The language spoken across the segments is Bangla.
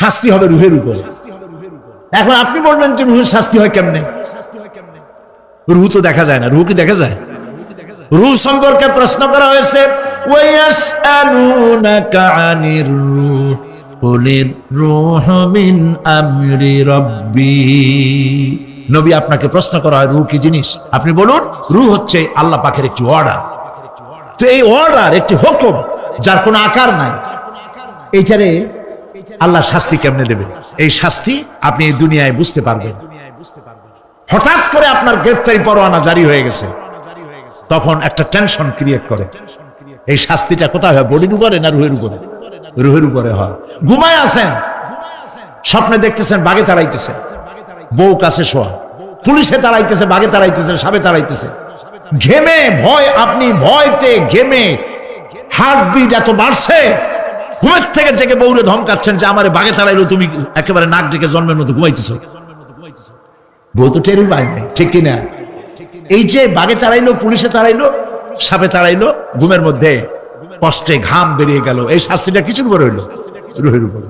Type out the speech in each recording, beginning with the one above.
শাস্তি হবে রুহের উপর। এখন আপনি বলবেন যে রুহের শাস্তি হয় কেমনে? রুহ তো দেখা যায় না। রুহ কি দেখা যায়? রুহ সম্পর্কে প্রশ্ন করা হয়েছে, ওয়ায়াসআলুনাকা আনির রূহ কুলির রূহু মিন আমরি রাব্বি। নবী, আপনাকে প্রশ্ন করা হয় রুহ কি জিনিস, আপনি বলুন রুহ হচ্ছে আল্লাহ পাকের একটি অর্ডার। তো এই অর্ডার একটি হুকুম যার কোনো আকার নাই, এইটারে আল্লাহ শাস্তি কেমনে দেবে? এই শাস্তি আপনি এই দুনিয়ায় বুঝতে পারবেন। হঠাৎ করে আপনার গ্রেফতারি পরোয়ানা জারি হয়ে গেছে, তখন একটা টেনশন ক্রিয়েট করে। এই শাস্তিটা কোথায় হয়? বডির উপরে না রুহের উপরে? রুহের উপরে হয়। ঘুমায় আছেন, স্বপ্নে দেখতেছেন বাঘে তাড়াইতেছে, বউ কাছে শোয়া, পুলিশে তাড়াইতেছে, বাঘে তাড়াইতেছে, সাপে তাড়াইতেছে, ঘেমে ভয়, আপনি ভয়তে ঘেমে হার্টবিট এত বাড়ছে, ঘুমের থেকে জেগে বউরে ধমকাচ্ছেন যে আমারে বাঘে তাড়াইলো, তুমি একেবারে নাক ডেকে জন্মের মতো ঘুমাইতেছো। বউ তো টেরই পায় নাই, ঠিক কিনা? এই যে বাঘে তাড়াইলো, পুলিশে তাড়াইলো, সাপে তাড়াইলো, ঘুমের মধ্যে কষ্টে ঘাম বেরিয়ে গেল, এই শাস্তিটা কিছুর উপরে হইলো? রুহের উপরে।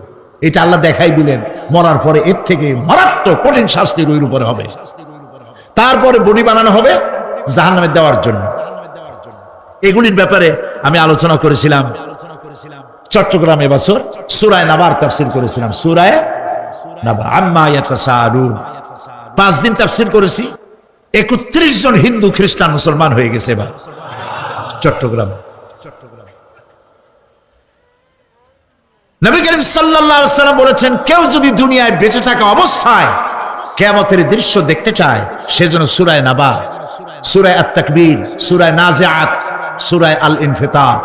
এটা আল্লাহ দেখাই দিলেন, মরার পরে এর থেকে মারাত্মক কঠিন শাস্তি রুহের উপরে হবে। তারপরে বডি বানানো হবে জাহান্নামে দেওয়ার জন্য। এগুলির ব্যাপারে আমি আলোচনা করেছিলাম চট্টগ্রামে বছর সূরা নাবার তাফসীর করেছিলাম। সূরা নাবা আম্মা ইয়াতাসাআলুন 5 দিন তাফসীর করেছি। 31 জন হিন্দু খ্রিস্টান মুসলমান হয়ে গেছে এবার চট্টগ্রামে। নবী করিম সাল্লাল্লাহু আলাইহি ওয়াসাল্লাম বলেছেন, কেউ যদি দুনিয়ায় বেঁচে থাকা অবস্থায় কিয়ামতের দৃশ্য দেখতে চায়, সেজন্য সূরা নাবা, সূরা আত-তাকবীর, সূরা নাজিআত, সূরা আল-ইনফিতার,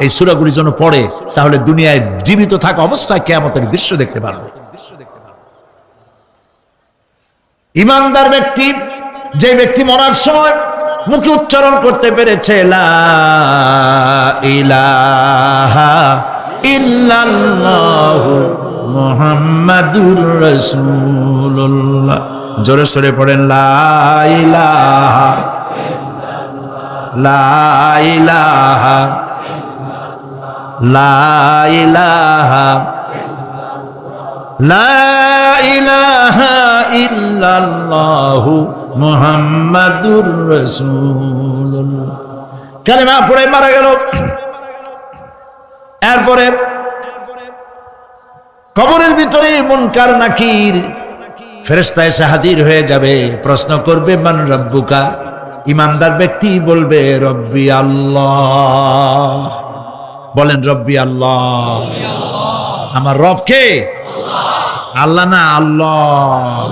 এই সূরাগুলি যেন পড়ে, তাহলে দুনিয়ায় জীবিত থাকা অবস্থায় কিয়ামতের দৃশ্য দেখতে পারবে। ঈমানদার ব্যক্তি, যে ব্যক্তি মরার সময় মুখে উচ্চারণ করতে পেরেছে লা ইলাহা ইল্লাল্লাহু মুহাম্মাদুর রাসূলুল্লাহ, জোরে সোরে পড়েন লা ইলাহা লা ইলাহা লা ইলাহা লা ইলাহা ইল্লাল্লাহু মুহাম্মাদুর রাসূলুল্লাহ। কালেমা পড়ে মারা গেল। এরপরে কবরের ভিতরে মুনকার নাকির ফেরেশতা এসে হাজির হয়ে যাবে, প্রশ্ন করবে মান রব্বুকা। ঈমানদার ব্যক্তি বলবে রব্বি আল্লাহ। বলেন রব্বি আল্লাহ। আমার রব কে? আল্লাহ না, আল্লাহ।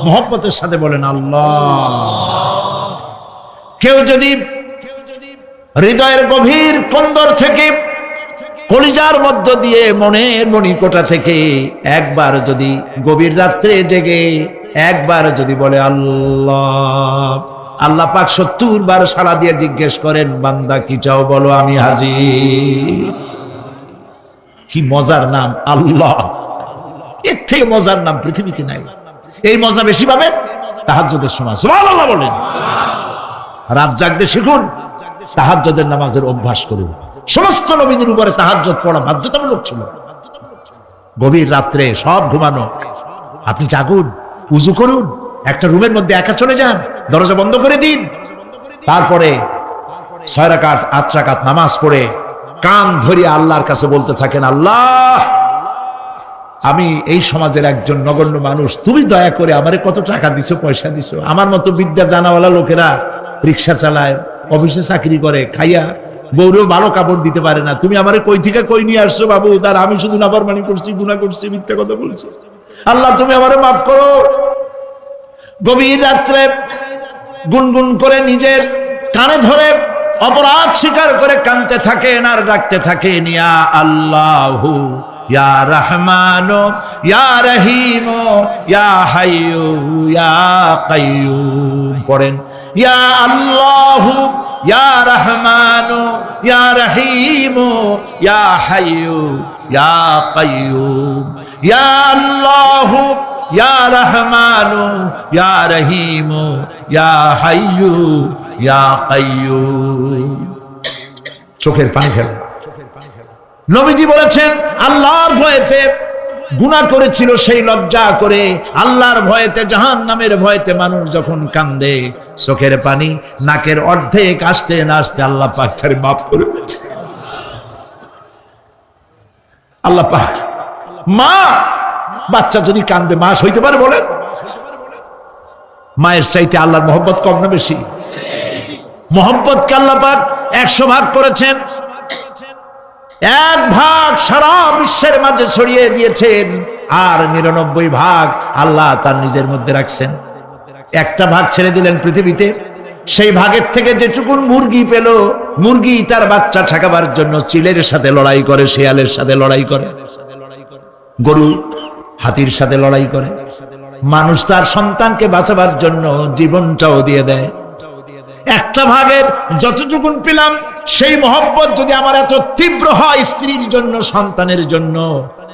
মোহব্বতের সাথে বলেন আল্লাহ। কেউ যদি হৃদয়ের গভীর কন্দর থেকে, কলিজার মধ্য দিয়ে, মনের মণিকোটা থেকে একবার যদি গভীর রাত্রে জেগে একবার যদি বলে আল্লাহ, আল্লাহ পাক 70 বার সাড়া দিয়ে জিজ্ঞেস করেন, বান্দা কি চাও বলো, আমি হাজির। কি মজার নাম আল্লাহ! এর থেকে মজার নাম পৃথিবীতে নাই। এই মজা বেশি পাবেন তাহাজ্জুদের সময়। সুবহানাল্লাহ বলেন। রাত জাগতে শিখুন, তাহাজ্জুদের নামাজের অভ্যাস করুন। সমস্ত নবীদের উপরে তাহাজ্জুদ পড়া বাধ্যতামূলক ছিল। গভীর রাত্রে সব ঘুমানো, আপনি জাগুন, উযু করুন, একটা রুমের মধ্যে একা চলে যান, দরজা বন্ধ করে দিন, তারপরে 6 রাকাত 8 রাকাত নামাজ পড়ে কান ধরিয়ে আল্লাহর কাছে বলতে থাকেন, আল্লাহ, আমি এই সমাজের একজন নগণ্য মানুষ, তুমি দয়া করে আমারে কত টাকা দিছো, পয়সা দিছো। আমার মতো বিদ্যা জানাওয়ালা লোকেরা রিক্সা চালায়, অফিসে চাকরি করে, খাইয়া বউরেও ভালো কাপড় দিতে পারে না। তুমি আমারে কই থেকে কই নিয়ে আসছো বাবু? তার আমি শুধু নাফরমানি করছি, গুনাহ করছি, মিথ্যা কথা বলছি। আল্লাহ তুমি আমারে মাফ করো। গভীর রাত্রে গুনগুন করে নিজের কানে ধরে অপরাধ স্বীকার করে কাঁদতে থাকেন আর ডাকতে থাকেন, ইয়া আল্লাহু ইয়া রহমানু ইয়া রহিমু ইয়া হাইয়ু ইয়া কাইয়ুম। পড়েন ইয়া আল্লাহু ইয়া রহমানু ইয়া রহিমু ইয়া হাইয়ু ইয়া কাইয়ুম। ইয়া আল্লাহু ইয়া রহমানু ইয়া রহিমু ইয়া হাইয়ু ইয়া কাইয়ুম। চোখের পানি ফেলে। নবীজি বলেছেন, আল্লাহর ভয়েতে গুনাহ করেছিল সেই লজ্জা করে, আল্লাহর ভয়েতে, জাহান্নামের ভয়েতে মানুষ যখন কান্দে, চোখের পানি নাকের অর্ধেক আসতে না আসতে আল্লাহ পাক তার মাফ করে দেন। আল্লাহ পাক, মা বাচ্চা যদি কান্দে মা সইতে পারে বলেন? মায়ের চাইতে আল্লাহর মহব্বত কম না বেশি? মহব্বতকে আল্লাহ পাক 100 ভাগ করেছেন, 1 ভাগ সারা বিশ্বের মাঝে ছড়িয়ে দিয়েছেন, আর 99 ভাগ আল্লাহ তার নিজের মধ্যে রাখছেন। 1টা ভাগ ছেড়ে দিলেন পৃথিবীতে, সেই ভাগের থেকে যেটুকুন মুরগি পেল, মুরগি তার বাচ্চা ঠেকাবার জন্য চিলের সাথে লড়াই করে, শিয়ালের সাথে লড়াই করে, গরু হাতির সাথে লড়াই করে, মানুষ তার সন্তানকে বাঁচাবার জন্য জীবনটাও দিয়ে দেয়। 1টা ভাগের যতটুকুন পেলাম, সেই মহব্বত যদি আমার এত তীব্র হয় স্ত্রীর জন্য, সন্তানের জন্য,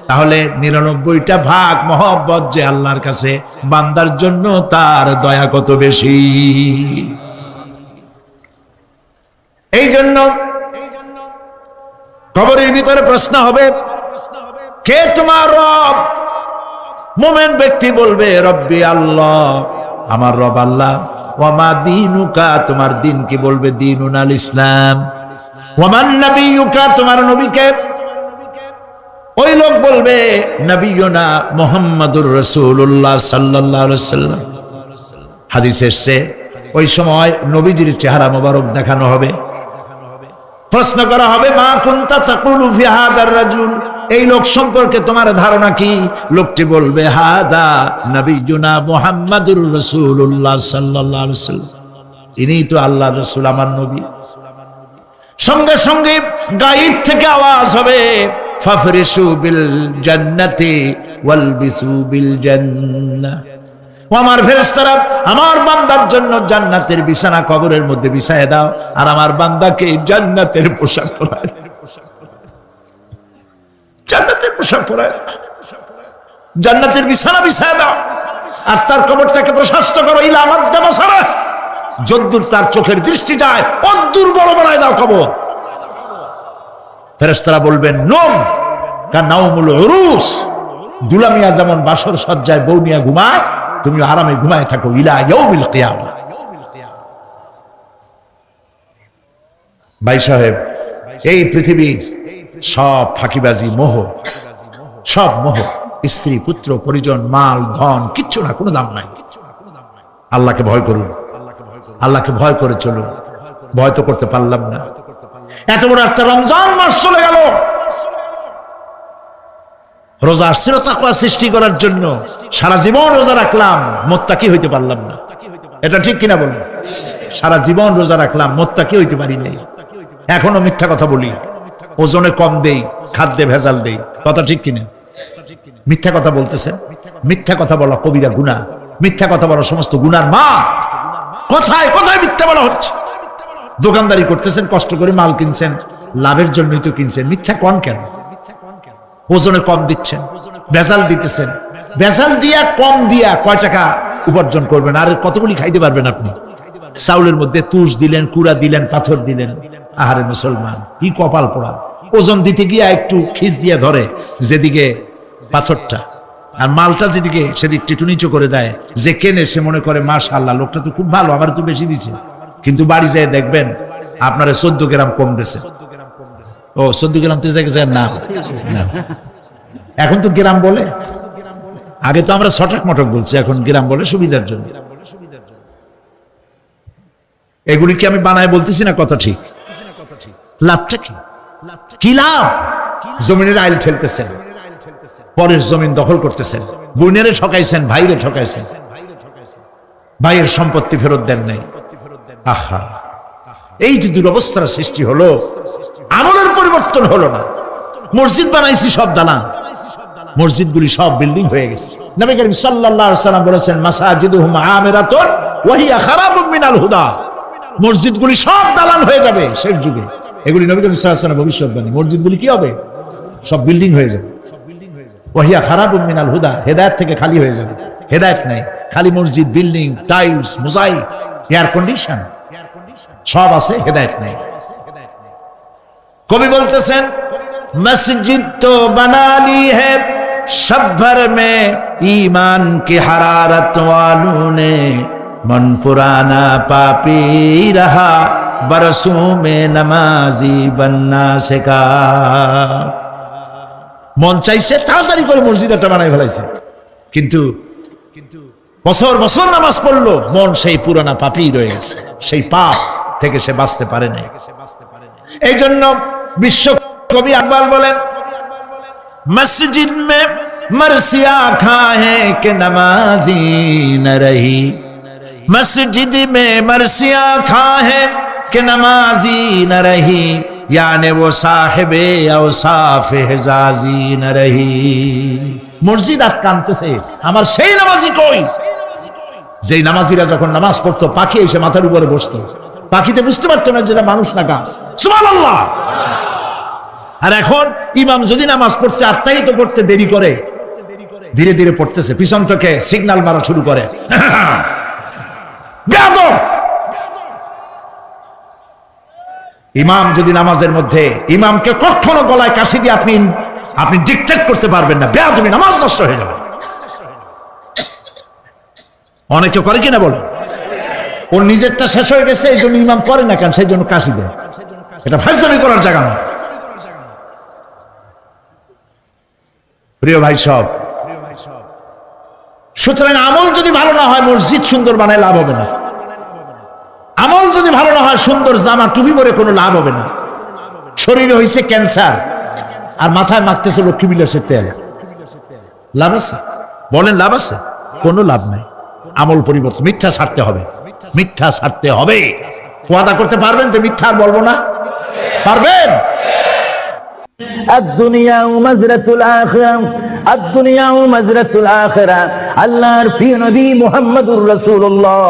তাহলে 99টা ভাগ মহব্বত যে আল্লাহর কাছে বান্দার জন্য, তার দয়া কত বেশি। এই জন্য কবরের ভিতরে প্রশ্ন হবে, কে তোমার রব? মুমিন ব্যক্তি বলবে রব্বি আল্লাহ, আমার রব আল্লাহ। ওয়ামা দীনুকা, তোমার দিন কি? বলবে দীনুনাল ইসলাম। ওয়ামান নবিয়ুকা, তোমার নবীকে? ওই লোক বলবে নবিয়ুনা মুহাম্মাদুর রাসূলুল্লাহ সাল্লাল্লাহু আলাইহি ওয়াসাল্লাম। হাদিস এসেছে, ওই সময় নবীজির চেহারা মোবারক দেখানো হবে, প্রশ্ন করা হবে মা কুনতা তাকুলু ফি হাদার রাজুল, এই লোক সম্পর্কে তোমার ধারণা কি? লোকটি বলবে হাদা নবিয়ুনা মুহাম্মাদুর রাসূলুল্লাহ সাল্লাল্লাহু আলাইহি ওয়াসাল্লাম, ইনিই তো আল্লাহর রাসূল, আমার নবী। সঙ্গে সঙ্গে গায়েব থেকে আওয়াজ হবে ফাফরিশু বিল জান্নাতি ওয়ালবিসু বিল জান্নাহ, ও আমার ফেরেশতারা, আমার বান্দার জন্য জান্নাতের বিছানা কবরের মধ্যে বিছায় দাও, আর আমার বান্দাকে জান্নাতের পোশাক পরায় দাও। জান্নাতের পোশাক পরায়, জান্নাতের বিছানা বিছায় দাও, আর তার কবরটাকে প্রশস্ত করো, ইলা মাদ্দা বাসারা, যদ্দূর তার চোখের দৃষ্টি যায় অদ্দূর বড় বানায় দাও কবর। ফেরেশতারা বলবেন নম কানাউমুল উরুস, দুলামিয়া যেমন বাসর সজ্জায় বউ নিয়া ঘুমায়, তুমি আরামে ঘুমায় থাকো ইলা ইয়াউমিল কিয়ামা। ভাই সাহেব, এই পৃথিবীর সব ফাঁকিবাজি, মোহ, সব মোহ, স্ত্রী, পুত্র, পরিজন, মাল, ধন, কিচ্ছু না, কোনো দাম নাই। আল্লাহকে ভয় করুন, আল্লাহকে ভয় করে চলুন। ভয় তো করতে পারলাম না, এত বড় একটা রমজান মাস চলে গেল, রোজা আসছিল তাকওয়া সৃষ্টি করার জন্য, সারা জীবন রোজা রাখলাম, মুত্তাকি হইতে পারলাম না। এটা ঠিক কিনা বলুন? সারা জীবন রোজা রাখলাম, মুত্তাকি হইতে পারি নাই। এখনো মিথ্যা কথা বলি, ওজনে কম দেই, খাদ্যে ভেজাল দেই, কথা ঠিক কিনা? মিথ্যা কথা বলতেছেন, মিথ্যা কথা বলা কবিরা গুনাহ, মিথ্যা কথা বলা সমস্ত গুনার মা। কোথায় কোথায় মিথ্যা বলা হচ্ছে? দোকানদারি করতেছেন, কষ্ট করে মাল কিনছেন, লাভের জন্যই তো কিনছেন, মিথ্যা কোন কেন? ওজনে কম দিচ্ছেন, ভেজাল দিতেছেন, ভেজাল দিয়া কম দিয়া কয় টাকা উপার্জন করবেন? আর কতগুলি খাইতে পারবেন আপনি? চাউলের মধ্যে তুষ দিলেন, কুড়া দিলেন, পাথর দিলেন। আহারে মুসলমান, কি কপাল পোড়া! ওজন দিতে গিয়া একটু খিস দিয়া ধরে যেদিকে পাথরটা, আর মালটা যেদিকে সেদিক টিটু নিচু করে দেয়। যে কেনে সে মনে করে মাশাআল্লাহ, লোকটা তো খুব ভালো, আমার তো বেশি দিছে। কিন্তু বাড়ি যায় দেখবেন আপনারা 14 গ্রাম কম দিছে। ও 14 গ্রাম তো জায়গায় না, এখন তো গ্রাম বলে, আগে তো আমরা ছটাক মটক বলছি, এখন গ্রাম বলে সুবিধার জন্য। এগুলি কি আমি বানায় বলতেছি না? কথা ঠিক। লাভটা কি? কি লাভ? জমিনের আইল ঠেলতেছেন, পরের জমিন দখল করতেছেন, বোনেরে ঠকাইছেন, ভাইরে ঠকাইছেন, ভাইয়ের সম্পত্তি ফেরত দেন নাই। আহা, এই যে দুরবস্থার সৃষ্টি হলো, আমলের পরিবর্তন হলো না। মসজিদ বানাইছি সব দালান, মসজিদগুলি সব বিল্ডিং হয়ে গেছে। নবী করিম সাল্লাল্লাহু আলাইহি ওয়াসাল্লাম বলেছেন মাসাজিদুহুম আমিরাতুন ওয়া হিয়া খারাবুম মিনাল হুদা, মসজিদগুলি সব দালান হয়ে যাবে শেষ যুগে। এগুলি নবী করিম সাল্লাল্লাহু আলাইহি ওয়াসাল্লামের ভবিষ্যৎবাণী। মসজিদগুলি কি হবে? সব বিল্ডিং হয়ে যাবে। ওয়া হিয়া খারাবুম মিনাল হুদা, হেদায়েত থেকে খালি হয়ে যাবে। হেদায়েত নাই, খালি মসজিদ, building, tiles, mosaic, air condition সব আছে, হেদায়েত নাই। কবি বলতেছেন মসজিদ তো বানালি হে सब भर में ईमान की हरारत वालों ने मन पुराना पापी रहा बरसों में नमाजी बनना सिखा। মন চাইছে তাড়াতাড়ি করে মসজিদ একটা বানাই ফেলাইছে, কিন্তু বছর বছর নামাজ পড়লো, মন সেই পুরানা পাপী রয়ে গেছে, সেই পাপ থেকে সে বাঁচতে পারে নাই। এই জন্য বিশ্ব কবি আকবাল বলেন, মসজিদ মে মরসিয়া খায়ে কে নমাজি ন রহি, মসজিদ মে মরসিয়া খায়ে কে নমাজি ন রহি, याने वो साहिबे औसाफ हिजाजी न रही। মসজিদ আটকানতেছে, আমার সেই নামাজি কই? যেই নামাজিরা যখন নামাজ পড়তো পাখি এসে মাথার উপরে বসতো, পাখিতে বুঝতে পারতো না যেটা মানুষ না গাছ। সুবহানাল্লাহ। আর এখন ইমাম যদি নামাজ পড়তে আত্মাহিত করতে দেরি করে, ধীরে ধীরে পড়তেছে, পিছন থেকে সিগন্যাল মারা শুরু করে, বেয়াদব। ইমাম যদি নামাজের মধ্যে, ইমামকে কখনো গলায় কাশি দিয়ে আপনি ডিকটেট করতে পারবেন না, বেয়াদবি, নামাজ নষ্ট হয়ে যাবে। অনেকে করে কিনা বলো, ওর নিজেরটা শেষ হয়ে গেছে এই জন্য ইমাম করে না কেন, সেই জন্য কাশি দেয়। এটা ফাজলামি করার জায়গা নয়। প্রিয় ভাই সব, সুতরাং আমল যদি ভালো না হয় মসজিদ সুন্দর বানায় লাভ হবে না। আমল যদি ভালো না হয় সুন্দর জামা টুপি পরে কোনো লাভ হবে না। শরীরে হয়েছে ক্যান্সার আর মাথায় মাখতেছে লক্ষ্মী বিলাসের তেল, লাভ আছে? বলেন লাভ আছে? কোনো লাভ নাই। আমল পরিবর্তন, মিথ্যা ছাড়তে হবে, মিথ্যা ছাড়তে হবে। ওয়াদা করতে পারবেন যে মিথ্যা আর বলবো না? পারবেন? الدنيا ومزرعة الآخرة الدنيا ومزرعة الآخرة আল্লাহর প্রিয় নবী মুহাম্মদুর রাসূলুল্লাহ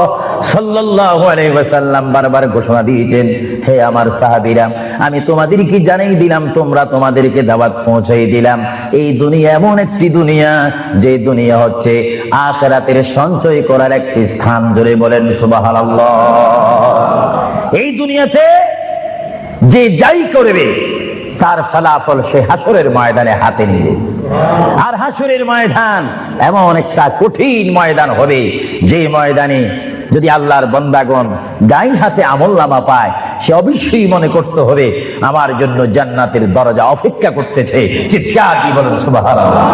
সাল্লাল্লাহু আলাইহি ওয়াসাল্লাম বারবার ঘোষণা দিয়েছেন, হে আমার সাহাবীরা, আমি তোমাদেরকে জানিয়ে দিলাম, তোমরা তোমাদেরকে দাওয়াত পৌঁছাই দিলাম। এই দুনিয়া এমন একটি দুনিয়া, যে দুনিয়া হচ্ছে আখিরাতের সঞ্চয় করার একটি স্থান। জোরে বলেন সুবহানাল্লাহ। এই দুনিয়াতে যে যাই করবে তার ফলাফল সে হাসরের ময়দানে হাতে নিবে। আর হাসরের ময়দান এমন একটা কঠিন ময়দান হবে, যে ময়দানে যদি আল্লাহর বান্দাগণ ডাইন হাতে আমলনামা পায়, সে অবশ্যই মনে করতে হবে আমার জন্য জান্নাতের দরজা অপেক্ষা করতেছে। চিৎকার দিয়ে বলেন সুবহানাল্লাহ।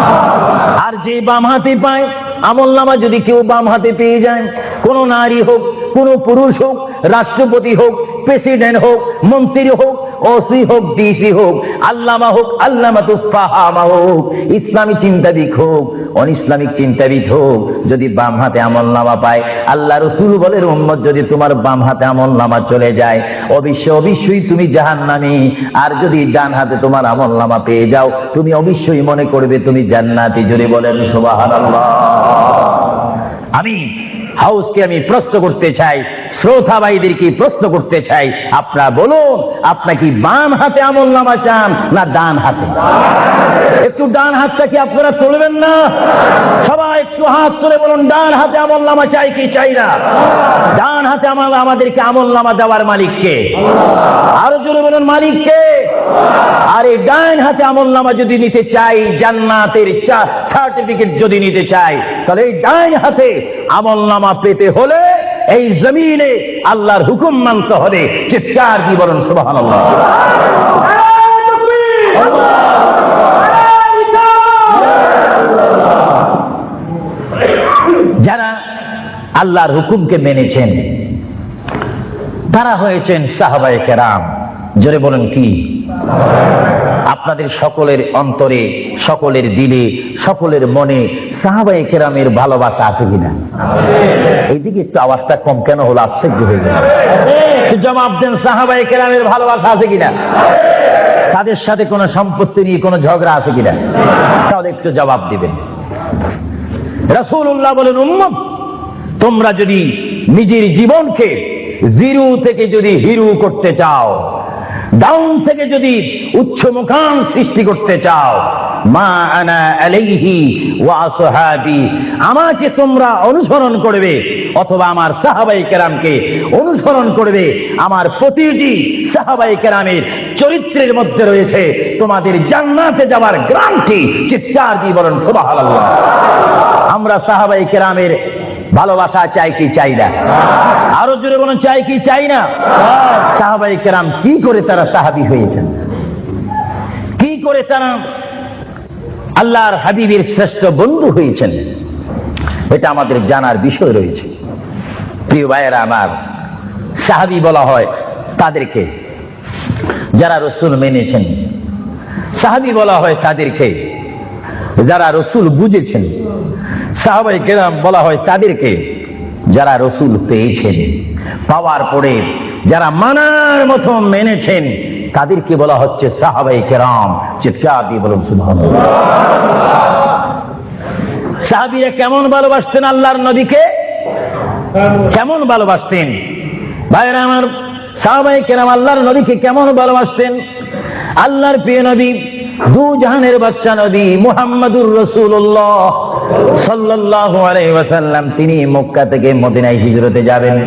আর যে বাম হাতে পায় আমলনামা, যদি কেউ বাম হাতে পেয়ে যায়, কোন নারী হোক, কোন পুরুষ হোক, রাষ্ট্রপতি হোক, প্রেসিডেন্ট হোক, মন্ত্রী হোক, ওসি হোক, ডিসি হোক, আল্লামা হোক, আল্লামাতুল ফাহামা হোক, ইসলামী চিন্তাবিদ হোক, অনিসলামিক চিন্তাবিদ হোক, যদি বাম হাতে আমলনামা পায়, আল্লাহ রাসূল বলেন উম্মত যদি তোমার বাম হাতে আমলনামা চলে যায় অবশ্যই তুমি জাহান্নামী। আর যদি ডান হাতে তোমার আমলনামা পেয়ে যাও, তুমি অবশ্যই মনে করবে তুমি জান্নাতি। জোরে বলেন সুবহানাল্লাহ। আমি হাউসকে আমি প্রশ্ন করতে চাই, শ্রোতা ভাইদেরকে প্রশ্ন করতে চাই, আপনারা বলুন, আপনারা কি বাম হাতে আমলনামা চান না ডান হাতে? একটু ডান হাতটা কি আপনারা তুলবেন না? সবাই একটু হাত তুলে বলুন, ডান হাতে আমলনামা চাই কি চাই না? ডান হাতে আমাদেরকে আমলনামা দেওয়ার মালিককে? আরো জোরে বলুন, মালিককে। আর এই ডান হাতে আমলনামা যদি নিতে চাই, জান্নাতের সার্টিফিকেট যদি নিতে চাই, তাহলে এই ডান হাতে আমলনামা পেতে হলে এই জমিনে আল্লাহর হুকুম মানতে হবে। চিৎকার দিয়ে বলেন সুবহানাল্লাহ। যারা আল্লাহর হুকুমকে মেনেছেন তারা হয়েছেন সাহাবায়ে কেরাম। জোরে বলেন কি? আপনাদের সকলের অন্তরে, সকলের দিলে, সকলের মনে সাহাবায়ে কেরামের ভালোবাসা আছে কিনা? এইদিকে একটু আওয়াজটা কম কেন হলো? আশ্চর্য হয়ে গেল। জবাব দেন, সাহাবায়ে কেরামের ভালোবাসা আছে কিনা? তাদের সাথে কোনো সম্পত্তি নিয়ে কোনো ঝগড়া আছে কিনা? তাহলে একটু জবাব দিবেন। রাসূলুল্লাহ বলেন, উম্মত তোমরা যদি নিজের জীবনকে জিরো থেকে যদি হিরো করতে চাও, ডাউন থেকে যদি উচ্চ মুকাম সৃষ্টি করতে চাও, মা আনা আলাইহি ওয়া আসহাবি, আমাকে তোমরা অনুসরণ করবে অথবা আমার সাহাবায়ে কেরামকে অনুসরণ করবে। আমার প্রতিটি সাহাবায়ে কেরামের চরিত্রের মধ্যে রয়েছে তোমাদের জান্নাতে যাওয়ার গ্যারান্টি। চিৎকার দিয়ে বলেন সুবহানাল্লাহ। আমরা সাহাবায়ে কেরামের ভালোবাসা চাই কি চাই না? আরো জোরে বলুন, চাই কি চাই না? সাহাবায়ে কেরাম কি করে তারা সাহাবী হয়েছেন, কি করে তারা আল্লাহর হাবিবের শ্রেষ্ঠ বন্ধু হয়েছেন, এটা আমাদের জানার বিষয় রয়েছে। প্রিয় ভাইয়েরা আমার, সাহাবী বলা হয় তাদেরকে যারা রসুল মেনেছেন, সাহাবী বলা হয় তাদেরকে যারা রসুল বুঝেছেন, সাহাবায়ে কেরাম বলা হয় তাদেরকে যারা রসুল পেয়েছেন, পাওয়ার পরে যারা মানার মতো মেনেছেন, তাদেরকে বলা হচ্ছে সাহাবায়ে কেরাম। চিৎকার দিয়ে বলুন সুবহানাল্লাহ। সাহাবীরা কেমন ভালোবাসতেন আল্লাহর নবীকে, কেমন ভালোবাসতেন? ভাইরা আমার, সাহাবায়ে কেরাম আল্লাহর নবীকে কেমন ভালোবাসতেন? আল্লাহর প্রিয় নবী, দু জাহানের বাদশা নবী মুহাম্মদুর রাসূলুল্লাহ সাল্লাল্লাহু আলাইহি ওয়াসাল্লাম, তিনি মক্কা থেকে মদিনায় হিজরতে যাবেন।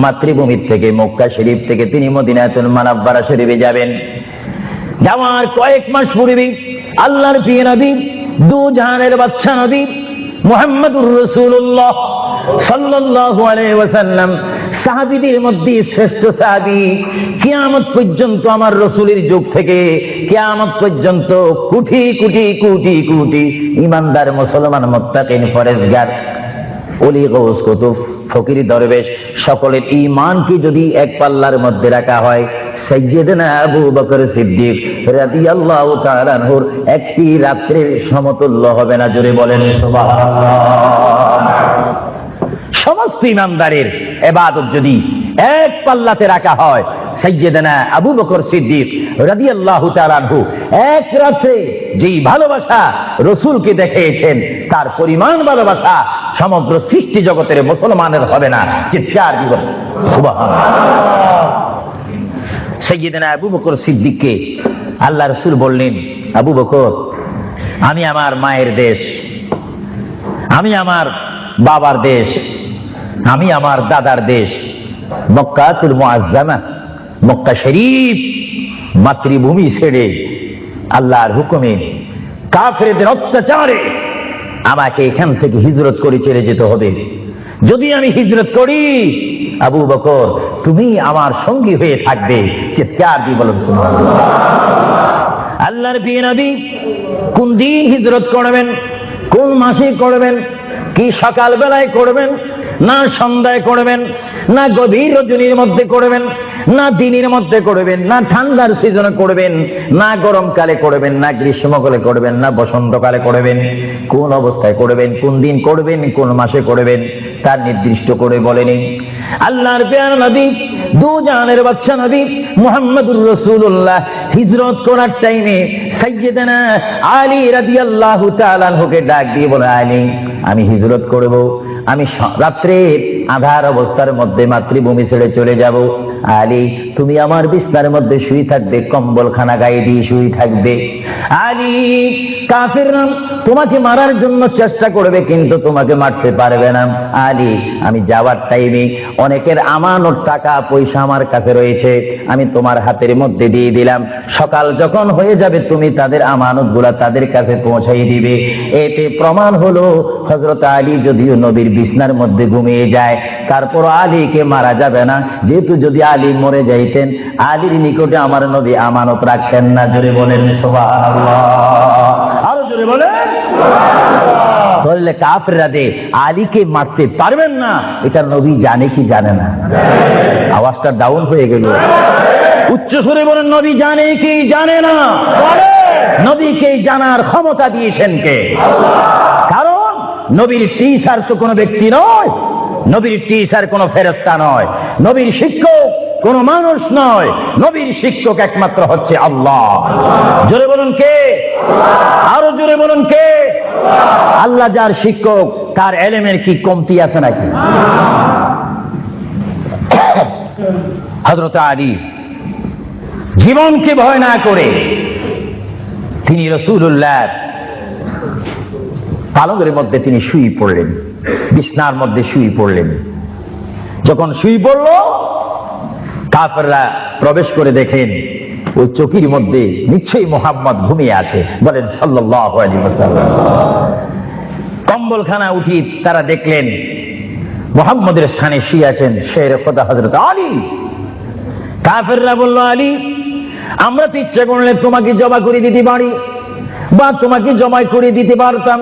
মাতৃভূমি থেকে মক্কা শরীফ থেকে তিনি মদিনাতুল মুনাওয়ারা শরীফে যাবেন। যাওয়ার কয়েক মাস পূর্বে আল্লাহর প্রিয় নবী, দু জাহানের বাদশা নবী মুহাম্মদুর রাসূলুল্লাহ সাল্লাল্লাহু আলাইহি ওয়াসাল্লাম, সাহাবীদের মধ্যে শ্রেষ্ঠ সাহাবী, কিয়ামত পর্যন্ত আমার রাসূলের যুগ থেকে কিয়ামত পর্যন্ত কোটি কোটি কোটি কোটি ঈমানদার মুসলমান মুত্তাকিন ফরেজগার ওলি গৌস কুতুব ফকির দরবেশ সকলের ঈমানকে যদি এক পাল্লার মধ্যে রাখা হয়, সাইয়্যিদনা আবু বকর সিদ্দিক রাদিয়াল্লাহু তাআলা আনহুর একটি রাত্রের সমতুল্য হবে না। জোরে বলেন সুবহানাল্লাহ। সমস্ত ইমানদারের ইবাদত যদি এক পাল্লাতে রাখা হয়, সাইয়্যিদনা আবু বকর সিদ্দিক রাদিয়াল্লাহু তাআলা আনহু এক রাতে যেই ভালোবাসা রাসূলকে দেখিয়েছেন, তার পরিমাণ ভালোবাসা সমগ্র সৃষ্টি জগতের মুসলমানের হবে না। চিৎকার দিবেন সুবহানাল্লাহ। সাইয়্যিদনা আবু বকর সিদ্দিককে আল্লাহ রাসূল বললেন, আবু বকর, আমি আমার মায়ের দেশ, আমি আমার বাবার দেশ, আমি আমার দাদার দেশ মক্কাতুল মুআজ্জামা, মক্কা শরীফ মাতৃভূমি ছেড়ে আল্লাহর হুকুমে কাফেরদের অত্যাচারে আমাকে এখান থেকে হিজরত করে চলে যেতে হবে। যদি আমি হিজরত করি, আবু বকর, তুমি আমার সঙ্গী হয়ে থাকবে। চিৎকার দিয়ে বলুন সুবহানাল্লাহ। আল্লাহর প্রিয় নবী কোন দিন হিজরত করবেন, কোন মাসে করবেন, কি সকাল বেলায় করবেন, না সন্ধ্যায় করবেন, না গভীর রজনীর মধ্যে করবেন, না দিনের মধ্যে করবেন, না ঠান্ডার সিজনে করবেন, না গরমকালে করবেন, না গ্রীষ্মকালে করবেন, না বসন্তকালে করবেন, কোন অবস্থায় করবেন, কোন দিন করবেন, কোন মাসে করবেন, তার নির্দিষ্ট করে বলেনি। আল্লাহর প্রিয় নবী, দু জাহানের বাদশা নবী মুহাম্মদুর রাসূলুল্লাহ হিজরত করার টাইমে সাইয়্যিদানা আলী রাদিয়াল্লাহু তাআলা আনহুকে ডাক দিয়ে বলে, আলী, আমি হিজরত করব, আমি রাত্রের আধার অবস্থার মধ্যে মাতৃভূমি ছেড়ে চলে যাব। আলী, তুমি আমার বিছানার মধ্যে শুয়ে থাকবে, কম্বলখানা গায়ে দিয়ে শুয়ে থাকবে। আলী, কাফেররা তোমাকে মারার জন্য চেষ্টা করবে, কিন্তু তোমাকে মারতে পারবে না। আলী, আমি যাওয়ার টাইমে অনেকের আমানত টাকা পয়সা আমার কাছে রয়েছে, আমি তোমার হাতের মধ্যে দিয়ে দিলাম। সকাল যখন হয়ে যাবে, তুমি তাদের আমানতগুলা তাদের কাছে পৌঁছাই দিবে। এতে প্রমাণ হলো হযরত আলী যদিও নবীর বিছানার মধ্যে ঘুমিয়ে যায়, তারপর আলীকে মারা যাবে না, যেহেতু যদি আলী মরে যাইতেন, আলীর নিকটে আমার নবী আমানত রাখতেন না। জোরে বলেন সুবহানাল্লাহ। আরো জোরে বলেন সুবহানাল্লাহ। তাহলে কাফেররা যে আলীকে মারতে পারবেন না, এটা নবী জানে কি জানে না? আওয়াজটা ডাউন হয়ে গেল। উচ্চ সুরে বলেন, নবী জানে কি জানে না? নবীকে জানার ক্ষমতা দিয়েছেন কে? কারণ নবীর টিচার তো কোনো ব্যক্তি নয়, নবীর টিচার কোনো ফেরেশতা নয়, নবীর শিক্ষক কোনো মানুষ নয়, নবীর শিক্ষক একমাত্র হচ্ছে আল্লাহ। জোরে বলুন কে? আরো জোরে বলুন কে? আল্লাহ যার শিক্ষক, তার এলেমের কি কমতি আছে নাকি? হযরত আলী জীবনকে ভয় না করে তিনি রাসূলুল্লাহ পালঙ্কের মধ্যে তিনি শুয়ে পড়লেন, বিছনার মধ্যে শুয়ে পড়লেন। যখন শুয়ে পড়ল, কাফেররা প্রবেশ করে দেখেন ওই চকির মধ্যে নিশ্চয়ই মুহাম্মদ ঘুমিয়ে আছে। বলেন সাল্লাল্লাহু আলাইহি ওয়াসাল্লাম। কম্বলখানা উঠি তারা দেখলেন মুহাম্মদের স্থানে শুয়ে আছেন শের খোদা হযরত আলী। কাফেররা বলল, আলী, আমরা তো ইচ্ছা করলে তোমাকে জবা করে দিতে পারি বা তোমাকে জমাই করে দিতে পারতাম।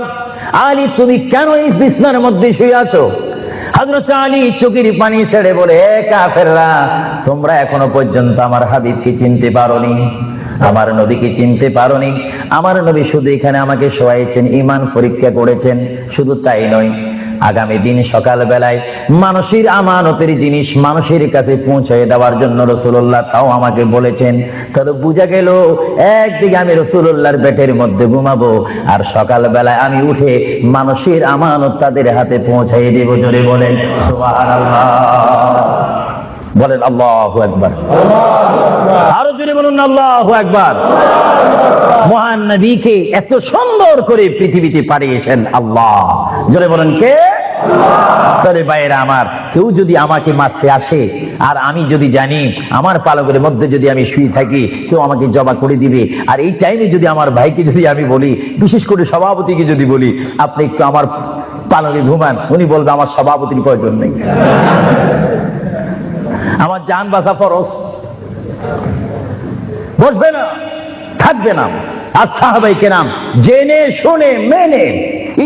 আলী, তুমি কেন এই বিছনার মধ্যে শুয়ে আছো? হযরত আলী চোখের পানি ছেড়ে বলে, হে কাফেররা, তোমরা এখনো পর্যন্ত আমার হাবিবকে চিনতে পারোনি, আমার নবীকে চিনতে পারোনি। আমার নবী শুধু এখানে আমাকে শোয়াইছেন, ঈমান পরীক্ষা করেছেন। শুধু তাই নয়, আগামী দিন সকাল বেলায় মানুষের আমানতের জিনিস মানুষের কাছে পৌঁছে দেওয়ার জন্য রাসূলুল্লাহ তাও আমাকে বলেছেন। তাহলে বুঝা গেল, একদিকে আমি রাসূলুল্লাহর পেটের মধ্যে ঘুমাবো, আর সকাল বেলায় আমি উঠে মানুষের আমানত তাদের হাতে পৌঁছাই দেব। জোরে বলেন সুবহানাল্লাহ, বলেন আল্লাহু আকবার, আরো জোরে বলুন আল্লাহু আকবার। মহান নবীকে এত সুন্দর করে পৃথিবীতে পাঠিয়েছেন আল্লাহ। জোরে বলেন কে? তাহলে ভাইয়েরা আমার, কেউ যদি আমাকে মারতে আসে আর আমি যদি জানি আমার পালকের মধ্যে যদি আমি শুয়ে থাকি, কেউ আমাকে জবা করে দিবে, আর এই টাইমে যদি আমার ভাইকে যদি আমি বলি, বিশেষ করে সভাপতিকে যদি বলি, আপনি একটু আমার পালকে ঘুমান, উনি বলবে আমার সভাপতির প্রয়োজন নেই, আমার জান বাঁচা ফরজ, বসবে না, থাকবে না। আর সাহাবায়ে কেরাম জেনে শুনে মেনে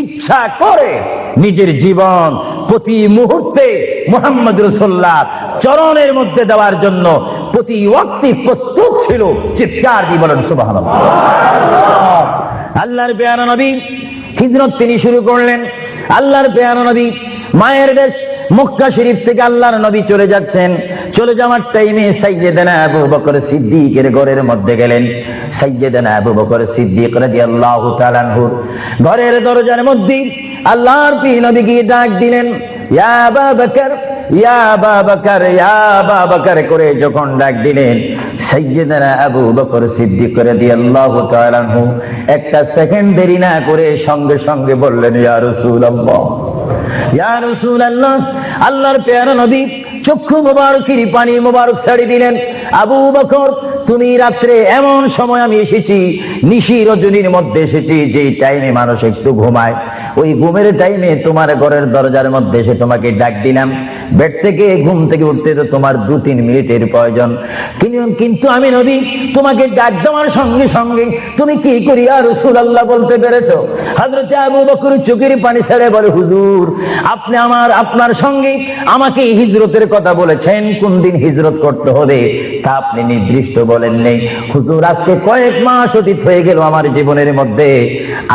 ইচ্ছা করে নিজের জীবন প্রতি মুহূর্তে মুহাম্মদ রাসূলুল্লাহ চরণের মধ্যে দেওয়ার জন্য প্রতি ওয়াক্তে প্রস্তুত ছিল। চিৎকার দিয়ে বলেন সুবহানাল্লাহ। আল্লাহর পেয়ারা নবী হিজরত তিনি শুরু করলেন। আল্লাহর পেয়ারা নবী মায়ের দেশ মক্কা শরীফ থেকে আল্লাহর নবী চলে যাচ্ছেন। চলে যাওয়ার টাইমে সাইয়্যিদানা আবু বকর সিদ্দিকের ঘরের মধ্যে গেলেন। সাইয়্যিদানা আবু বকর সিদ্দিক রাদিয়াল্লাহু তাআলা আনহু ঘরের দরজার মধ্যে আল্লাহর প্রিয় নবীকে ডাক দিলেন, ইয়া আবু বকর, ইয়া আবু বকর, ইয়া আবু বকর করে যখন ডাক দিলেন, সাইয়্যিদানা আবু বকর সিদ্দিক রাদিয়াল্লাহু তাআলা আনহু একটা সেকেন্ড দেরি না করে সঙ্গে সঙ্গে বললেন, ইয়া রাসূলুল্লাহ, ইয়া রাসূলুল্লাহ। আল্লাহর পেয়ারা নবী চক্ষু মোবারকের পানি মোবারক ছেড়ে দিলেন, আবু বকর, তুমি রাত্রে এমন সময় আমি এসেছি, নিশি রজনীর মধ্যে এসেছি, যে টাইমে মানুষ একটু ঘুমায়, ওই ঘুমের টাইমে তোমার ঘরের দরজার মধ্যে এসে তোমাকে ডাক দিলাম। বেড থেকে ঘুম থেকে উঠতে তো তোমার 2-3 মিনিটের প্রয়োজন, কিন্তু আমি নবী তোমাকে ডাক দেওয়ার সঙ্গে সঙ্গে তুমি কি করি ইয়া রাসূলুল্লাহ বলতে পেরেছো? হযরত আবু বকর চোখের পানি ছেড়ে বলে, হুজুর, আপনি আপনার সঙ্গে আমাকে হিজরতের কথা বলেছেন, কোন দিন হিজরত করতে হবে তা আপনি নির্দিষ্ট বলেন নেই। হুজুর, আজকে কয়েক মাস অতীত হয়ে গেল আমার জীবনের মধ্যে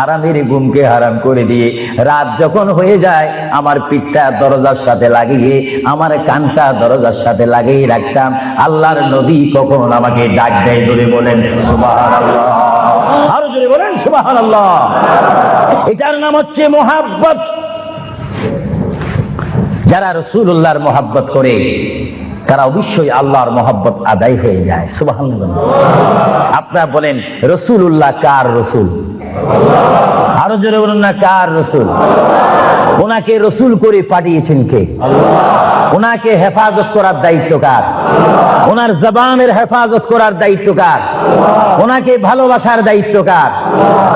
আরামের ঘুমকে হারাম করে দিয়ে রাত যখন হয়ে যায় আমার পিঠটা দরজার সাথে লাগিয়ে, আমার কানটা দরজার সাথে লাগিয়ে রাখতাম। আল্লাহর নবী কখন আমাকে ডাক দেয়, জোরে বলেন সুবহানাল্লাহ, আরো জোরে বলেন সুবহানাল্লাহ। এটার নাম হচ্ছে মুহাব্বত। যারা রাসূলুল্লাহর মুহাব্বত করে তারা অবশ্যই আল্লাহর মুহাব্বত আদায় হয়ে যায়। সুবহানাল্লাহ। আপনারা বলেন রাসূলুল্লাহ কার রাসূল? আরো জোরে বলুন না, কার রাসূল? ওনাকে রাসূল করে পাঠিয়েছেন কে? ওনাকে হেফাজত করার দায়িত্ব কার? ওনার জবানের হেফাজত করার দায়িত্ব কার? ওনাকে ভালোবাসার দায়িত্ব কার?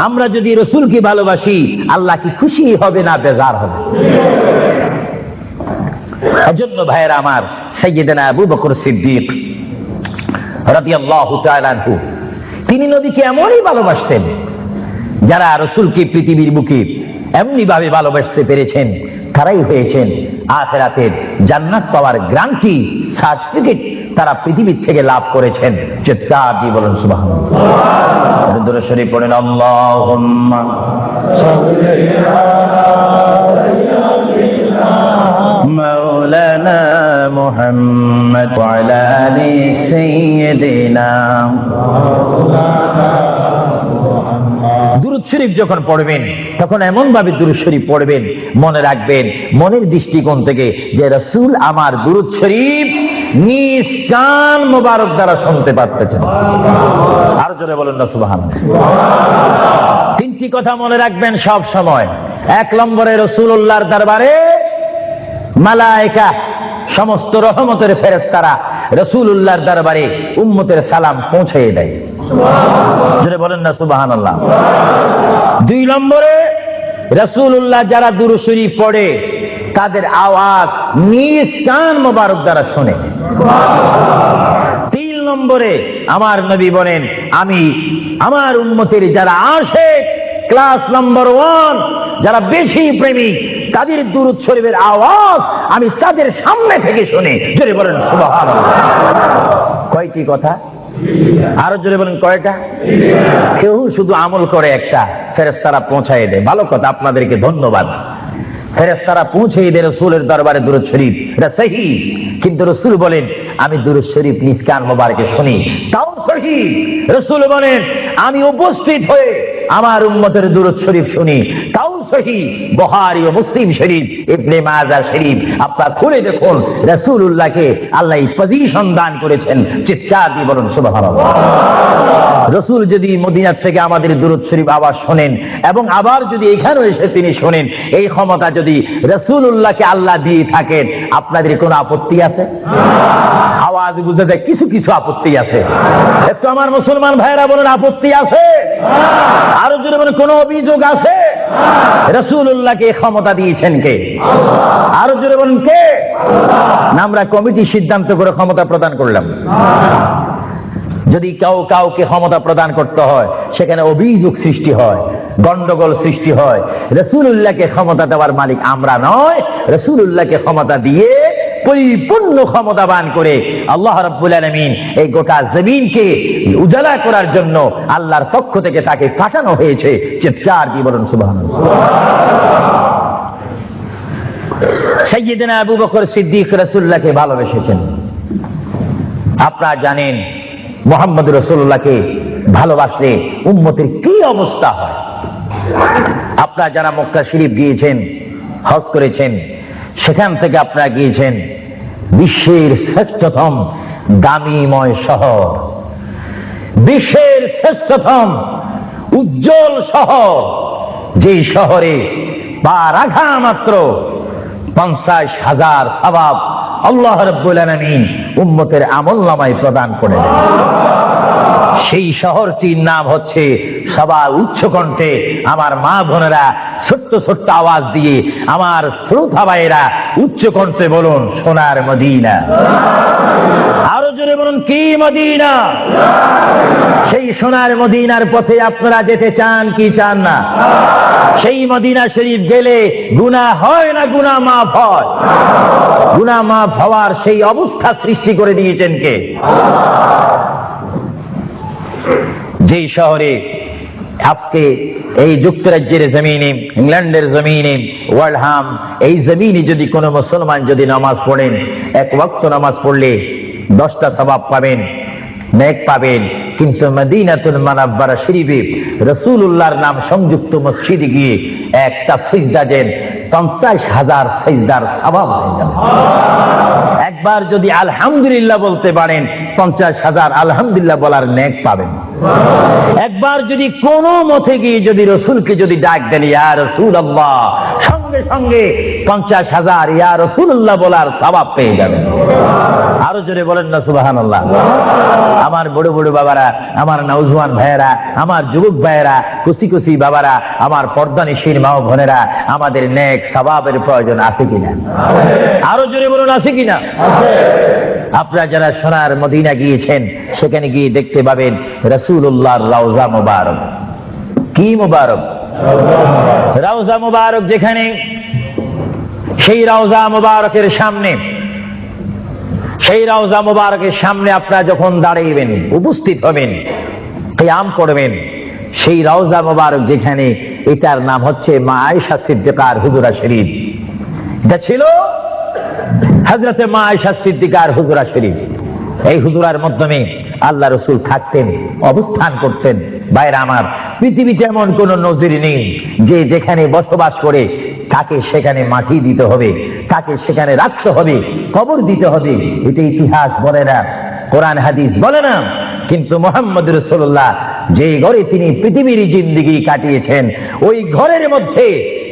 আমরা যদি রাসূলকে ভালোবাসি, আল্লাহ কি খুশি হবে না বেজার হবে? এজন্য ভাইয়েরা আমার, সাইয়্যিদানা আবু বকর সিদ্দিক রাদিয়াল্লাহু তাআলা আনহু তিনি নবীকে এমনই ভালোবাসতেন, যারা রাসূলকে পৃথিবীর বুকে এমনি ভাবে ভালোবাসতে পেরেছেন তারাই হয়েছেন আখিরাতের জান্নাত পাওয়ার গ্যারান্টি সার্টিফিকেট তারা পৃথিবীর থেকে লাভ করেছেন। চিৎকার দিয়ে বলেন সুবহানাল্লাহ। দরুদ শরীফ পড়েন, আল্লাহুম্মা সাল্লি আলা মাওলানা মুহাম্মদ ওয়া আলা আলি সাইয়্যিদিনা। দুরূদ শরীফ যখন পড়বেন তখন এমন ভাবে দুরূদ শরীফ পড়বেন, মনে রাখবেন মনের দৃষ্টিকোণ থেকে যে রাসূল আমার দুরূদ শরীফ নিজ কান মোবারক দ্বারা শুনতে পারতেছেন। আর জোরে বলেন না সুবহানাল্লাহ। তিনটি কথা মনে রাখবেন সব সময়। এক নম্বরে রাসূলুল্লাহর দরবারে মালায়েকা সমস্ত রহমতের ফেরেশতারা রাসূলুল্লাহর দরবারে উম্মতের সালাম পৌঁছে দেয়। জোরে বলেন না সুবহানাল্লাহ। দুই নম্বরে রাসূলুল্লাহ যারা দুরূদ শরীফ পড়ে তাদের আওয়াজ নিজ কান মোবারক দ্বারা শুনে। তিন নম্বরে আমার নবী বলেন, আমি আমার উম্মতের যারা আশিক ক্লাস নাম্বার 1 যারা বেশি প্রেমিক তাদের দুরূদ শরীফের আওয়াজ আমি তাদের সামনে থেকে শুনি। জোরে বলেন সুবহানাল্লাহ। কয়টি কথা? আরো জোরে বলেন কয়টা? কেউ শুধু আমল করে একটা, ফেরেশতারা পৌঁছায় দেয়। ভালো কথা, আপনাদেরকে ধন্যবাদ। ফেরেশতারা পৌঁছে দেয় রাসূলের দরবারে দুরূদ শরীফ, এটা সহিহ। কিন্তু রাসূল বলেন আমি দুরূদ শরীফ নিজ কান মোবারকে শুনি, তাও সহিহ। রাসূল বলেন আমি উপস্থিত হয়ে আমার উম্মতের দুরূদ শরীফ শুনি, তাও সহিহ। বুখারী ও মুসলিম শরীফ, ইবনে মাজাহ শরীফ আপনারা খুলে দেখুন। রাসূলুল্লাহকে আল্লাহ এই পজিশন দান করেছেন। চিৎকার দিয়ে বলুন সুবহানাল্লাহ। রাসূল যদি মদিনা থেকে আমাদের দুরূদ শরীফ আবার শোনেন এবং আবার যদি এখানেও এসে তিনি শোনেন, এই ক্ষমতা যদি রাসূলুল্লাহকে আল্লাহ দিয়ে থাকেন, আপনাদের কোনো আপত্তি আছে? আওয়াজ বুঝতে দেয় কিছু কিছু আপত্তি আছে। একটু আমার মুসলমান ভাইরা বলেন আপত্তি আছে? আরো জোরে বলেন কোনো অভিযোগ আছে? রাসূলুল্লাহকে ক্ষমতা দিয়েছেন কে? আরো জোরে বলেন কে? না আমরা কমিটি সিদ্ধান্ত করে ক্ষমতা প্রদান করলাম? যদি কাউকে ক্ষমতা প্রদান করতে হয় সেখানে অভিযোগ সৃষ্টি হয়, গন্ডগোল সৃষ্টি হয়। রাসূলুল্লাহকে ক্ষমতা দেওয়ার মালিক আমরা নয়। রাসূলুল্লাহকে ক্ষমতা দিয়ে পরিপূর্ণ ক্ষমতাবান করে আল্লাহ রাব্বুল আলামিন এই গোটা জমিনকে উজালা করার জন্য আল্লাহর পক্ষ থেকে তাকে পাঠানো হয়েছে। চিৎকার দিয়ে বলুন সুবহানাল্লাহ। সাইয়্যিদনা আবু বকর সিদ্দিক রাসূলুল্লাহকে ভালোবেসেছেন। আপনারা জানেন মুহাম্মদ রাসূলুল্লাহকে ভালোবাসলে উম্মতের কি অবস্থা হয়। আপনারা যারা মক্কা শরীফ গিয়েছেন, হজ করেছেন, সেখান থেকে আপনারা গিয়েছেন বিশ্বের শ্রেষ্ঠতম দামিময় শহর, বিশ্বের শ্রেষ্ঠতম উজ্জ্বল শহর, যেই শহরে পা রাখা মাত্র 50,000 সওয়াব আল্লাহ রাব্বুল আলামিন উম্মতের আমলনামায় প্রদান করে দেন। সেই শহরটির নাম হচ্ছে, সবার উচ্চ কণ্ঠে আমার মা বোনেরা ছোট্ট ছোট্ট আওয়াজ দিয়ে, আমার শ্রোতা ভাইয়েরা উচ্চ কণ্ঠে বলুন সোনার মদিনা। আরো জোরে বলুন কি মদিনা? সেই সোনার মদিনার পথে আপনারা যেতে চান কি চান না? সেই মদিনা শরীফ গেলে গুনাহ হয় না গুনাহ মাফ হয়? গুনাহ মাফ হওয়ার সেই অবস্থা সৃষ্টি করে দিয়েছেন কে? যেই শহরে আজকে এই যুক্তরাজ্যের জমিনে, ইংল্যান্ডের জমিনে, ওয়ার্ল্ডহাম এই জমিনে যদি কোনো মুসলমান যদি নামাজ পড়েন, এক ওয়াক্ত নামাজ পড়লে 10টা সওয়াব পাবেন, নেক পাবেন। কিন্তু মদিনাতুল মুনাওয়ারা শরীফে রাসূলুল্লাহর নাম সংযুক্ত মসজিদে গিয়ে একটা সিজদা দেন, 50,000 সিজদার সওয়াব হয়ে যাবে। একবার যদি আলহামদুলিল্লাহ বলতে পারেন, 50,000 আলহামদুলিল্লাহ বলার নেক পাবেন। একবার যদি কোনো মতে গিয়ে যদি রাসূলকে যদি ডাক দেন ইয়া রাসূলুল্লাহ, সঙ্গে সঙ্গে 50,000 ইয়া রাসূলুল্লাহ বলার সওয়াব পেয়ে যাবেন। আরো জোরে বলেন না সুবহানাল্লাহ। আমার বড় বড় বাবারা, আমার নওজোয়ান ভাইয়েরা, আমার যুবক ভাইয়েরা, কুচি কুচি বাবারা, আমার পর্দানিশীন মা ও বোনেরা, আমাদের নেক সওয়াবের প্রয়োজন আছে কিনা? আরো জোরে বলুন আছে কিনা? আপনারা যারা সোনার মদিনা গিয়েছেন, সেখানে গিয়ে দেখতে পাবেন রাসূলুল্লাহর রওজা মুবারক। কি মুবারক? রওজা মুবারক। যেখানে সেই রওজা মুবারকের সামনে, সেই রওজা মুবারকের সামনে আপনারা যখন দাঁড়াইবেন, উপস্থিত হবেন, কিয়াম করবেন, সেই রওজা মুবারক যেখানে, এটার নাম হচ্ছে মা আয়েশা সিদ্দিকার হুজুরা শরীফ। এটা ছিল হযরতে মা আয়েশা সিদ্দিকার হুজুরা শরীফ। এই হুজুরার মাধ্যমে আল্লাহ রাসূল থাকতেন, অবস্থান করতেন। ভাইরা আমার, পৃথিবীতে এমন কোন নজির নেই যে যেখানে বসবাস করে কাকে সেখানে মাটি দিতে হবে, কাকে সেখানে রাখতে হবে, কবর দিতে হবে, এটা ইতিহাস বলে না, কোরআন হাদিস বলে না। কিন্তু মুহাম্মদ রাসূলুল্লাহ যেই ঘরে তিনি পৃথিবীর জিন্দেগি কাটিয়েছেন, ওই ঘরের মধ্যে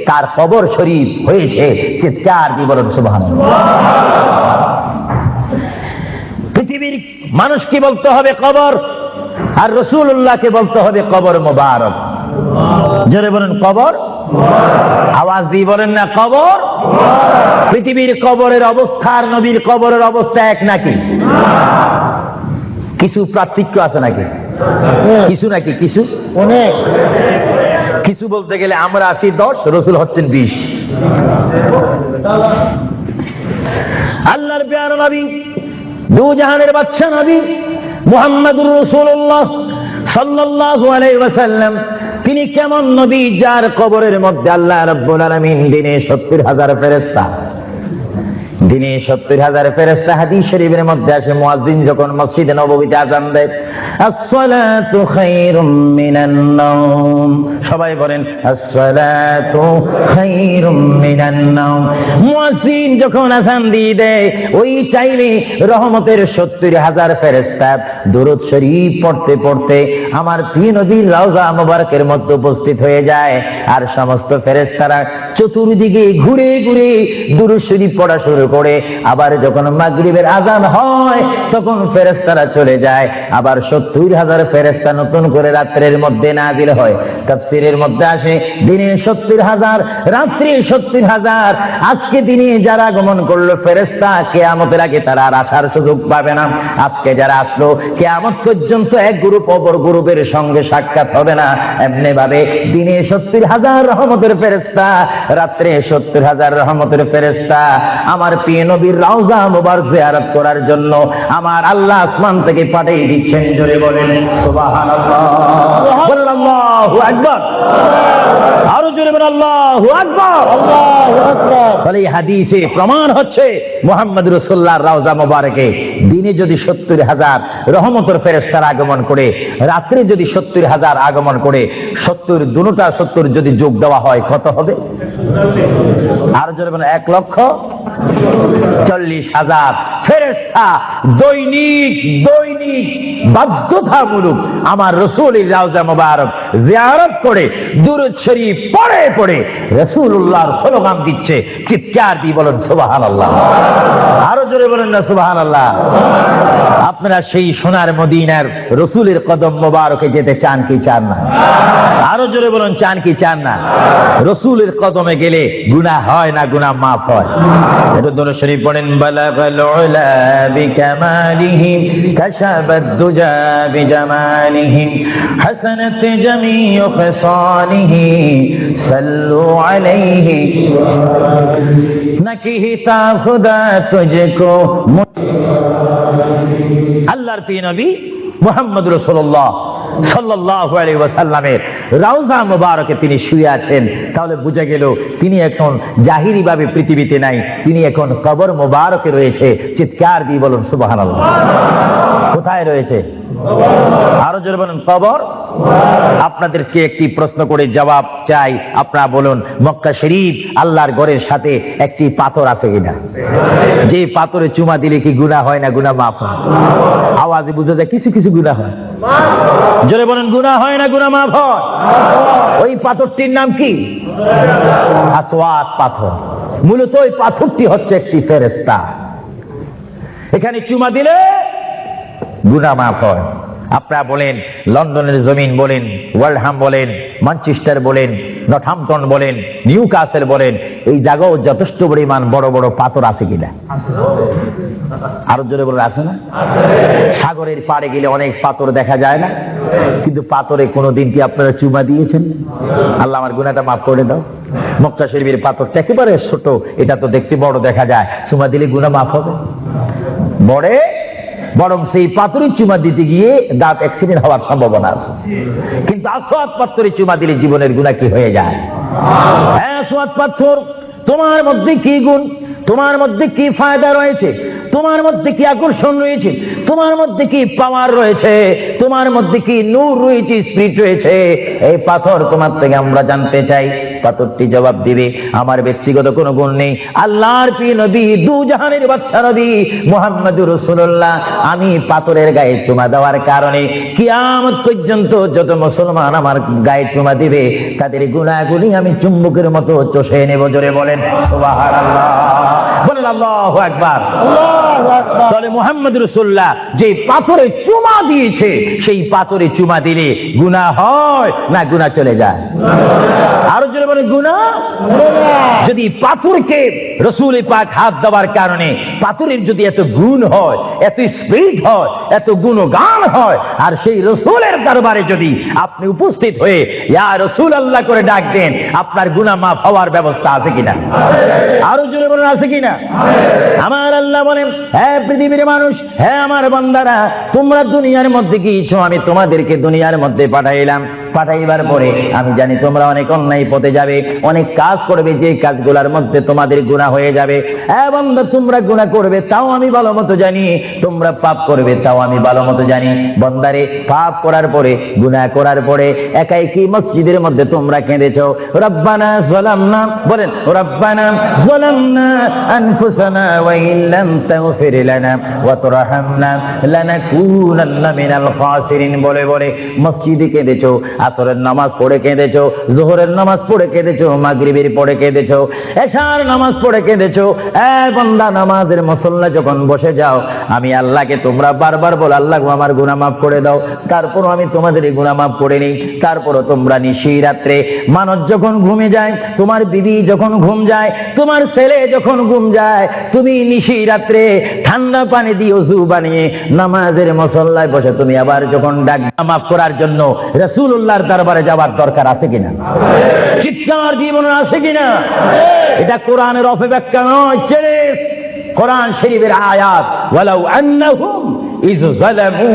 তার কবর শরীফ হয়েছে। চিৎকার দিয়ে বলুন সুবহানাল্লাহ। পৃথিবীর মানুষকে বলতে হবে কবর, আর রাসূলুল্লাহকে বলতে হবে কবর মোবারক। জোরে বলেন কবর, আওয়াজ দিয়ে বলেন না কবর। পৃথিবীর কবরের অবস্থা আর নবীর কবরের অবস্থা এক নাকি? কিছু পার্থক্য আছে নাকি? কিছু নাকি? কিছু অনেক। কিছু বলতে গেলে আমরা আছি 10, রাসূল হচ্ছেন 20। আল্লাহর প্যারা নবী, দু জাহানের বাদশা নবী মুহাম্মদুর রাসূলুল্লাহ সাল্লাল্লাহু আলাইহি ওয়াসাল্লাম, তিনি কেমন নবী যার কবরের মধ্যে আল্লাহ রাব্বুল আলামিন দিনে 70,000 ফেরেশতা, দিনে 70,000 ফেরেশতা। হাদিস শরীফের মধ্যে আসে মুয়াজ্জিন যখন মসজিদে নববীতে আযান দেয়, আসসালাতু খায়রুম মিনান নাওম, সবাই বলেন আসসালাতু খায়রুম মিনান নাওম। মুয়াজ্জিন যখন আযান দিয়ে দেয়, ওই টাইমে রহমতের 70,000 ফেরেশতা দুরূদ শরীফ পড়তে পড়তে আমার প্রিয় নবীর রওজা মুবারকের মধ্যে উপস্থিত হয়ে যায়। আর সমস্ত ফেরেশতারা চতুর্দিকে ঘুরে ঘুরে দুরূদ শরীফ পড়া শুরু করে। আবার যখন মাগরিবের আযান হয়, তখন ফেরেশতারা চলে যায়। আবার 70,000 ফেরেশতা নতুন করে রাত্রের মধ্যে নাজিল হয়। তাফসীরের মধ্যে আসে দিনে 70,000, রাত্রে 70,000। আজকে দিনে যারা আগমন করলো ফেরেশতা, কিয়ামতের আগে তারা আর আসার সুযোগ পাবে না। আজকে যারা আসলো, কিয়ামত পর্যন্ত এক গ্রুপ অপর গ্রুপের সঙ্গে সাক্ষাৎ হবে না। এমনি ভাবে দিনে 70,000 রহমতের ফেরেশতা, রাত্রে 70,000 রহমতের ফেরেশতা আমার প্রিয় নবীর রওজা মুবারক জিয়ারত করার জন্য আমার আল্লাহ আসমান থেকে পাঠিয়ে দিচ্ছেন। জোরে বলেন সুবহানাল্লাহ, আল্লাহু আকবার, আরো জোরে বলেন আল্লাহু আকবার, আল্লাহু আকবার। তাহলে এই হাদিসে প্রমাণ হচ্ছে মুহাম্মদ রাসূলুল্লাহর রওজা মুবারকে দিনে যদি 70,000 রহমতের ফেরেশতারা আগমন করে, রাত্রে যদি 70,000 আগমন করে, 70 দুটোটা 70 যদি যোগ দেওয়া হয় কত হবে? আর জোরে বলেন 1,40,000 ফেরেশতা দৈনিক দৈনিক বাধ্যতামূলক আমার রাসূলের রওজা মুবারক জিয়ারত করে দুরূদ শরীফ পড়ে পড়ে রাসূলুল্লাহর স্লোগান দিচ্ছে। চিৎকার দিয়ে বলেন সুবহানাল্লাহ, আরো জোরে বলেন না সুবহানাল্লাহ। আপনারা সেই সোনার মদিনার রাসূলের কদম মোবারকে যেতে চান কি চান না? আরো জোরে বলেন চান কি চান না? রাসূলের কদমে গেলে গুনাহ হয় না, গুনাহ মাফ হয়। এটা দরুদ শরীফ পড়েন, বালাগাল উলা বিকামালিহি কাশাবাদ দুজা বিজামালিহি হাসানাত জামিউ খিসালিহি সাল্লু আলাইহি নাকিহিতা খুদা তুজকো। আল্লাহর প্রিয় নবী মুহাম্মদ রাসূলুল্লাহ সাল্লাল্লাহু আলাইহি ওয়াসাল্লামের রওজা মুবারকে তিনি শুয়ে আছেন। তাহলে বোঝা গেল তিনি এখন জাহিরি ভাবে পৃথিবীতে নাই, তিনি এখন কবর মুবারকে রয়েছে। চিৎকার দিয়ে বলুন সুবহানাল্লাহ। কোথায় রয়েছে? আরো জোরে বলুন কবর। আপনাদেরকে একটি প্রশ্ন করে জবাব চাই, আপনারা বলুন মক্কা শরীফ আল্লাহর ঘরের সাথে একটি পাথর আছে কিনা? যে পাথরে চুমা দিলে কি গুনাহ হয় না, গুনাহ মাফ হয়? আওয়াজে বুঝা যায় কিছু কিছু গুনাহ হয়। জোরে বলেন গুনাহ হয় না, গুনাহ মাফ হয়? ওই পাথরটির নাম কি? আসওয়াদ পাথর। মূলত ওই পাথরটি হচ্ছে একটি ফেরেশতা। এখানে চুমা দিলে গুনাহ মাফ হয়। আপনারা বলেন লন্ডনের জমিন বলেন, ওয়ালহাম বলেন, ম্যানচেস্টার বলেন, নর্থহ্যাম্পটন বলেন, নিউ কাসেল বলেন, এই জায়গাও যথেষ্ট পরিমাণ বড় বড় পাথর আছে কিনা? আরো জোরে বলে আছে না? সাগরের পাড়ে গেলে অনেক পাথর দেখা যায় না? কিন্তু পাথরে কোনোদিন কি আপনারা চুমা দিয়েছেন? আল্লাহ আমার গুনাহটা মাফ করে দাও। মক্কা শরীফের পাথরটা একেবারে ছোট, এটা তো দেখতে বড় দেখা যায়, চুমা দিলে গুনাহ মাফ হবে? বরং সেই পাথরে চুমা দিতে গিয়ে দাঁত অ্যাক্সিডেন্ট হওয়ার সম্ভাবনা আছে। কিন্তু আসওয়াদ পাথরে চুমা দিলে জীবনের গুনাহ কি হয়ে যায়? হ্যাঁ, আসওয়াদ পাথর, তোমার মধ্যে কি গুণ, তোমার মধ্যে কি ফায়দা রয়েছে, তোমার মধ্যে কি আকর্ষণ রয়েছে, তোমার মধ্যে কি পাওয়ার রয়েছে, তোমার মধ্যে কি নূর রয়েছে, স্পিরিট রয়েছে, এই পাথর তোমার থেকে আমরা জানতে চাই। পাথরটি জবাব দিবে, আমার ব্যক্তিগত কোনো গুণ নেই, আল্লাহর প্রিয় নবী, দু জাহানের বাদশা নবী মুহাম্মদুর রাসূলুল্লাহ, আমি পাথরের গায়ে চুমা দেওয়ার কারণে কিয়ামত পর্যন্ত যত মুসলমান আমার গায়ে চুমা দিবে তাদের গুনাহগুলি আমি চুম্বকের মতো চষে নেব। জোরে বলেন সুবহানাল্লাহ, বলেন আল্লাহু আকবার। তাহলে মুহাম্মদুর রাসূলুল্লাহ যে পাথরে চুমা দিয়েছে, সেই পাথরে চুমা দিলে গুনাহ হয় না গুনাহ চলে যায়? আরো জোরে বলেন গুনাহ। যদি পাথরকে রাসূল পাক হাত দেওয়ার কারণে পাথরের যদি এত গুণ হয়, এত স্পিরিট হয়, এত গুণগান হয়, আর সেই রাসূলের দরবারে যদি আপনি উপস্থিত হয়ে ইয়া রাসূলুল্লাহ করে ডাক দেন, আপনার গুনাহ মাফ হওয়ার ব্যবস্থা আছে কিনা? আরো জোরে বলেন আছে কিনা? আমার আল্লাহ বলেন, হ্যাঁ পৃথিবীর মানুষ, হ্যাঁ আমার বান্দারা, তোমরা দুনিয়ার মধ্যে গিয়েছো, আমি তোমাদেরকে দুনিয়ার মধ্যে পাঠাইলাম। পাঠাইবার পরে আমি জানি তোমরা অনেক অন্যায় পথে যাবে, অনেক কাজ করবে, যে কাজগুলোর মধ্যে তোমাদের গুনাহ হয়ে যাবে। হ্যাঁ বান্দা, তোমরা গুনাহ করবে তাও আমি ভালো মতো জানি, তোমরা পাপ করবে তাও আমি ভালো মতো জানি। বান্দারে, পাপ করার পরে, গুনাহ করার পরে একাই কি মসজিদের মধ্যে তোমরা কেঁদেছো, রব্বানা যালামনা, বলেন রব্বানা যালামনা আনফুসানা ওয়া ইল্লাম তাগফির লানা ওয়া তুরহামনা লানাকুনান্না মিনাল খাসিরিন বলে বলে মসজিদে কেঁদেছো, আসরের নামাজ পড়ে কেঁদেছো, যোহরের নামাজ পড়ে কেঁদেছো, মাগরিবের পড়ে কেঁদেছো, এশার নামাজ পড়ে কেঁদেছো। বান্দা, নামাজের মুসল্লা যখন বসে যাও, আমি আল্লাহকে তোমরা বারবার বল, আল্লাহ আমার গুনাহ মাফ করে দাও, তারপরও আমি তোমাদের এই গুনাহ মাফ করে নিই। তারপরও তোমরা নিশি রাত্রে, মানুষ যখন ঘুমে যায়, তোমার বিবি যখন ঘুম যায়, তোমার ছেলে যখন ঘুম যায়, তুমি নিশি রাত্রে ঠান্ডা পানি দিয়ে ওযু বানিয়ে নামাজের মুসল্লায় বসে তুমি আবার যখন ডাক মাফ করার জন্য রাসূলুল্লাহর দরবারে যাওয়ার দরকার আছে কিনা? চিৎকার জীবনে আছে কিনা? এটা কোরআনের অপব্যাখ্যা নয়, কোরআন শরীফের আয়াত। ওয়ালাউ আন্নাহুম ইয যালামু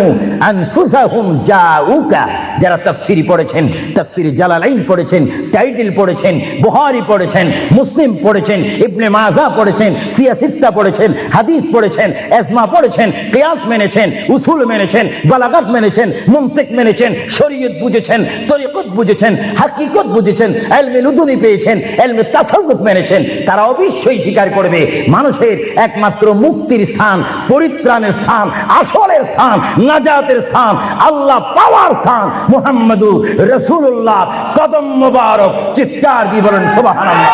আনফুসাহুম জাউকা, যারা তাফসীর পড়েছেন, তাফসীর জালালাইন পড়েছেন, টাইটেল পড়েছেন, বুখারী পড়েছেন, মুসলিম পড়েছেন, ইবনে মাজাহ পড়েছেন, সিয়াসিত্তা পড়েছেন, হাদিস পড়েছেন, ইজমা পড়েছেন, কিয়াস মেনেছেন, উসুল মেনেছেন, বালাগাত মেনেছেন, মুনতিক মেনেছেন, শরীয়ত বুঝেছেন, তরিকত বুঝেছেন, হাকিকত বুঝেছেন, ইলমে লুদুনি পেয়েছেন, ইলমে তাসাউফ মেনেছেন, তারা অবশ্যই স্বীকার করবে মানুষের একমাত্র মুক্তির স্থান, পরিত্রাণের স্থান, আসলের স্থান, নাজাতের স্থান, আল্লাহ পাওয়ার স্থান মুহাম্মদুর রাসূলুল্লাহ কদম মোবারক। চিৎকার দিয়ে বলেন সুবহানাল্লাহ।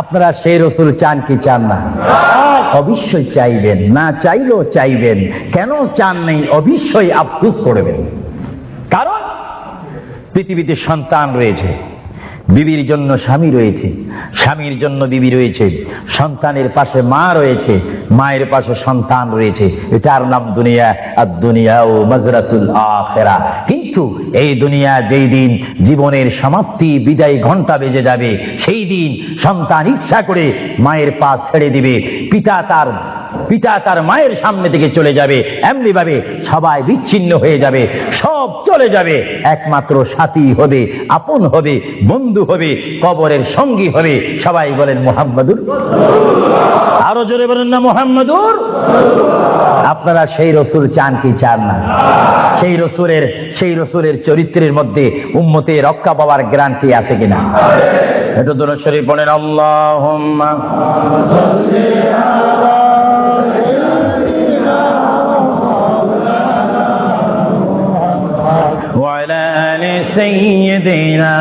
আপনারা সেই রসুল চান কি চান না? অবশ্যই চাইবেন, না চাইলেও চাইবেন। কেন চান নেই? অবশ্যই আফসোস করবেন। কারণ পৃথিবীতে সন্তান রয়েছে, বিবির জন্য স্বামী রয়েছে, স্বামীর জন্য বিবি রয়েছে, সন্তানের পাশে মা রয়েছে, মায়ের পাশে সন্তান রয়েছে। এটার নাম দুনিয়া। আর দুনিয়া ও মাজরাতুল আখিরা। কিন্তু এই দুনিয়া যেই দিন জীবনের সমাপ্তি, বিদায় ঘন্টা বেজে যাবে, সেই দিন সন্তান ইচ্ছা করে মায়ের পা ছেড়ে দিবে, পিতা তার মায়ের সামনে থেকে চলে যাবে, এমনি ভাবে সবাই বিচ্ছিন্ন হয়ে যাবে, সব চলে যাবে। একমাত্র সাথী হবে, আপন হবে, বন্ধু হবে, কবরের সঙ্গী হবে। সবাই বলেন মুহাম্মাদুর। আরো জোরে বলেন না মুহাম্মাদুর। আপনারা সেই রসুল চান কি চান না? সেই রসুলের চরিত্রের মধ্যে উম্মতে রক্ষা পাওয়ার গ্যারান্টি আছে কিনা? এটা দরুদ শরীফ পড়েন, আল্লাহুম্মা وعلى آل سيدنا।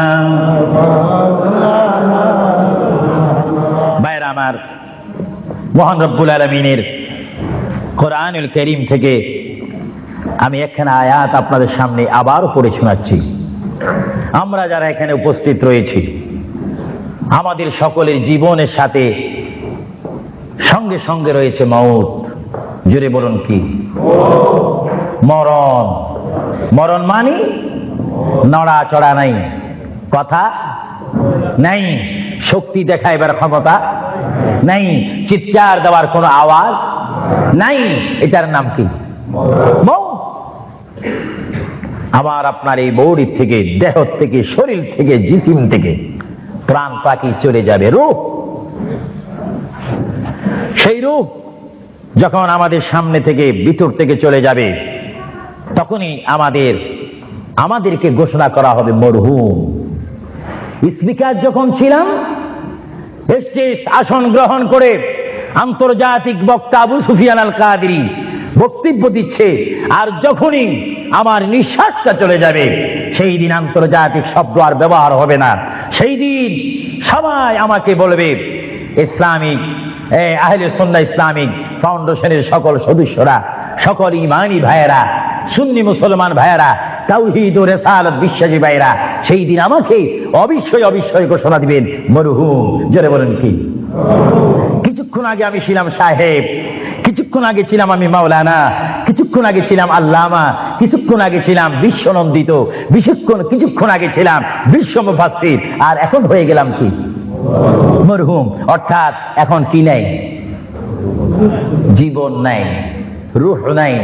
ভাইরা আমার, মহান রব্বুল আলামিনের কোরআনুল কারীম থেকে আমি একখানা আয়াত আপনাদের সামনে আবার পড়ে শোনাচ্ছি। আমরা যারা এখানে উপস্থিত রয়েছি, আমাদের সকলের জীবনের সাথে সঙ্গে সঙ্গে রয়েছে মওত। জোরে বলুন কি? মরণ। মরণ মানে নড়াচড়া নাই, কথা নাই, শক্তি দেখাইবার ক্ষমতা নাই, চিৎকার দেওয়ার কোনো আওয়াজ নাই। এটার নাম কি? মৌত। আমার আপনার এই বডি থেকে, দেহ থেকে, শরীর থেকে, জিসিম থেকে প্রাণ পাখি চলে যাবে, রূহ। সেই রূহ যখন আমাদের সামনে থেকে, ভিতর থেকে চলে যাবে, তখনই আমাদেরকে ঘোষণা করা হবে মরহুম। স্পিকার যখন ছিলাম, স্টেজ আসন গ্রহণ করে আন্তর্জাতিক বক্তা আবু সুফিয়ান আল কাদেরী বক্তব্য দিচ্ছে, আর যখনই আমার নিঃশ্বাসটা চলে যাবে, সেই দিন আন্তর্জাতিক শব্দ আর ব্যবহার হবে না। সেই দিন সবাই আমাকে বলবে, ইসলামিক আহলে সুন্নাহ ইসলামিক ফাউন্ডেশনের সকল সদস্যরা, সকল ইমানি ভাইয়েরা, সুন্নি মুসলমান ভাইয়েরা, তাওহীদ ও রিসালাত বিশ্বাসী ভাইয়েরা, সেই দিন আমাকে অবশ্যই ঘোষণা দিবেন মরহুম। জোরে বলেন কি? কিছুক্ষণ আগে আমি ছিলাম সাহেব, কিছুক্ষণ আগে ছিলাম আমি মাওলানা, কিছুক্ষণ আগে ছিলাম আল্লামা, কিছুক্ষণ আগে ছিলাম বিশ্বনন্দিত, কিছুক্ষণ আগে ছিলাম বিশ্ব মুফাসসির, আর এখন হয়ে গেলাম কি? মরহুম। অর্থাৎ এখন কি নাই? জীবন নাই, রূহ নাই,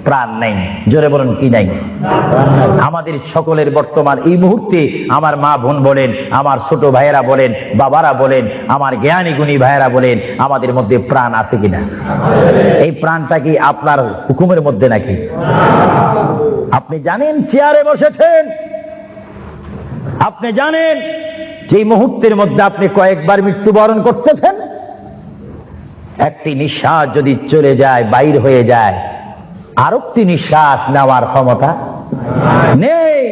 প্রাণ নাই। জোরে বলেন কি নাই? আমাদের সকলের বর্তমান এই মুহূর্তে আমার মা বোন বলেন, আমার ছোট ভাইয়েরা বলেন, বাবারা বলেন, আমার জ্ঞানী গুণী ভাইয়েরা বলেন, আমাদের মধ্যে প্রাণ আছে কিনা? এই প্রাণটা কি আপনার হুকুমের মধ্যে নাকি? আপনি জানেন চেয়ারে বসেছেন, আপনি জানেন যে মুহূর্তের মধ্যে আপনি কয়েকবার মৃত্যুবরণ করতেছেন। একটি নিঃশ্বাস যদি চলে যায়, বাইর হয়ে যায়, আরেকটি নিঃশ্বাস নেওয়ার ক্ষমতা নেই।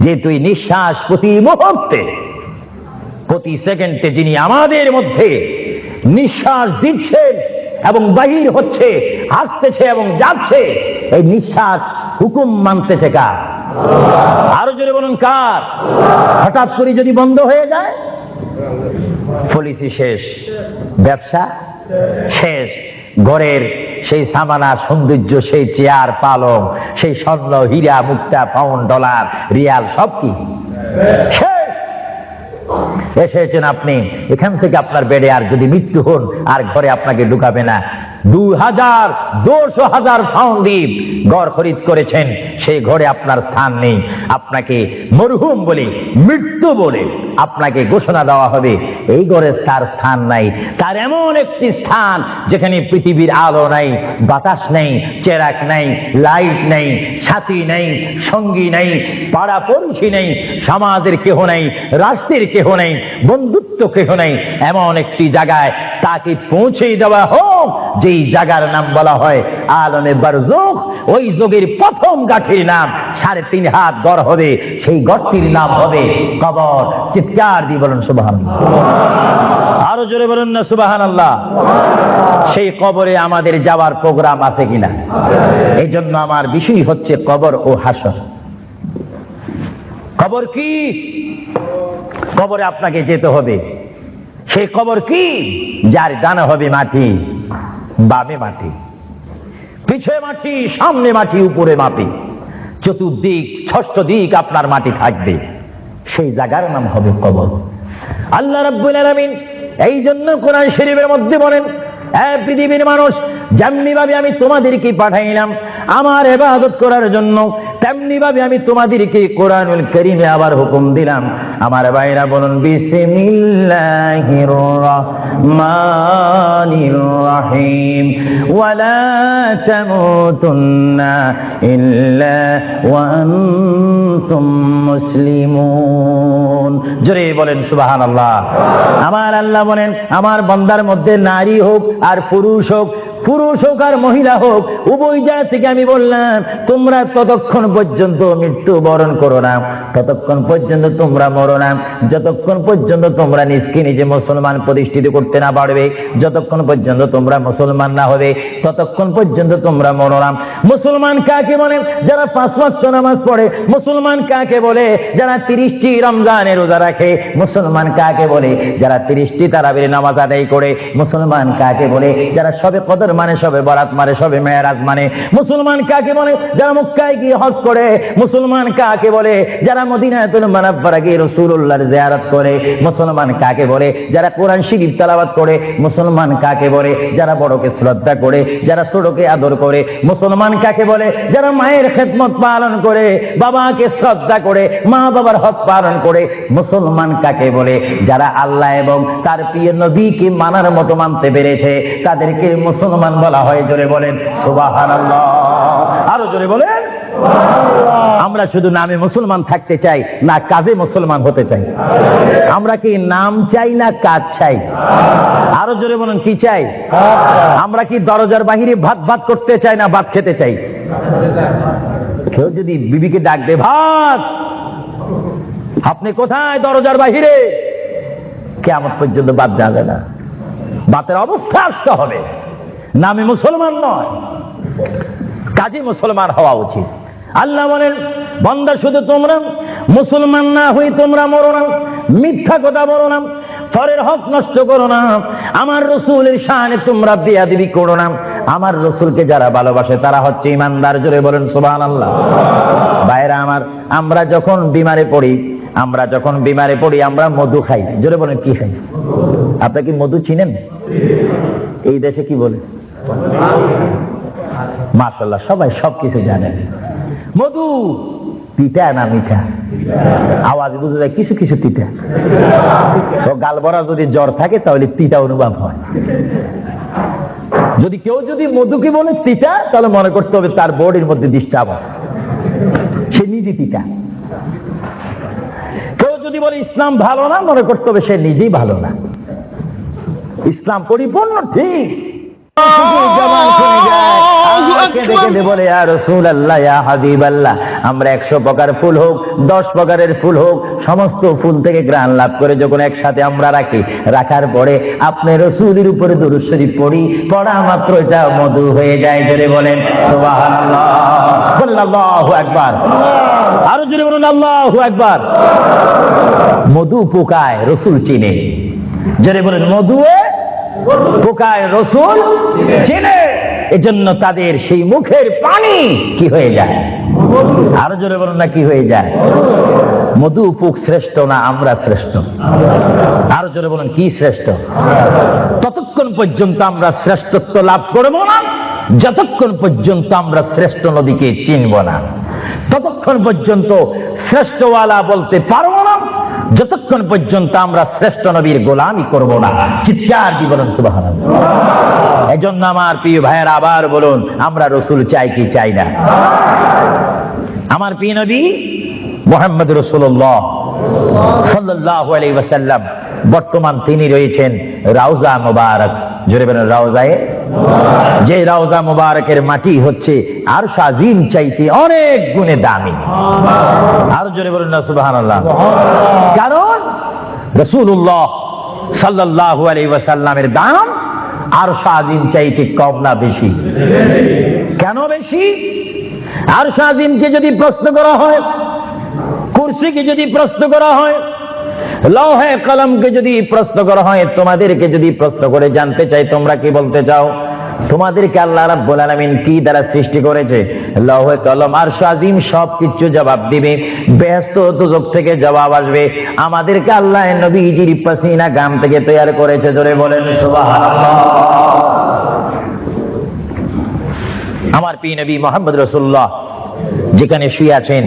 যে তুই নিঃশ্বাস প্রতি মুহূর্তে, প্রতি সেকেন্ডে যিনি আমাদের মধ্যে নিঃশ্বাস দিচ্ছেন এবং বাহির হচ্ছে, আসতেছে এবং যাচ্ছে, এই নিঃশ্বাস হুকুম মানতেছে কার? আরো জোরে বলুন কার? হঠাৎ করে যদি বন্ধ হয়ে যায়, পলিসি শেষ, ব্যবসা শেষ, ঘরের সেই সামানা সৌন্দর্য, সেই চেয়ার পালং, সেই স্বর্ণ হীরা মুক্তা পাউন্ড ডলার রিয়াল সব কি শেষ। এসেছেন আপনি, এখান থেকে আপনার বেডে আর যদি মৃত্যু হন, আর ঘরে আপনাকে ঢুকাবে না। 2000 200,000 পাউন্ড দিয়ে ঘর খরিদ করেছেন, সেই ঘরে আপনার স্থান নেই। আপনাকে মরহুম বলে, মৃত্যু বলে আপনাকে ঘোষণা দেওয়া হবে, এই ঘরে তার স্থান নাই। তার এমন একটি স্থান যেখানে পৃথিবীর আলো নাই, বাতাস নেই, চেরাক নাই, লাইট নেই, সাথী নেই, সঙ্গী নেই, পাড়া পড়শি নেই, সমাজের কেহ নেই, রাষ্ট্রের কেহ নেই, বন্ধুত্ব কেহ নেই। এমন একটি জায়গায় তাকে পৌঁছে দেওয়া হোক, যেই জায়গার নাম বলা হয় আলমে বারজুখ। ওই যুগের প্রথম গাঠির নাম 3.5 হাত গড় হবে, সেই গড়টির নাম হবে কবর। চিৎকার দিয়ে বলুন সুবহানাল্লাহ। আরো জোরে বলুন না সুবহানাল্লাহ। সেই কবরে আমাদের যাওয়ার প্রোগ্রাম আছে কিনা? এই জন্য আমার বিষয় হচ্ছে কবর ও হাসর। কবর কি? কবরে আপনাকে যেতে হবে। সেই কবর কি? যার ডানে হবে মাটি, বামে মাটি, পিছে মাটি, সামনে মাটি, উপরে মাটি, চতুর্দিক 6 দিক আপনার মাটি থাকবে। সেই জায়গার নাম হবে কবর। আল্লাহ রাব্বুল আলামিন এই জন্য কোরআন শরীফের মধ্যে বলেন, হে পৃথিবীর মানুষ, যেমনি ভাবে আমি তোমাদেরকে পাঠাইলাম আমার ইবাদত করার জন্য, তেমনি ভাবে আমি তোমাদেরকে কোরআনুল কারীমে আবার হুকুম দিলাম। আমার ভাইরা বলুন বিসমিল্লাহির রাহমানির রাহিম, ওয়ালা তামুতুন্না ইল্লা ওয়া আনতুম মুসলিমুন। জোরে বলেন সুবহানাল্লাহ। আমার আল্লাহ বলেন, আমার বান্দার মধ্যে নারী হোক আর পুরুষ হোক, পুরুষ হোক আর মহিলা হোক, উভয় জায়গা থেকে আমি বললাম, তোমরা ততক্ষণ পর্যন্ত মৃত্যুবরণ করো না, ততক্ষণ পর্যন্ত তোমরা মরো না, যতক্ষণ পর্যন্ত তোমরা নিজকে নিজে মুসলমান প্রতিষ্ঠিত করতে না পারবে, যতক্ষণ পর্যন্ত তোমরা মুসলমান না হবে, ততক্ষণ পর্যন্ত তোমরা মরো না। মুসলমান কাকে বলে? যারা 5 ওয়াক্ত নামাজ পড়ে। মুসলমান কাকে বলে? যারা 30টি রমজানের রোজা রাখে। মুসলমান কাকে বলে? যারা 30টি তারাবির নামাজ আদায় করে। মুসলমান কাকে বলে? যারা সবে কদর মানে সবে বরাত মানে সবে মেরাজ মানে। মুসলমান কাকে বলে? যারা মক্কায় গিয়ে হজ করে। মুসলমান কাকে বলে? যারা মদিনাতুল মুনাওয়ারা গিয়ে রাসূলুল্লাহর জিয়ারত করে। মুসলমান কাকে বলে? যারা কোরআন শরীফ তেলাওয়াত করে। মুসলমান কাকে বলে? যারা বড়কে শ্রদ্ধা করে, যারা ছোটকে আদর করে। মুসলমান কাকে বলে? যারা মায়ের খেদমত পালন করে, বাবাকে শ্রদ্ধা করে, মা বাবার হক পালন করে। মুসলমান কাকে বলে? যারা আল্লাহ এবং তার প্রিয় নবীকে মানার মতো মানতে পেরেছে, তাদেরকে মুসলমান বলা হয়। জোরে বলেন সুবহানাল্লাহ। আরো জোরে বলেন। আমরা শুধু নামে মুসলমান থাকতে চাই না কাজে মুসলমান হতে চাই? আমরা কি নাম চাই না কাজ চাই? আরো জোরে বলেন কি চাই? আমরা কি দরজার বাহিরে ভাত ভাত করতে চাই না ভাত খেতে চাই? কেউ যদি বিবিকে ডাক দে, ভাত, আপনি কোথায়? দরজার বাহিরে। কিয়ামত পর্যন্ত বাদ যাবে না। বাতের অবস্থা আসতে হবে। নামে মুসলমান নয়, কাজে মুসলমান হওয়া উচিত। আল্লাহ বলেন, বান্দা শুধু তোমরা মুসলমান না হই তোমরা মরো না, মিথ্যা কথা বলো না, পরের হক নষ্ট করো না, আমার রসুলের শানে তোমরা বেয়াদবি করো না। আমার রসুলকে যারা ভালোবাসে তারা হচ্ছে ইমানদার। জোরে বলেন সুবহানাল্লাহ। ভাইরা আমার, আমরা যখন বিমারে পড়ি আমরা মধু খাই। জোরে বলেন কি খাই? আপনি কি মধু চিনেন? এই দেশে কি বলে? মাশাআল্লাহ, সবাই সবকিছু জানেন। মধু তিতা না মিঠা? আওয়াজ বুঝে যায় কিছু কিছু তিতা। তো গাল ভরা যদি জ্বর থাকে তাহলে তিতা অনুভব হয়। যদি কেউ মধুকে বলে তিতা, তাহলে মনে করতে হবে তার বডির মধ্যে ডিস্টার্ব আছে, সে নিজে তিতা। কেউ যদি বলে ইসলাম ভালো না, মনে করতে হবে সে নিজেই ভালো না। ইসলাম পরিপূর্ণ ঠিক। আমরা 100 প্রকার ফুল হোক, 10 প্রকারের ফুল হোক, সমস্ত ফুল থেকে ঘ্রাণ লাভ করে যখন একসাথে আমরা রাখি, রাখার পরে আপনি রাসূলের উপরে দরুদ শরীফ পড়ি, পড়া মাত্র এটা মধু হয়ে যায়। জোরে বলেন সুবহানাল্লাহ। আল্লাহু আকবার। আরো জোরে বলুন আল্লাহু আকবার। মধু পোকায়, রাসূল চিনে। জোরে বলেন মধু পোকায়, রাসূল চিনে। এজন্য তাদের সেই মুখের পানি কি হয়ে যায়? আরো জোরে বলুন না কি হয়ে যায়? মধু পোক শ্রেষ্ঠ না আমরা শ্রেষ্ঠ? আরো জোরে বলুন কি শ্রেষ্ঠ? ততক্ষণ পর্যন্ত আমরা শ্রেষ্ঠত্ব লাভ করবো না যতক্ষণ পর্যন্ত আমরা শ্রেষ্ঠ নবীকে চিনব না। ততক্ষণ পর্যন্ত শ্রেষ্ঠওয়ালা বলতে পারবো না যতক্ষণ পর্যন্ত আমরা শ্রেষ্ঠ নবীর গোলামি করব না। চিৎকার দিয়ে বলুন সুবহানাল্লাহ। এজন্য আমার প্রিয় ভাইয়েরা আবার বলুন, আমরা রাসূল চাই কি চাই না? আমার প্রিয় নবী মুহাম্মদ রাসূলুল্লাহ সাল্লাল্লাহু আলাইহি ওয়াসাল্লাম, বর্তমান তিনি রয়েছেন রওজা মুবারক। জোরে বলেন রওজায়ে। যে রওজা মুবারকের মাটি হচ্ছে আরশ আজিম চাইতে অনেক গুণে দামি। আর জোরে বলুন না সুবহানাল্লাহ। কারণ রাসূলুল্লাহ সাল্লাল্লাহু আলাইহি ওয়াসাল্লামের দাম আরশ আজিম চাইতে কম না বেশি? কেন বেশি? আরশ আজিমকে যদি প্রশ্ন করা হয়, কুরসিকে যদি প্রশ্ন করা হয়, লৌহে কলমকে যদি প্রশ্ন করা হয়, তোমাদেরকে যদি প্রশ্ন করে জানতে চাই তোমরা কি বলতে চাও? তোমাদেরকে আল্লাহ রাব্বুল আলামিন কি দ্বারা সৃষ্টি করেছে? লৌহে কলম আরশ আজিম সবকিছু জবাব দিবে। বেহেশত দোজখ থেকে জবাব আসবে। আমাদেরকে আল্লাহ নবীজির পাসিনা গাম থেকে তৈরি করেছে। জোরে বলেন সুবহানাল্লাহ। আমার প্রিয় নবী মুহাম্মদ রাসূলুল্লাহ যেখানে শুয়ে আছেন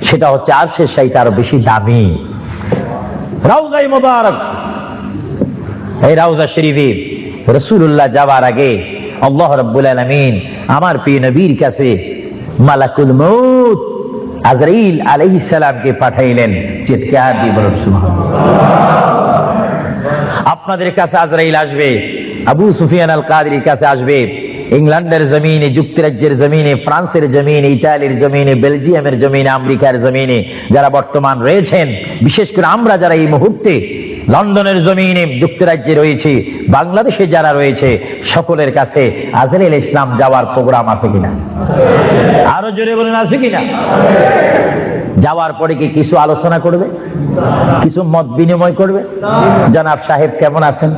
সেটা হচ্ছে আরশের চাইতে আরো বেশি দামি রওজায়ে মুবারক। এই রওজা শরীফে রাসূলুল্লাহ যাওয়ার আগে আল্লাহ রাব্বুল আলামিন আমার প্রিয় নবীর কাছে মালাকুল মউত আজরাইল আলাইহিস সালামকে পাঠাইলেন। চিৎকার দিয়ে বলুন সুবহানাল্লাহ। আপনাদের কাছে আজরাইল আসবে, আবু সুফিয়ান আল কাদরির কাছে আসবে, ইংল্যান্ডের জমিনে, যুক্তরাজ্যের জমিনে, ফ্রান্সের জমিনে, ইতালির জমিনে, বেলজিয়ামের জমিনে, আমেরিকার জমিনে যারা বর্তমান রয়েছেন, বিশেষ করে আমরা যারা এই মুহূর্তে লন্ডনের জমিনে, যুক্তরাজ্যে রয়েছে, বাংলাদেশে যারা রয়েছে, সকলের কাছে আজরাইল ইসলাম যাওয়ার প্রোগ্রাম আছে কিনা? আরো জোরে বলেন আছে কিনা? যাওয়ার পরে কি কিছু আলোচনা করবে, কিছু মত বিনিময় করবে? জনাব সাহেব কেমন আছেন?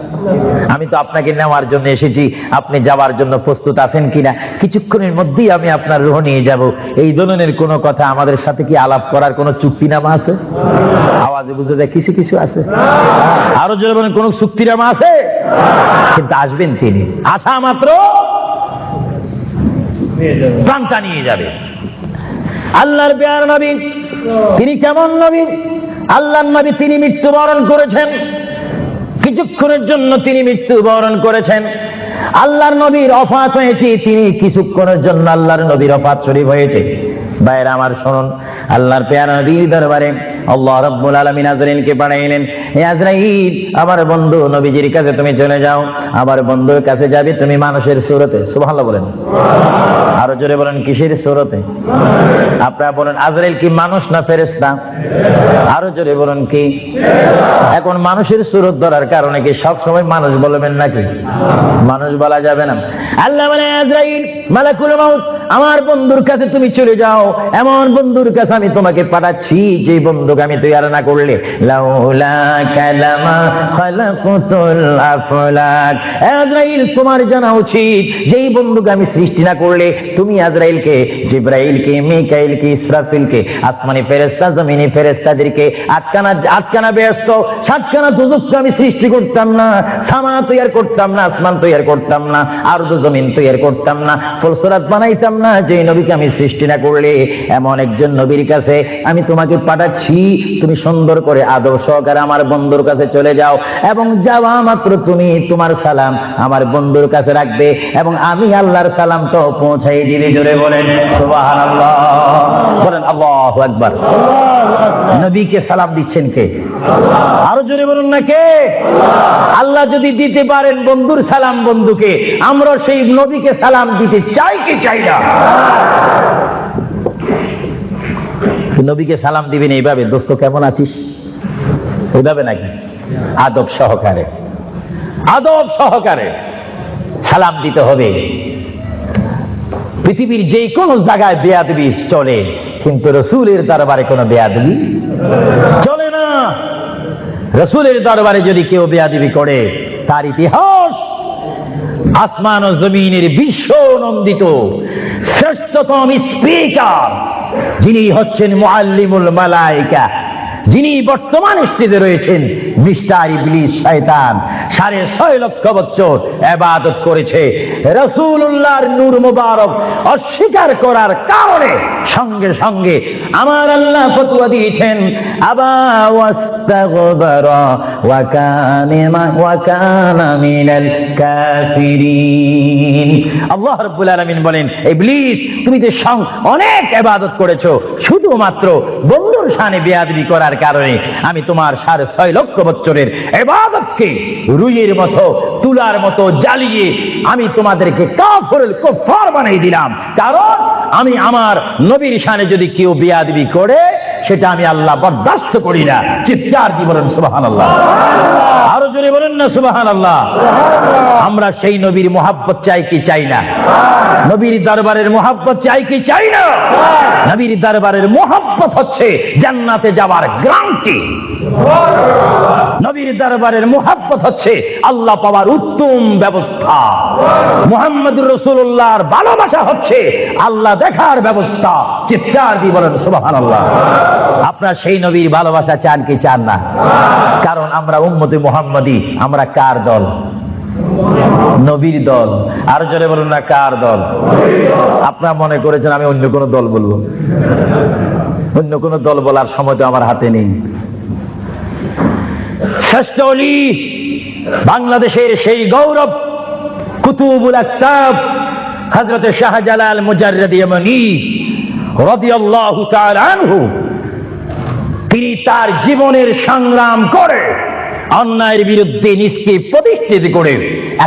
আমি তো আপনাকে নেওয়ার জন্য এসেছি, আপনি যাওয়ার জন্য প্রস্তুত আছেন কিনা? কিছুক্ষণের মধ্যেই আমি আপনার রুহ নিয়ে যাব। এই ধরনের কোনো কথা আমাদের সাথে কি আলাপ করার কোনো চুক্তিনামা আছে? আওয়াজে বুঝে যায় কিছু কিছু আছে। আরো জোরে বলেন, কোনো চুক্তিনামা আছে? কিন্তু আসবেন তিনি, আসা মাত্র প্রাণটা নিয়ে যাবে। আল্লাহর পেয়ার নবী, তিনি কেমন নবী? আল্লাহর নবী, তিনি মৃত্যুবরণ করেছেন, কিছুক্ষণের জন্য তিনি মৃত্যুবরণ করেছেন। আল্লাহর নবীর ওফাত হয়েছে, তিনি কিছুক্ষণের জন্য আল্লাহর নবীর ওফাত শরীফ হয়েছে। ভাইরা আমার শুনুন, আল্লাহর পেয়ারা নবীর দরবারে আল্লাহ রাব্বুল আলামিন আজরাইলকে পাঠাইলেন। হে আজরাইল, আমার বন্ধু নবীজির কাছে তুমি চলে যাও। আমার বন্ধুর কাছে যাবে তুমি মানুষের সুরতে। সুবহানাল্লাহ বলেন। আরো জোরে বলেন, কিসের সুরতে? আপনারা বলেন, আজরাইল কি মানুষ না ফেরেশতা? আরো জোরে বলেন, কি? এখন মানুষের সুরত ধরার কারণে কি সব সময় মানুষ বলবেন নাকি? মানুষ বলা যাবে না। আল্লাহ বলে, আজরাইল, মালাকুল মাউত, আমার বন্ধুর কাছে তুমি চলে যাও। এমন বন্ধুর কাছে আমি তোমাকে পাঠাচ্ছি যে বন্ধুকে আমি তৈরি না করলে লাউলা কালামা খালাকুতুল আফলাক। আজরাইল, তোমার জানা উচিত যেই বন্ধুকে আমি সৃষ্টি না করলে তুমি আজরাইলকে, জিবরাইলকে, মিকাইলকে, ইসরাফিলকে, আসমানি ফেরেশতা, জমিনি ফেরেশতাদেরকে আটকানা ব্যস্ত সাতখানা দুজককে আমি সৃষ্টি করতাম না, সামা তৈরি করতাম না, আসমান তৈরি করতাম না, আরদ জমিন তৈরি করতাম না, ফুলসরাত বানাইতাম না যে নবীকে আমি সৃষ্টি না করলে। এমন একজন নবীর কাছে আমি তোমাকে পাঠাচ্ছি, তুমি সুন্দর করে আদব সহকারে আমার বন্ধুর কাছে চলে যাও এবং যাওয়া মাত্র তুমি তোমার সালাম আমার বন্ধুর কাছে রাখবে এবং আমি আল্লাহর সালাম তো পৌঁছাই দিবে। জোরে বলেন সুবহানাল্লাহ, বলেন আল্লাহু আকবার। নবীকে সালাম দিচ্ছেন কে? আরো জোরে বলুন না, কে? আল্লাহ যদি দিতে পারেন বন্ধুর সালাম বন্ধুকে, আমরা সেই নবীকে সালাম দিতে চাই কি চাই না? নবীকে সালাম দিবেন এইভাবে, দোস্ত কেমন আছিস, এইভাবে নাকি? আদব সহকারে, আদব সহকারে সালাম দিতে হবে। পৃথিবীর যে কোনো জায়গায় বেয়াদবি চলে, কিন্তু রসুলের দরবারে কোনো বেয়াদবি চলে না। রসুলের দরবারে যদি কেউ বেয়াদবি করে, তার ইতিহাস আসমান ও জমিনের বিশ্ব নন্দিত শ্রেষ্ঠতম স্পিকার, যিনি হচ্ছেন মুআল্লিমুল মালায়েকা, যিনি বর্তমান স্টেজে রয়েছেন, মিস্টার ইবলিস শয়তান 6.5 লক্ষ বছর ইবাদত করেছে। রাসূলুল্লাহর নূর মুবারক অস্বীকার করার কারণে সঙ্গে সঙ্গে আমার আল্লাহ ফতোয়া দিয়েছেন, আবা ওয়াস্তাগবারা ওয়া কানা মিনাল কাফিরিন। আল্লাহ রাব্বুল আলামিন বলেন, ইবলিস, তুমি তো অনেক ইবাদত করেছো, শুধুমাত্র বন্ধুর শানে বেয়াদবি করার কারণে আমি তোমার 6.5 লক্ষ বছরের ইবাদতকে রুইয়ের মতো, তুলার মতো জ্বালিয়ে আমি তোমাদেরকে কুফার বানিয়ে দিলাম। কারণ আমি আমার নবীর শানে যদি কেউ বেয়াদবি করে, সেটা আমি আল্লাহ বরদাস্ত করি না। চিৎকার দিয়ে বলেন সুবহানাল্লাহ। আরো জোরে বলেন না সুবহানাল্লাহ। আমরা সেই নবীর মুহাব্বত চাই কি চাই না? নবীর দরবারের মুহাব্বত চাই কি চাই না? নবীর দরবারের মুহাব্বত হচ্ছে জান্নাতে যাওয়ার গ্যারান্টি। নবীর দরবারের মুহাব্বত হচ্ছে আল্লাহ পাওয়ার উত্তম ব্যবস্থা। মুহাম্মদুর রাসূলুল্লাহর ভালোবাসা হচ্ছে আল্লাহ দেখার ব্যবস্থা। চিৎকার দিয়ে বলেন সুবহানাল্লাহ। আপনারা সেই নবীর ভালোবাসা চান কি চান না? কারণ আমরা উম্মতে মুহাম্মদী। আমরা কার দল? নবীর দল। আর জোরে বলুন না, কার দল? আপনারা মনে করেছেন আমি অন্য কোন দল বলবো? অন্য কোন দল বলার সময় তো আমার হাতে নেই। শ্রেষ্ঠ ওলি, বাংলাদেশের সেই গৌরব, কুতুবুল আকতাব হযরত শাহজালাল মুজাররদি ইয়ামানি রাদিয়াল্লাহু তাআলা আনহু, তিনি তার জীবনের সংগ্রাম করে অন্যায়ের বিরুদ্ধে নিজকে প্রতিষ্ঠিত করে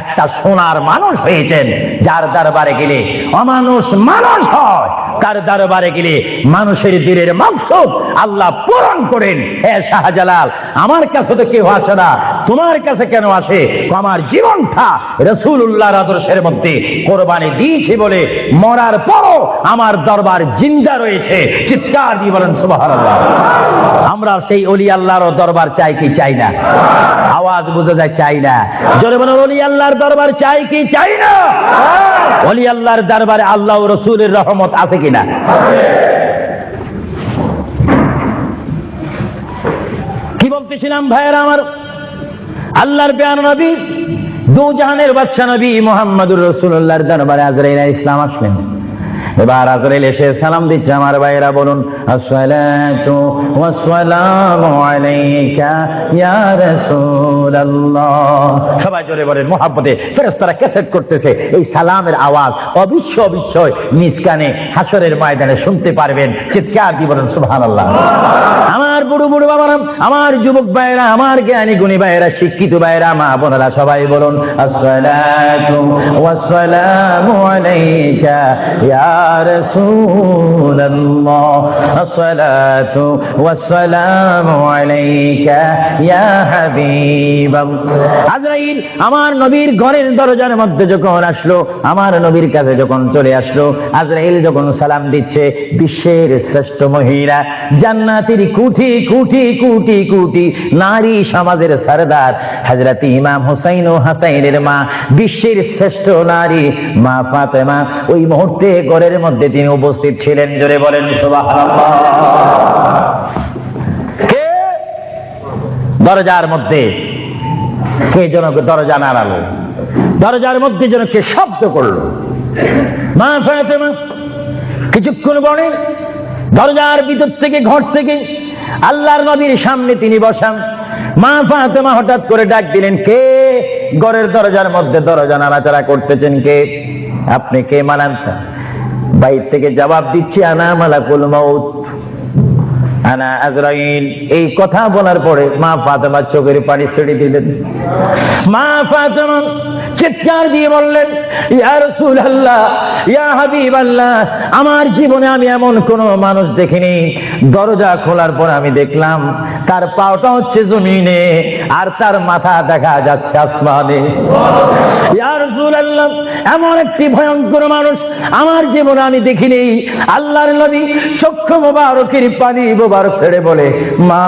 একটা সোনার মানুষ হয়েছেন, যার দরবারে গেলে অমানুষ মানুষ হয়, তার দরবারে গেলে মানুষের দিলের মাকসুদ আল্লাহ পূরণ করেন। হে শাহজালাল, আমার কাছে তো কেউ আসে না, তোমার কাছে কেন আসে? আমার জীবনটা রাসূলুল্লাহর আদর্শের মধ্যে কোরবানি দিয়েছি বলে মরার পরও আমার দরবার জিন্দা রয়েছে। চিৎকার দিয়ে বলেন সুবহানাল্লাহ। আমরা সেই ওলি আল্লাহর দরবার চাই কি চাই না? আওয়াজ বুঝে যায়, চাই না। জোরে বলেন, ওলি আল্লাহর দরবার চাই কি চাই না? ওলি আল্লাহর দরবারে আল্লাহ ও রাসূলের রহমত আছে কিনা? কি বলতেছিলাম ভাইয়েরা আমার? আল্লাহর প্রিয় নবী, দু জাহানের বাদশা নবী মুহাম্মদুর রাসূলুল্লাহর দরবারে আজরাইল আলাইহিস সালাম আসলেন। এবার আজরাইল এসে সালাম দিচ্ছে। আমার ভাইয়েরা বলুন, আসসালাতু ওয়াসসালামু আলাইকা ইয়া রাসূলুল্লাহ। সবাই জোরে বলেন মুহাব্বতে। ফেরেশতারা ক্যাসেট করতেছে, এই সালামের আওয়াজ অবশ্যই নিজ কানে হাসরের ময়দানে শুনতে পারবেন। চিৎকার দিয়ে বলেন সুবহানাল্লাহ। আমার বুড়ো বুড়ো বাবারা, আমার যুবক ভাইয়েরা, আমার জ্ঞানী গুণী ভাইয়েরা, শিক্ষিত ভাইয়েরা, মা বোনেরা, সবাই বলুন আসসালাতু ওয়াসসালামু আলাইকা ইয়া রাসূলুল্লাহ, আসসালাতু ওয়াসসালামু আলাইকা ইয়া হাবিবাল্লাহ। আজরাইল আমার নবীর ঘরের দরজার মধ্যে যখন আসলো, আমার নবীর কাছে যখন চলে আসলো, আজরাইল যখন সালাম দিচ্ছে, বিশ্বের শ্রেষ্ঠ মহিলা, জান্নাতের কোটি কোটি কোটি কোটি নারী সমাজের সরদার হযরত ইমাম হুসাইন ও হাসাইনের মা, বিশ্বের শ্রেষ্ঠ নারী মা ফাতেমা ওই মুহূর্তে ঘরের মধ্যে তিনি উপস্থিত ছিলেন। জোরে বলেন সুবহানাল্লাহ। কে দরজার মধ্যে? কে যেন দরজা নাড়ালো? দরজার মধ্যে যেন কে শব্দ করলো? মা ফাতেমা কিছুক্ষণ পরে দরজার ভিতর থেকে, ঘর থেকে আল্লাহর নবীর সামনে তিনি বসান। মা ফাতেমা হঠাৎ করে ডাক দিলেন, কে ঘরের দরজার মধ্যে দরজা নাড়াচাড়া করতেছেন? কে আপনি? কে মানান? বাইর থেকে জবাব দিচ্ছি, আনা মালাকুল মাউত, আনা আজরাইল। এই কথা বলার পরে মা ফাতেমা চোখের পানি ছেড়ে দিলেন। মা ফাতেমা চিৎকার দিয়ে বললেন, ইয়া রাসূলুল্লাহ, ইয়া হাবিবাল্লাহ, আমার জীবনে আমি এমন কোন মানুষ দেখিনি, দরজা খোলার পর আমি দেখলাম তার পাওটা হচ্ছে জমিনে আর তার মাথা দেখা যাচ্ছে আসমানে। ইয়া রাসূলুল্লাহ, এমন একটি ভয়ঙ্কর মানুষ আমার জীবনে আমি দেখিনি। আল্লাহর নবী চক্ষু মোবারকের পানি মোবারক ছেড়ে বলে, মা,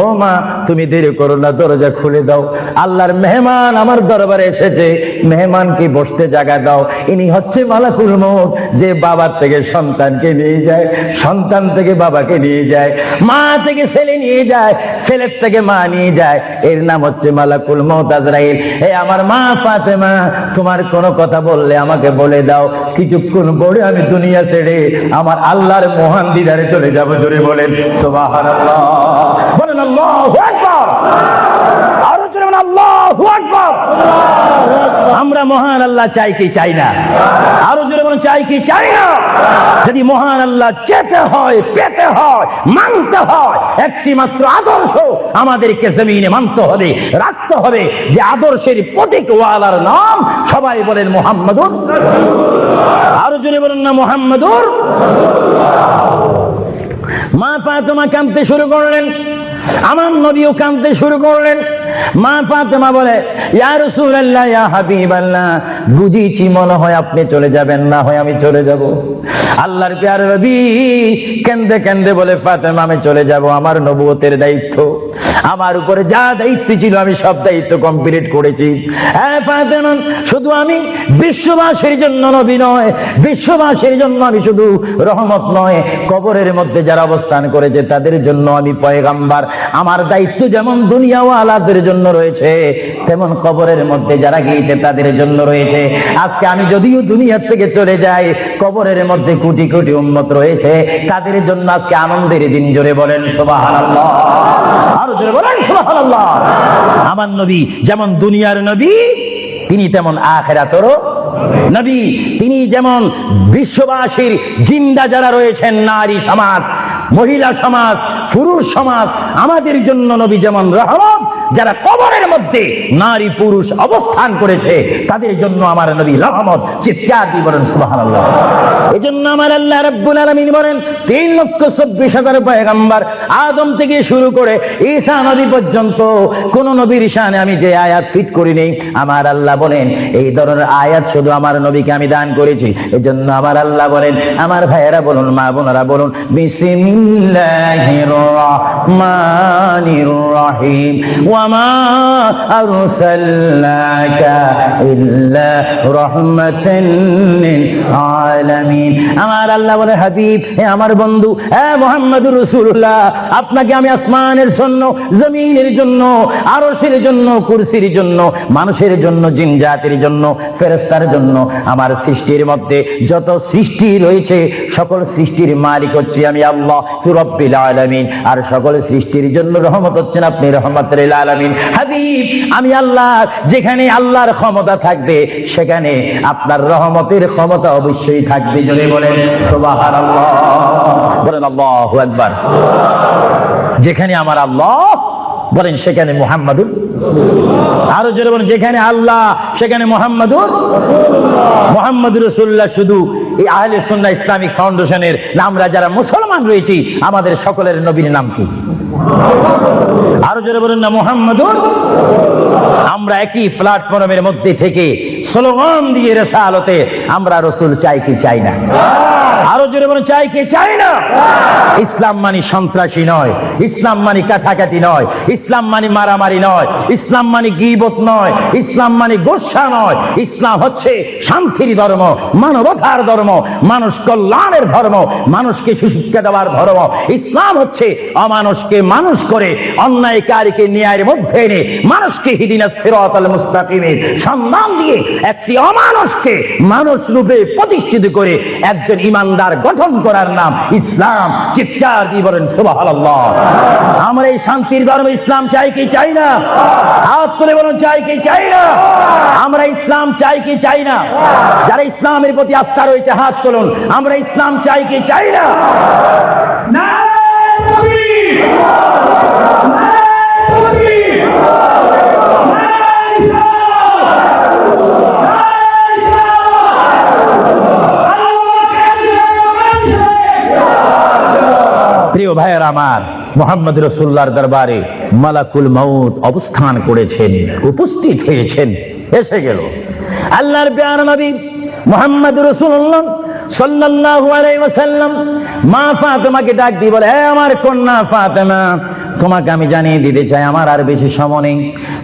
ও মা, তুমি দেরি করো না, দরজা খুলে দাও। আল্লাহর মেহমান আমার দরবারে এসেছে, মেহমানকে বসতে জায়গা দাও। ইনি হচ্ছে মালাকুল মউত, যে বাবার থেকে সন্তানকে নিয়ে যায়, সন্তান থেকে বাবাকে নিয়ে যায়, মা থেকে ছেলে নিয়ে যায়, ছেলের থেকে মা নিয়ে যায়। এর নাম হচ্ছে মালাকুল মউত আজরাইল। হে আমার মা ফাতেমা, তোমার কোনো কথা বললে আমাকে বলে দাও, কিছুক্ষণ পরে আমি দুনিয়া ছেড়ে আমার আল্লাহর মহান দিদারে চলে যাব। জোরে বলেন সুবহানাল্লাহ। বলেন আল্লাহু আকবার। আরো জোরে বলেন আল্লাহু আকবার। আমরা মহান আল্লাহ চাই কি চাই না? আরো জোরে বলেন চাই কি চাই না? যদি মহান আল্লাহ চেতে হয়, পেতে হয়, মানতে হয়, একটি মাত্র আদর্শ আমাদেরকে জমিনে মানতে হবে, রাখতে হবে। যে আদর্শের প্রতীক ওয়ালার নাম সবাই বলেন মুহাম্মাদুর। আরো জোরে বলেন না মুহাম্মাদুর। মা ফাতেমা কাঁদতে শুরু করলেন, আমার নবীও কাঁদতে শুরু করলেন। মা ফাতেমা বলে, ইয়া রাসূলুল্লাহ, ইয়া হাবিবাল্লাহ, বুঝিছি মনে হয় আপনি চলে যাবেন, না হয় আমি চলে যাব। আল্লাহর প্রিয় নবী কাঁদতে কাঁদতে বলে, ফাতেমা, আমি চলে যাব। আমার নবুয়তের দায়িত্ব, আমার উপরে যা দায়িত্ব ছিল আমি সব দায়িত্ব কমপ্লিট করেছি। হ্যাঁ ফাতেমা, শুধু আমি বিশ্ববাসীর জন্য নবী নয়, বিশ্ববাসীর জন্য আমি শুধু রহমত নয়, কবরের মধ্যে যারা অবস্থান করেছে তাদের জন্য আমি পয়গাম্বার। আমার দায়িত্ব যেমন দুনিয়াওয়ালাদের জন্য রয়েছে, তেমন কবরের মধ্যে যারা গিয়েছে তাদের জন্য রয়েছে। আজকে আমি যদিও দুনিয়া থেকে চলে যাই, কবরের মধ্যে কোটি কোটি উম্মত রয়েছে, তাদের জন্য আজকে আনন্দের দিন। জোরে বলেন সুবহানাল্লাহ। আরো জোরে বলেন সুবহানাল্লাহ। আমার নবী যেমন দুনিয়ার নবী, তিনি তেমন আখিরাতেরও নবী। তিনি যেমন বিশ্ববাসীর জিন্দা যারা রয়েছেন, নারী সমাজ, মহিলা সমাজ, পুরুষ সমাজ, আমাদের জন্য নবী যেমন রহমত, যারা কবরের মধ্যে নারী পুরুষ অবস্থান করেছে তাদের জন্য আমার নবী রহমত। চিৎকার দিয়ে বলেন সুবহানাল্লাহ। এজন্য আমার আল্লাহ রাব্বুল আলামিন বলেন 3,24,000 পয়গম্বর আদম থেকে শুরু করে ঈসা নবী পর্যন্ত কোন নবীর শানে আমি যে আয়াত ফিট করি নেই, আমার আল্লাহ বলেন এই ধরনের আয়াত শুধু আমার নবীকে আমি দান করেছি। এজন্য আমার আল্লাহ বলেন, আমার ভাইয়েরা বলুন, মা বোনেরা বলুন, বিসমিল্লাহির রহমানির রহিম ওয়া মা আরসালনাকা ইল্লা রাহমাতান লিল আলামিন। আমার আল্লাহ বলে, হাবিব, হে আমার বন্ধু, হে মুহাম্মদুর রাসূলুল্লাহ, আপনাকে আমি আসমানের জন্য, জমিনের জন্য, আরশের জন্য, কুরসির জন্য, মানুষের জন্য, জিন জাতির জন্য, ফেরেশতার জন্য, আমার সৃষ্টির মধ্যে যত সৃষ্টি রয়েছে সকল সৃষ্টির মালিক হচ্ছে আমি আল্লাহ রব্বিল আলামিন। আর সকল সৃষ্টির জন্য রহমত হচ্ছেন আপনি রহমাতুল লিল আলামিন। হাবিব, আমি আল্লাহ, যেখানে আল্লাহর ক্ষমতা থাকবে সেখানে আপনার রহমতের ক্ষমতা অবশ্যই থাকবে। জোরে বলেন সুবহানাল্লাহ, বলেন আল্লাহু আকবার। যেখানে আমার আল্লাহ বলেন সেখানে মুহাম্মাদুর, আরো জোরে বলেন যেখানে আল্লাহ সেখানে মুহাম্মাদুর রাসূলুল্লাহ। শুধু এই আহলে সুন্নাহ ইসলামিক ফাউন্ডেশনের আমরা যারা মুসলমান রয়েছি আমাদের সকলের নবীর নাম কি? আরো জোরে বলেন না মুহাম্মাদুর। আমরা একই প্ল্যাটফর্মের মধ্যে থেকে স্লোগান দিয়ে রিসালাতে আমরা রাসূল চাই কি চাই না? আরো জোরে বলেন চাই কি চাই না? ইসলাম মানে সন্ত্রাসী নয়, ইসলাম মানে কাটাকাটি নয়, ইসলাম মানে মারামারি নয়, ইসলাম মানে গীবত নয়, ইসলাম মানে গোসা নয়। ইসলাম হচ্ছে শান্তির ধর্ম, মানবতার ধর্ম, মানুষ কল্যাণের ধর্ম, মানুষকে সুশিক্ষা দেওয়ার ধর্ম। ইসলাম হচ্ছে অমানুষকে মানুষ করে, অন্যায়কারীকে ন্যায়ের মধ্যে এনে মানুষকে হিদিনাস সিরাতাল মুস্তাকিমের সন্ধান দিয়ে একটি অমানুষকে মানুষ রূপে প্রতিষ্ঠিত করে একজন ইমানদার গঠন করার নাম ইসলাম। চিৎকার দিয়ে বলেন সুবহানাল্লাহ। আমরা এই শান্তির ধর্ম ইসলাম চাই কি চাই না? হাত তুলে বলুন চাই কি চাই না? আমরা ইসলাম চাই কি চাই না? যারা ইসলামের প্রতি আস্থা রয়েছে হাত তুলুন। আমরা ইসলাম চাই কি চাই না? প্রিয় ভাইয়ের আমার, মুহাম্মদ রাসূলুল্লাহর দরবারে মালাকুল মউত অবস্থান করেছেন, উপস্থিত হয়েছেন, এসে গেল আল্লাহর প্রিয় নবী মুহাম্মদ রাসূলুল্লাহ সাল্লাল্লাহু আলাইহি ওয়াসাল্লাম। মা ফাতেমাকে ডাক দিয়ে বলে, হে আমার কন্যা ফাতেমা, তোমাকে আমি জানিয়ে দিতে চাই আমার আর বেশি সময় নেই।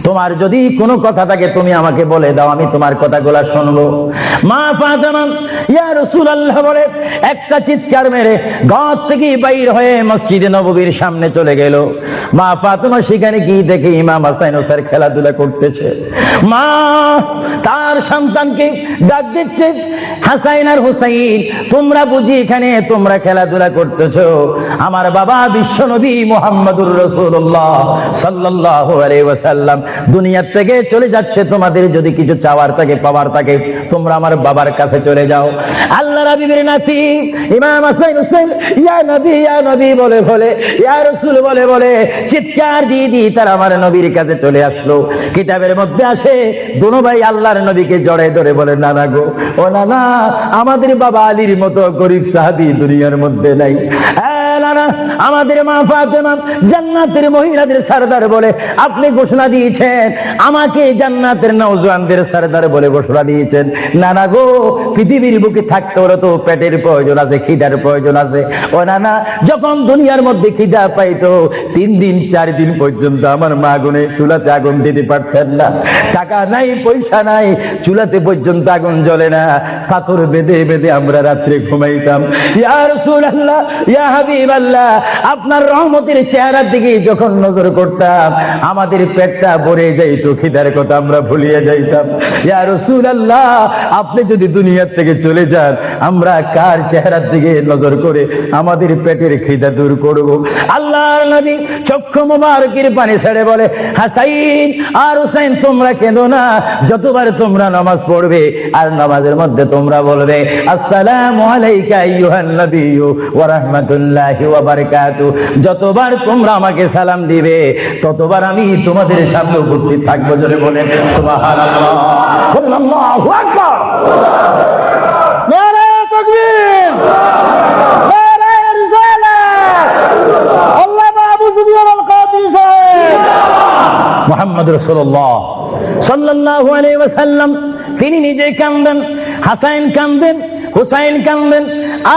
তোমার যদি কোনো কথা থাকে তুমি আমাকে বলে দাও, আমি তোমার কথাগুলো শুনবো। মা ফাতেমা ইয়া রাসূলুল্লাহ বলে একটা চিৎকার মেরে ঘর থেকে বাইর হয়ে মসজিদে নববীর সামনে চলে গেল। মা ফাতেমা সেখানে গিয়ে দেখে ইমাম হাসান হোসেন খেলাধুলা করতেছে। মা তার সন্তানকে ডাক দিচ্ছে, হাসান আর হুসাইন, তোমরা বুঝি এখানে তোমরা খেলাধুলা করতেছো? আমার বাবা বিশ্বনবী মুহাম্মদুর রাসূলুল্লাহ সাল্লাল্লাহু আলাইহি ওয়াসাল্লাম দুনিয়া থেকে চলে যাচ্ছে। তোমাদের যদি কিছু চাওয়ার থাকে, পাওয়ার থাকে, তোমরা আমার বাবার কাছে চলে যাও। আল্লাহর হাবিবের নাতি ইমাম হাসান হোসেন ইয়া নবী বলে বলে, ইয়া রাসূল বলে বলে চিৎকার দিয়ে দিয়ে তারা আমার নবীর কাছে চলে আসলো। কিতাবের মধ্যে আসে দুনো ভাই আল্লাহর নবীকে জড়ায় ধরে বলে, নানা গো, ও নানা, আমাদের বাবা আলীর মতো গরিব সাহাবী দুনিয়ার মধ্যে নাই। নানা, আমাদের মা ফাতেমা জান্নাতের মহিলাদের সরদার বলে আপনি ঘোষণা দিয়েছেন, আমাকে জান্নাতের নওজওয়ানদের সরদার বলে ঘোষণা দিয়েছেন। নানা গো, পৃথিবীর বুকে থাকতে হলে তো পেটের প্রয়োজন আছে, খিদার প্রয়োজন আছে। ও নানা, যখন দুনিয়ার মধ্যে খিদা পাইতো 3 দিন 4 দিন পর্যন্ত আমার মা গুনে চুলাতে আগুন দিতে পারতেন না। টাকা নাই, পয়সা নাই, চুলাতে পর্যন্ত আগুন জ্বলে না, পাথর বেঁধে বেঁধে আমরা রাত্রে ঘুমাইতাম। ইয়া রাসূলুল্লাহ, ইয়া হাবিবাল্লাহ, আপনার রহমতের চেহারার দিকে যখন নজর করতাম আমাদের পেটটা ভরে যাইতো, খিদার কথা আমরা ভুলিয়ে যাইতাম। ইয়া রাসূলুল্লাহ, আপনি যদি দুনিয়া থেকে চলে যান আমরা কার চেহারার দিকে নজর করে আমাদের পেটের খিদা দূর করব? আল্লাহর নবী চক্ষু মুবারকের পানি ছেড়ে বলে, হাসাইন আর হুসাইন, তোমরা কেঁদো না। যতবার তোমরা নামাজ পড়বে আর নামাজের মধ্যে তোমরা বলবে, আসসালামু আলাইকা আইয়ুহান নবিয়্যু ওয়া রাহমাতুল্লাহি রাহমাতুল্লাহি ওয়া বারাকাতুহু। যতবার তোমরা আমাকে সালাম দিবে ততবার আমি তোমাদের সামনে উপস্থিত থাকবো। জোরে বলেন সুবহানাল্লাহ, আল্লাহু আকবার, নারে তাকবীর, নারে রিসালাত, আল্লাহু আবু সুফিয়ান আল কাদির সাহেব, মুহাম্মদ রাসূলুল্লাহ সাল্লাল্লাহু আলাইহি ওয়াসাল্লাম তিনি নিজে কাঁদেন, হাসাইন কাঁদেন, হুসাইন কাঁদেন,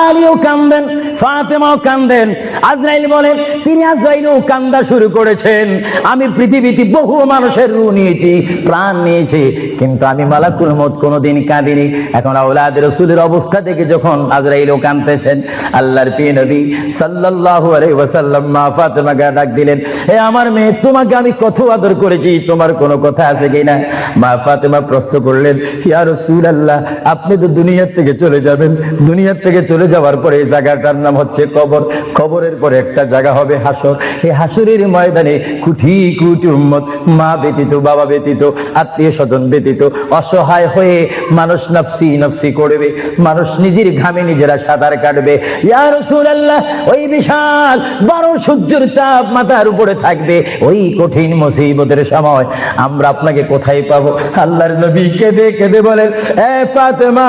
আলীও কাঁদেন, ফাতেমাও কাঁদেন। আজরাইল বলেন তিনি আজরাইলও কান্দা শুরু করেছেন। আমি পৃথিবীতে বহু মানুষের রূহ নিয়েছি, প্রাণ নিয়েছি, কিন্তু আমি মালাকুল মউত কোনোদিন কাঁদিনি। এখন আওলাদ রাসূলের অবস্থা দেখে যখন আজরাইলও কাঁদতেছেন, আল্লাহর প্রিয় নবী সাল্লাল্লাহু আলাইহি ওয়াসাল্লাম মা ফাতেমাকে ডাক দিলেন, হে আমার মেয়ে, তোমাকে আমি কত আদর করেছি, তোমার কোনো কথা আছে কিনা? মা ফাতেমা প্রশ্ন করলেন, ইয়া রাসূলুল্লাহ, আপনি তো দুনিয়া থেকে চলে যাবেন, দুনিয়া থেকে চলে যাওয়ার পরে এই জায়গাটার নাম হচ্ছে কবর, কবরের পরে একটা জায়গা হবে হাসর। এই হাসরের ময়দানে কোটি কোটি উম্মত, মা ব্যতীত, বাবা ব্যতীত, আত্মীয় স্বজন ব্যতীত অসহায় হয়ে মানুষ নফসি নফসি করবে, মানুষ নিজের ঘামে নিজেরা সাঁতার কাটবে। ইয়া রাসূলুল্লাহ, ওই বিশাল বড় সূর্যের চাপ মাথার উপরে থাকবে, ওই কঠিন মুসিবতের সময় আমরা আপনাকে কোথায় পাবো? আল্লাহর নবী কেঁদে কেঁদে বলেন, এ ফাতেমা,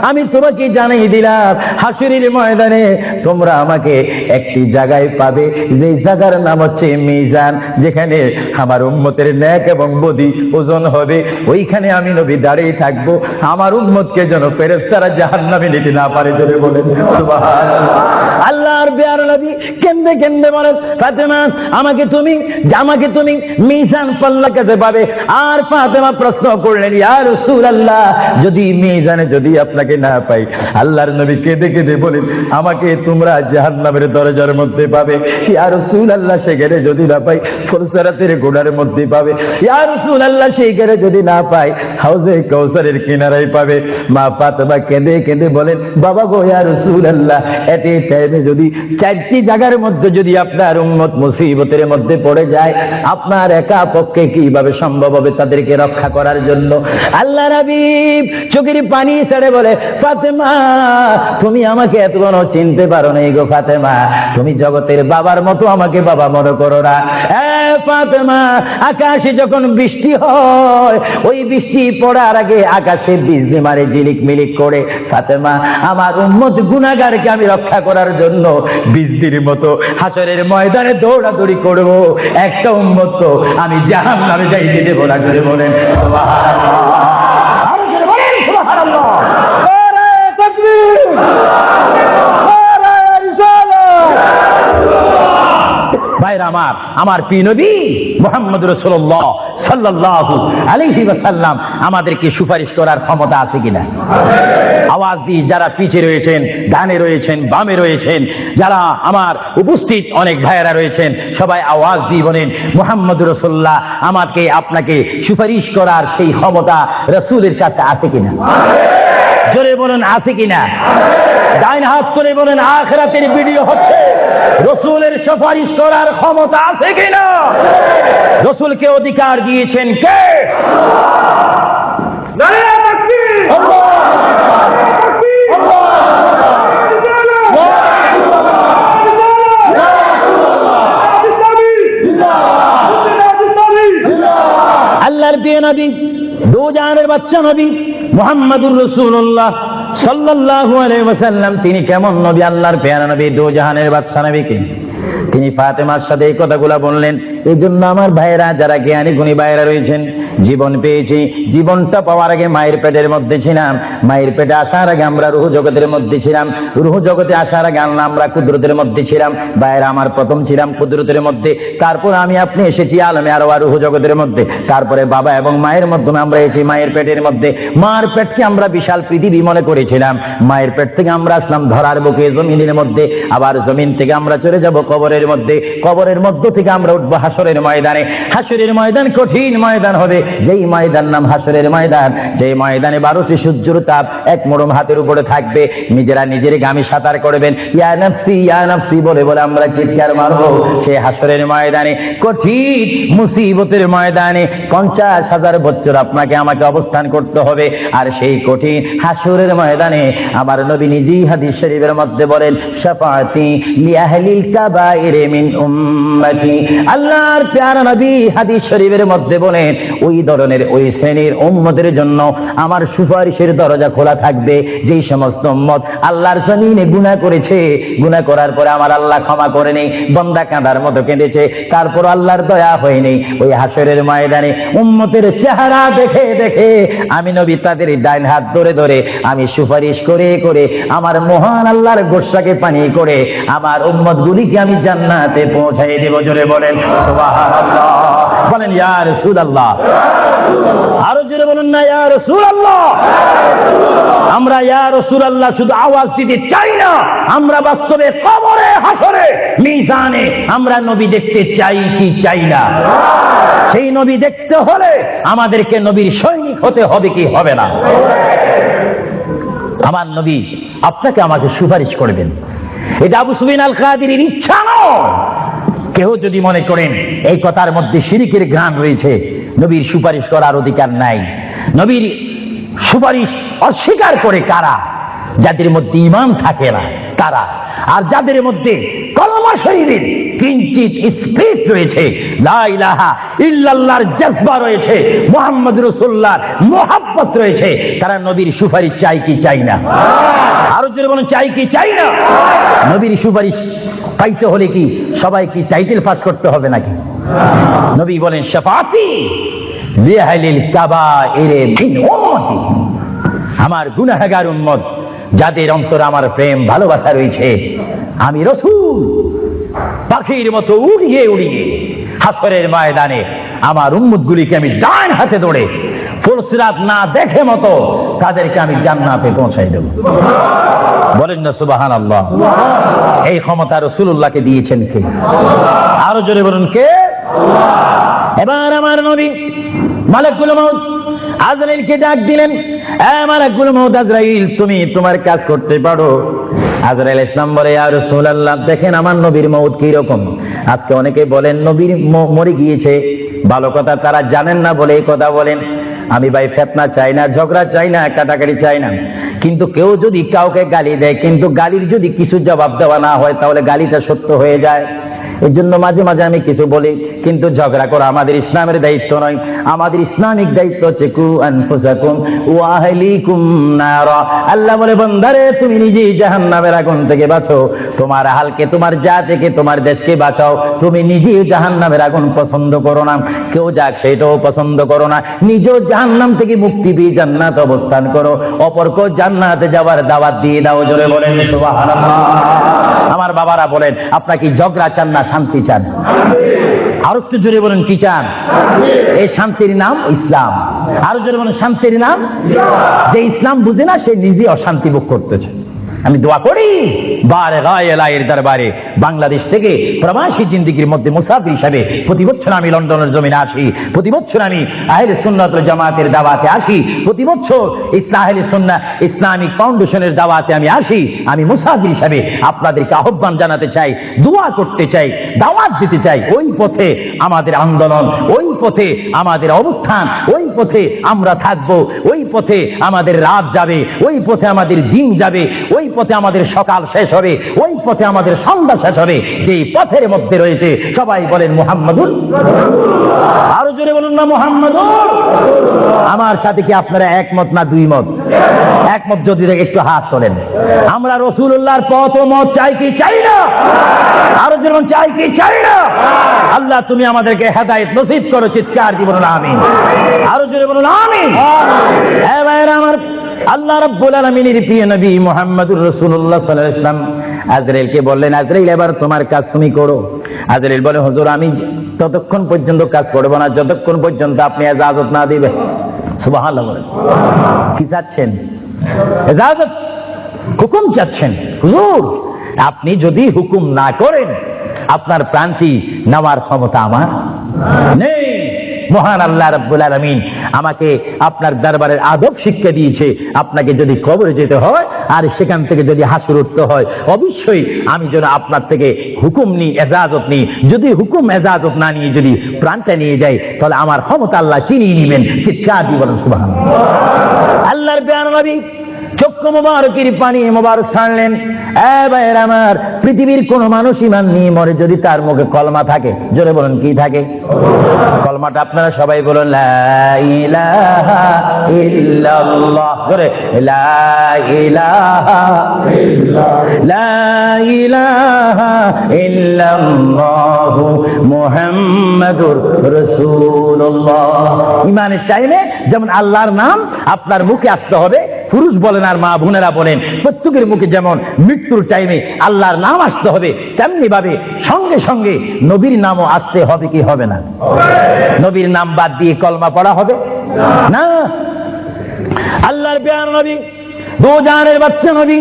আমি তোমাকে জানিয়ে দিলাম, হাসরের ময়দানে তোমরা আমাকে একটি জায়গায় পাবে, যে জায়গার নাম হচ্ছে মিজান, যেখানে আমার উম্মতের নেক এবং বদি ওজন হবে। ওইখানে আমি নবী দাঁড়িয়ে থাকবো, আমার উম্মতকে যেন ফেরেশতারা জাহান্নামে নিতে না পারে। জোরে বলেন সুবহানাল্লাহ। আল্লাহর প্রিয় নবী কেঁদে কেঁদে বলেন, ফাতেমা, আমাকে তুমি মিজান পাল্লা কাছে পাবে। আর ফাতেমা প্রশ্ন করলেন, ইয়া রাসূলুল্লাহ, যদি মিজানে যদি আপনাকে না পাই? আল্লাহর নবী কেঁদে কেঁদে বলেন, আমাকে তোমরা জাহান্নামের দরজার মধ্যে পাবে। ইয়া রাসূলুল্লাহ, সেখানে যদি না পাই ফুলসরাতের গোড়ার মধ্যে পাবে। ইয়া রাসূলুল্লাহ, সেইখানে যদি না পাই হাউজে কাউসারের কিনারায় পাবে। মা ফাতেমা কেঁদে কেঁদে বলেন, বাবা গো, ইয়া রাসূলুল্লাহ, এতে টাইমে যদি চারটি জায়গার মধ্যে যদি আপনার উম্মত মুসিবতের মধ্যে পড়ে যায়, আপনার একা পক্ষে কিভাবে সম্ভব হবে তাদেরকে রক্ষা করার জন্য? আল্লাহ নবী চোখের পানি ছেড়ে বলে, ফাতেমা, তুমি আমাকে এতক্ষণ চিনতে পারো না গো ফাতেমা, তুমি জগতের বাবার মতো আমাকে বাবা মনে করো না। ফাতেমা, আকাশে যখন বৃষ্টি হয়, ওই বৃষ্টি পড়ার আগে আকাশে বিজলি মারে ঝিলিক মিলিক করে। ফাতেমা, আমার উম্মত গুনাহগারকে আমি রক্ষা করার জন্য বিজলির মতো হাসরের ময়দানে দৌড়াদৌড়ি করব, একটা উম্মত তো আমি জাহান্নামে যাইতে দেব না। করে বলেন সুবহানাল্লাহ, আরো জোরে বলেন সুবহানাল্লাহ, নারে তাকবীর, নারে রিসালাত। ভাইরা আমার প্রিয় নবী মুহাম্মদ রাসূলুল্লাহ সাল্লাল্লাহু আলাইহি ওয়াসাল্লাম আমাদেরকে সুপারিশ করার ক্ষমতা আছে কিনা? আওয়াজ দিয়ে যারা পিছে রয়েছেন, ডানে রয়েছেন, বামে রয়েছেন, যারা আমার উপস্থিত অনেক ভাইয়েরা রয়েছেন, সবাই আওয়াজ দিয়ে বলেন, মুহাম্মদ রাসূলুল্লাহ আমাকে আপনাকে সুপারিশ করার সেই ক্ষমতা রাসূলের কাছে আছে কিনা? জোরে বলেন, আছে কিনা? ডাইন হাত করে বলেন, আখিরাতের ভিডিও হচ্ছে, রাসূলের সুপারিশ করার ক্ষমতা আছে কিনা? রাসূলকে অধিকার দিয়েছেন কে? নারে তাকবীর, আল্লাহর প্রিয় নবী, দো জাহানের বাদশা নবী মুহাম্মদুর রাসূলুল্লাহ সাল্লাল্লাহু আলাইহি ওয়াসাল্লাম, তিনি কেমন নবী? আল্লাহর প্রিয় নবী, দো জাহানের বাদশা নবীকে তিনি ফাতেমার সাথে এই কথাগুলা বললেন। এই জন্য আমার ভাইয়েরা, যারা জ্ঞানী গুণী ভাইয়েরা রয়েছেন, জীবন পেয়েছি, জীবনটা পাওয়ার আগে মায়ের পেটের মধ্যে ছিলাম, মায়ের পেটে আসার আগে আমরা রূহ জগতের মধ্যে ছিলাম, রূহ জগতে আসার আগে আমরা কুদরতের মধ্যে ছিলাম। ভাইয়েরা আমার, প্রথম ছিলাম কুদরতের মধ্যে, তারপর আমি আপনি এসেছি আলমে আরওয়াহ রূহ জগতের মধ্যে, তারপরে বাবা এবং মায়ের মাধ্যমে আমরা এসেছি মায়ের পেটের মধ্যে। মার পেটকে আমরা বিশাল পৃথিবী মনে করেছিলাম, মায়ের পেট থেকে আমরা আসলাম ধরার বুকে জমিনের মধ্যে, আবার জমিন থেকে আমরা চলে যাব কবরের মধ্যে, কবরের মধ্য থেকে আমরা উঠবো হাসরের ময়দানে। হাসরের ময়দান কঠিন ময়দান হবে, যেই ময়দান নাম হাসরের ময়দান, যেই ময়দানে 12টি সূর্যের তাপ এক মোড়ম হাতের উপরে থাকবে। নিজেরা নিজের গামী সাঁতার করবেন, ইয়া নাফসি বলে বলে আমরা চিৎকার মারবো। সেই হাসরের ময়দানে, কঠিন মুসিবতের ময়দানে 50,000 বছর আপনাকে আমাকে অবস্থান করতে হবে। আর সেই কঠিন হাসরের ময়দানে আমার নবী নিজেই হাদিস শরীফের মধ্যে বলেন, শাফাআতি লিআহলিল কাবাইর মিন উম্মতি। আল্লাহর প্যারা নবী হাদিস শরীফের মধ্যে বলেন, ওই ধরনের ওই শ্রেণীর উম্মতের জন্য আমার সুপারিশের দরজা খোলা থাকবে যেই সমস্ত উম্মত আল্লাহর জমিনে গুনাহ করেছে, গুনাহ করার পরে আমার আল্লাহ ক্ষমা করে নেই, বান্দা কাঁদার মতো কেঁদেছে, তারপর আল্লাহর দয়া হয়নি। ওই হাসরের ময়দানে উম্মতের চেহারা দেখে দেখে আমি নবী তাদের ডাইন হাত ধরে ধরে আমি সুপারিশ করে করে আমার মহান আল্লাহর গোসাকে পানি করে আমার উম্মত গুলিকে আমি জান্নাতে পৌঁছাই দেব। জোরে বলেন সুবহানাল্লাহ, বলেন ইয়া রাসূলুল্লাহ, আরো জোরে বলুন না ইয়া রাসূলুল্লাহ। আমরা ইয়া রাসূলুল্লাহ শুধু আওয়াজ দিতে চাই না, আমরা বাস্তবে কবরে হাসরে মিজানে আমরা নবী দেখতে চাই কি চাই না? সেই নবী দেখতে হলে আমাদেরকে নবীর সৈনিক হতে হবে কি হবে না? আমার নবী আপনাকে আমাকে সুপারিশ করবেন, এটা আবু সুফিয়ান আল কাদিরের ইচ্ছা নয়। কেউ যদি মনে করেন এই কথার মধ্যে শিরকের ঘ্রাণ রয়েছে, নবীর সুপারিশ করার অধিকার নাই। নবীর সুপারিশ অস্বীকার করে কারা? যাদের মধ্যে ঈমান থাকে না তারা, আর যাদের মধ্যে কলমা শরীফের কিঞ্চিত স্পিরিট রয়েছে, লা ইলাহা ইল্লাল্লাহর জজবা রয়েছে, মুহাম্মদ রাসূলুল্লাহর মুহাব্বত রয়েছে, তারা নবীর সুপারিশ চাই কি চাই না? আরো জোরে বলুন, চাই কি চাই না? নবীর সুপারিশ পাইতে হলে কি সবাই কি টাইটেল পাস করতে হবে নাকি? নবী বলেন, শাফাআতি লিআহলিল কাবাইর মিন উম্মতি। আমার গুনাহগার উম্মত যাদের অন্তরে আমার প্রেম ভালোবাসা রয়েছে, আমি রাসূল পাখির মতো উড়িয়ে উড়িয়ে হাসরের ময়দানে আমার উম্মতগুলিকে আমি ডান হাতে ধরে ফুলসিরাত না দেখে মতো তাদেরকে আমি জান্নাতে পৌঁছাই দেব। বলেন না সুবহানাল্লাহ। এই ক্ষমতা রাসূলুল্লাহকে দিয়েছেন কে? আরো জোরে বলুন কে? এবার আমার নবী মালাকুল মউত আজরাইলকে ডাক দিলেন, মালাকুল মউত আজরাইল, তুমি তোমার কাজ করতে পারো। আজরাইল ইসলাম বলে, ইয়া রাসূলুল্লাহ, দেখেন আমার নবীর মউত কি রকম। আজকে অনেকে বলেন নবীর মরে গিয়েছে, ভালো কথা তারা জানেন না বলে এই কথা বলেন। আমি ভাই ফিতনা চাই না, ঝগড়া চাই না, কাটাকাটি চাই না, কিন্তু কেউ যদি কাউকে গালি দেয়, কিন্তু গালির যদি কিছু জবাব দেওয়া না হয় তাহলে গালিটা সত্য হয়ে যায়। এর জন্য মাঝে মাঝে আমি কিছু বলি, কিন্তু ঝগড়া করা আমাদের ইসলামের দায়িত্ব নয়। আমাদের ইসলামিক দায়িত্ব হচ্ছে কু আনফুসাকুম ওয়া আহলিকুম নারা। আল্লাহ বলে, বান্দারে তুমি নিজেই জাহান্নামের আগুন থেকে বাঁচো, তোমার আহলকে, তোমার জাতিকে, তোমার দেশকে বাঁচাও। তুমি নিজেই জাহান্নামের আগুন পছন্দ করো না, কেউ যাক সেটাও পছন্দ করো না, নিজেও জাহান্নাম থেকে মুক্তি পেয়ে জান্নাত অবস্থান করো, অপরকেও জান্নাতে যাওয়ার দাওয়াত দিয়ে দাও। জোরে বলেন সুবহানাল্লাহ। আমার বাবারা বলেন, আপনারা কি ঝগড়া চান না শান্তি চান? আরো একটু জোরে বলেন, কি চান? এই শান্তির নাম ইসলাম। আরো জোরে বলেন, শান্তির নাম। যে ইসলাম বুঝে না সে নিজে অশান্তি ভোগ করতেছে। আমি দোয়া করি বারে গায়ের দরবারে বাংলাদেশ থেকে প্রবাসী জিন্দেগির মধ্যে মুসাফির হিসাবে প্রতি বছর আমি লন্ডনের জমিনে আসি, প্রতি বছর আমি আহলে সুন্নাত ওয়াল জামাতের দাওয়াতে আসি, প্রতি বছর আহলে সুন্নাহ ইসলামিক ফাউন্ডেশনের দাওয়াতে আমি আসি। আমি মুসাফির হিসাবে আপনাদেরকে আহ্বান জানাতে চাই, দোয়া করতে চাই, দাওয়াত দিতে চাই। ওই পথে আমাদের আন্দোলন, ওই পথে আমাদের অবস্থান, ওই পথে আমরা থাকবো, ওই পথে আমাদের রাত যাবে, ওই পথে আমাদের দিন যাবে, ওই পথে আমাদের সকাল শেষ হবে, ওই পথে আমাদের সন্ধ্যা শেষ হবে। যেই পথের মধ্যে রয়েছে সবাই বলেন মুহাম্মাদুর। আরো জোরে বলুন না মুহাম্মাদুর। আমার সাথে কি আপনারা একমত না দুই মত? একমত যদি একটু হাত তোলেন। আমরা রাসূলুল্লাহর পথ ও মত চাই কি চাই না? আরো জোরে বলুন, চাই কি চাই না? আল্লাহ তুমি আমাদেরকে হেদায়েত নসিব করো, চিৎকার দিয়ে বলুন আমিন। আরো জোরে বলুন আমিন। হে ভাইরা আমার, আল্লাহ রাব্বুল আলামিনের প্রিয় নবী মুহাম্মদুর রাসূলুল্লাহ সাল্লাল্লাহু আলাইহি ওয়াসাল্লাম আজরাইলকে বললেন, আজরাইল এবার তোমার কাজ তুমি করো। আজরাইল বলে, হুজুর আমি ততক্ষণ পর্যন্ত কাজ করব না যতক্ষণ পর্যন্ত আপনি ইজাজত না দিবেন। সুবহানাল্লাহ বলেন। কি চাচ্ছেন? ইজাজত, হুকুম চাচ্ছেন। হুজুর আপনি যদি হুকুম না করেন আপনার প্রাণটি নেওয়ার ক্ষমতা আমার নেই। মহান আল্লাহ রাব্বুল আলামিন আমাকে আপনার দরবারের আদব শিক্ষা দিয়েছে, আপনাকে যদি কবরে যেতে হয় আর সেখান থেকে যদি হাসর উঠতে হয়, অবশ্যই আমি যেন আপনার থেকে হুকুম নিই, এজাজত নিই। যদি হুকুম এজাজত না নিয়ে যদি প্রাণটা নিয়ে যাই, তাহলে আমার ক্ষমতা আল্লাহ চিনিয়ে নেবেন। চিৎকার দিয়ে বলেন সুবহানাল্লাহ। আল্লাহর প্রিয় নবী চক্ষু মোবারকের পানি মোবারক ছাড়লেন। ভাইয়ের আমার, পৃথিবীর কোন মানুষ ইমান নিয়ে মরে যদি তার মুখে কলমা থাকে, জোরে বলেন কি থাকে? কলমাটা আপনারা সবাই বলেন, লা ইলাহা ইল্লাল্লাহ। জোরে, লা ইলাহা লা ইলাহা ইল্লাল্লাহু মুহাম্মাদুর রাসূলুল্লাহ। ইমানের টাইমে যেমন আল্লাহর নাম আপনার মুখে আসতে হবে, পুরুষ বলেন আর মা বোনেরা বলেন, প্রত্যেকের মুখে যেমন মৃত্যুর টাইমে আল্লাহর নাম আসতে হবে, তেমনি ভাবে সঙ্গে সঙ্গে নবীর নামও আসতে হবে কি হবে না? নবীর নাম বাদ দিয়ে কলমা পড়া হবে না। আল্লাহর প্রিয় নবী, দোজানের বাচ্চা নবী,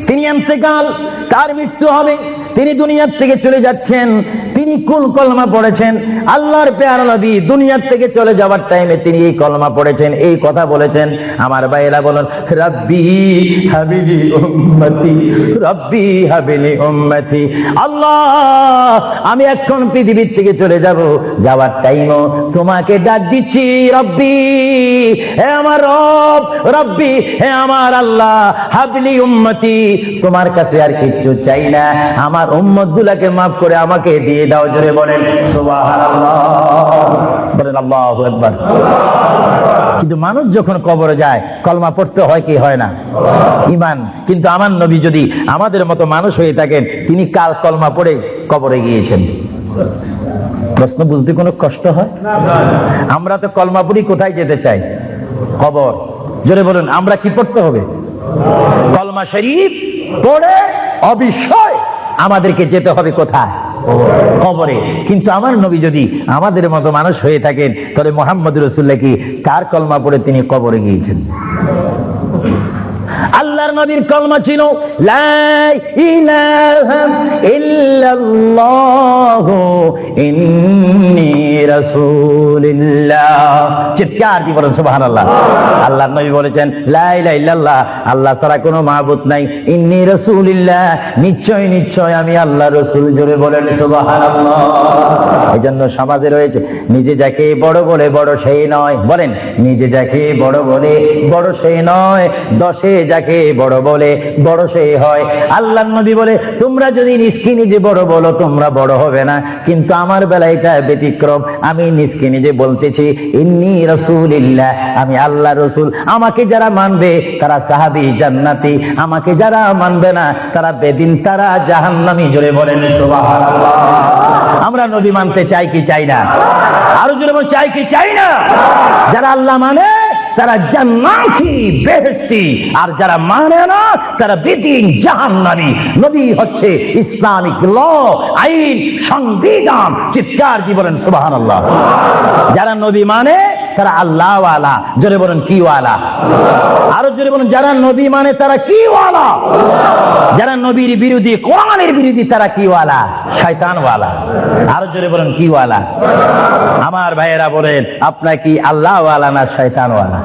তিনি ইন্তেকাল, তার মৃত্যু হবে, তিনি দুনিয়ার থেকে চলে যাচ্ছেন। তিনি কোন কলমা পড়েছেন? আল্লাহর প্রিয় নবী দুনিয়ার থেকে চলে যাওয়ার টাইমে তিনি এই কলমা পড়েছেন, এই কথা বলেছেন। আমার ভাইয়েরা বলেন, রাব্বি হাবিলি উম্মতি, রাব্বি হাবিলি উম্মতি। আল্লাহ, আমি এখন পৃথিবীর থেকে চলে যাব, যাওয়ার টাইমও তোমাকে ডাক দিচ্ছি, রব্বি, হে আমার রব, রব্বি, হে আমার আল্লাহ, হাবলি উম্মতি, তোমার কাছে আর কিচ্ছু চাই না, আমার উম্মতগুলোকে মাফ করে আমাকে দিয়ে দাও। জোরে বলেন সুবহানাল্লাহ, বলেন আল্লাহু আকবার। কিন্তু মানুষ যখন কবরে যায় কলমা পড়তে হয় কি হয় না? ঈমান। কিন্তু আমার নবী যদি আমাদের মতো মানুষ হয়ে থাকেন, তিনি কাল কলমা পড়ে কবরে গিয়েছেন। প্রশ্ন বুঝতে কোনো কষ্ট হয়? আমরা তো কলমা পড়ি কোথায় যেতে চাই? কবর। জোরে বলুন, আমরা কি পড়তে হবে? কলমা শরীফ পড়ে অবশ্যই আমাদেরকে যেতে হবে কোথায়? কবরে। কিন্তু আমার নবী যদি আমাদের মতো মানুষ হয়ে থাকেন, তাহলে মুহাম্মদ রাসূলুল্লাহ কি কার কলমা পড়ে তিনি কবরে গিয়েছেন? আল্লাহর নবীর কলমা ছিল লা ইলাহা ইল্লাল্লাহু ইন্নী রাসূলুল্লাহ। চিৎকার দিয়ে বলেন সুবহানাল্লাহ। আল্লাহর নবী বলেছেন লা ইলাহা ইল্লাল্লাহ, আল্লাহ ছাড়া কোনো মাবুদ নাই, ইন্নী রাসূলুল্লাহ, নিশ্চয় নিশ্চয় আমি আল্লাহর রাসূল। জোরে বলেন সুবহানাল্লাহ। এইজন্য সমাজে রয়েছে, নিজে যাকে বড় বলে বড় সেই নয়। বলেন, নিজে যাকে বড় বলে বড় সেই নয়, দশে যাকে বড় বলে বড় সেই হয়। আল্লাহর নবী বলে, তোমরা যদি নিজকে নিজে বড় বলো তোমরা বড় হবে না, কিন্তু আমার বেলায় এটা ব্যতিক্রম। আমি নিজকে নিজে বলতেছি ইন্নী রাসূলুল্লাহ, আমি আল্লাহ রাসূল। আমাকে যারা মানবে তারা সাহাবী জান্নাতি, আমাকে যারা মানবে না তারা বেদিন, তারা জাহান্নামী। জোরে বলেন সুবহানাল্লাহ। আমরা নবী মানতে চাই কি চাই না? আরো জোরে বলেন, চাই কি চাই না? যারা আল্লাহ মানে তারা জান্নাতি, বেহেশতি, আর যারা মানে না তারা বেদিন, জাহান্নামী। নবী হচ্ছে ইসলামিক ল, আইন, সংবিধান। চিৎকার দিয়ে বলেন সুবহানাল্লাহ। যারা নবী মানে তারা আল্লাহ ওয়ালা। জোরে বলেন কি ওয়ালা? আরো জোরে বলেন, যারা নবী মানে তারা কি ওয়ালা? যারা নবীর বিরোধী, কোরআনের বিরোধী, তারা কি ওয়ালা? শয়তান ওয়ালা। আরো জোরে বলেন কি ওয়ালা? আমার ভাইয়েরা বলেন, আপনার কি আল্লাহ ওয়ালা না শয়তান ওয়ালা?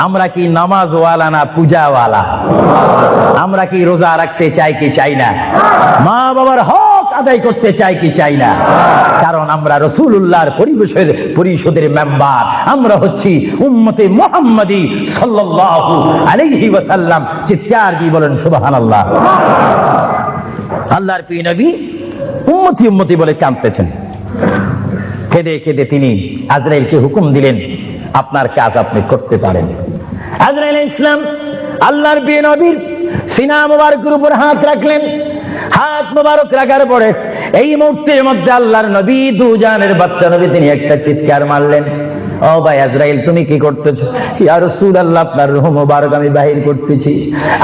আমরা কি নামাজ ওয়ালা না পূজা ওয়ালা? আমরা কি রোজা রাখতে চাই কি চাই না? মা বাবার হক আদায় করতে চাই কি চাই না? কারণ আমরা রাসূলুল্লাহর পরিষদের মেম্বার, আমরা হচ্ছি উম্মতে মুহাম্মাদি সাল্লাল্লাহু আলাইহি ওয়াসাল্লাম। চিৎকার দিয়ে বলেন সুবহানাল্লাহ। আল্লাহর প্রিয় নবী উম্মতি উম্মতি বলে কাঁদতেছেন। কেঁদে কেঁদে তিনি আজরাইলকে হুকুম দিলেন, আপনার কাজ আপনি করতে পারেন। আজরাইল ইসলাম আল্লাহর প্রিয় নবীর সিনা মুবারকের উপর হাত রাখলেন। হাত মুবারক রাখার পরে এই মুহূর্তের মধ্যে আল্লাহর নবী, দুজানের বাচ্চা নবী, তিনি একটা চিৎকার মারলেন, ও ভাই আজরাইল তুমি কি করতেছো? ইয়া রাসূলুল্লাহ, আপনার রূহ মুবারক আমি বাহির করতেছি।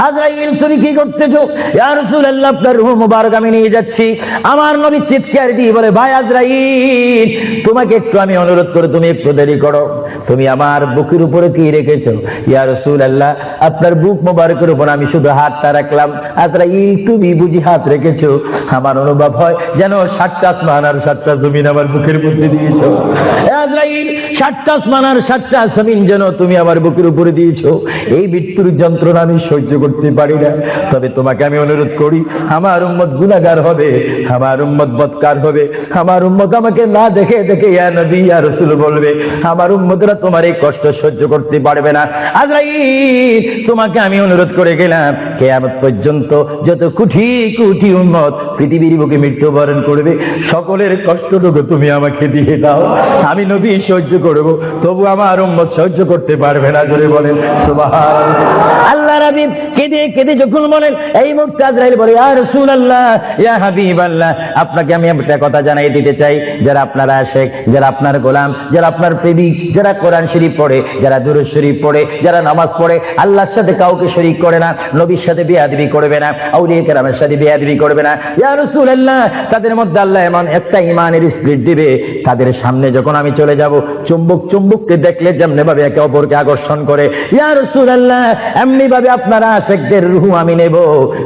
আজরাইল তুমি কি করতেছো? ইয়া রাসূলুল্লাহ, আপনার রূহ মুবারক আমি নিয়ে যাচ্ছি। আমার নবী চিৎকার দিয়ে বলে, ভাই আজরাইল, তোমাকে একটু আমি অনুরোধ করে তুমি একটু দেরি করো। তুমি আমার বুকের উপরে কি রেখেছো? ইয়া রাসূলুল্লাহ, আপনার বুক মোবারকের উপর আমি শুধু হাতটা রাখলাম। আজরাইল, তুমি বুঝি হাত রেখেছো? আমার অনুভব হয় যেন 7টা আসমান আর 7টা জমিন আমার বুকের মধ্যে দিয়েছো। আজরাইল, 7টা আসমান আর 7টা জমিন যেন তুমি আমার বুকের উপরে দিয়েছো। এই মৃত্যুর যন্ত্রণা আমি সহ্য করতে পারি না। তবে তোমাকে আমি অনুরোধ করি, আমার উম্মত গুনাহগার হবে, আমার উম্মত বদকার হবে, আমার উম্মত আমাকে না দেখে দেখে ইয়া নবী ইয়া রাসূল বলবে, আমার উম্মতরা তোমার এই কষ্ট সহ্য করতে পারবে না। আজরাইল, তোমাকে আমি অনুরোধ করে গেলাম, কিয়ামত পর্যন্ত যত কোটি কোটি উম্মত পৃথিবীর বুকে মৃত্যুবরণ করবে, সকলের কষ্টটুকু তুমি আমাকে দিয়ে দাও। আমি নবী সহ্য করব, তবু আমার উম্মত সহ্য করতে পারবে না। জোরে বলেন সুবহানাল্লাহ। আল্লাহর হাবিব কেঁদে কেঁদে যখন বলেন, এই মুহূর্তে আজরাইল বলে, ইয়া রাসূলুল্লাহ, ইয়া হাবিবাল্লাহ, আপনাকে আমি একটা কথা জানাই দিতে চাই, যারা আপনার আশিক, যারা আপনার গোলাম, যারা আপনার প্রেমিক, যারা কোরআন শরীফ পড়ে, যারা দুরূদ শরীফ পড়ে, যারা নামাজ পড়ে, আল্লাহর সাথে কাউকে শরীক করে না, নবীর সাথে বেয়াদবি করবে না, আউলিয়া কেরামের সাথে বেয়াদবি করবে না, ইয়া রাসূলুল্লাহ, তাদের মধ্যে আল্লাহ এমন একটা ঈমানের স্পিরিট দিবে, তাদের সামনে যখন আমি চলে যাব, চুম্বককে দেখলে যেমনি ভাবে একে অপরকে আকর্ষণ করে, ইয়া রাসূলুল্লাহ, এমনি ভাবে আপনারা আশিকদের রূহ আমি নেব,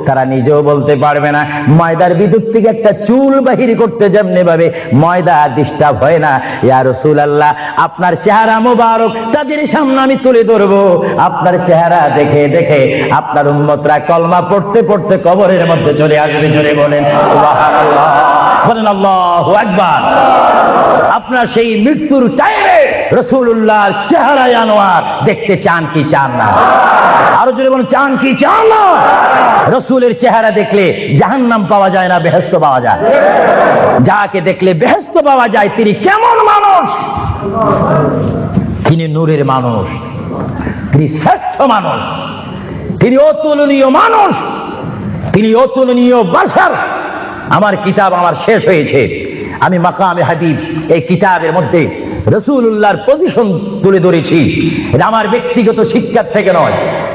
তারা নিজেও বলতে পারবে না। ময়দার বিদ্যুৎ থেকে একটা চুল বাহির করতে যেমনি ভাবে ময়দা ডিস্টার্ব হয় না, ইয়া রাসূলুল্লাহ, আপনার চেহারা মোবারক তাদের সামনে আমি তুলে ধরবো। আপনার চেহারা দেখে দেখে আপনার উম্মতরা কলমা পড়তে পড়তে কবরের মধ্যে চলে আসবে। জোরে বলেন সুবহানাল্লাহ, বলেন আল্লাহু আকবার। আপনার সেই মৃত্যুর টাইমে রাসূলুল্লাহর চেহারায় আনোয়ার দেখতে চান কি চান না? আরো জোরে বলেন, চান কি চান না? রাসূলের চেহারা দেখলে জাহান্নাম পাওয়া যায় না, বেহেশত পাওয়া যায়। যাকে দেখলে বেহেশত পাওয়া যায়, তিনি কেমন মানুষ? তিনি নূরের মানুষ, তিনি শ্রেষ্ঠ মানুষ, তিনি অতুলনীয় মানুষ, তিনি অতুলনীয় বাশার। আমার কিতাব আমার শেষ হয়েছে, আমি মাকামে হাবিব এই কিতাবের মধ্যে রাসূলুল্লাহর পজিশন তুলে ধরেছি। এটা আমার ব্যক্তিগত শিক্ষার থেকে নয়,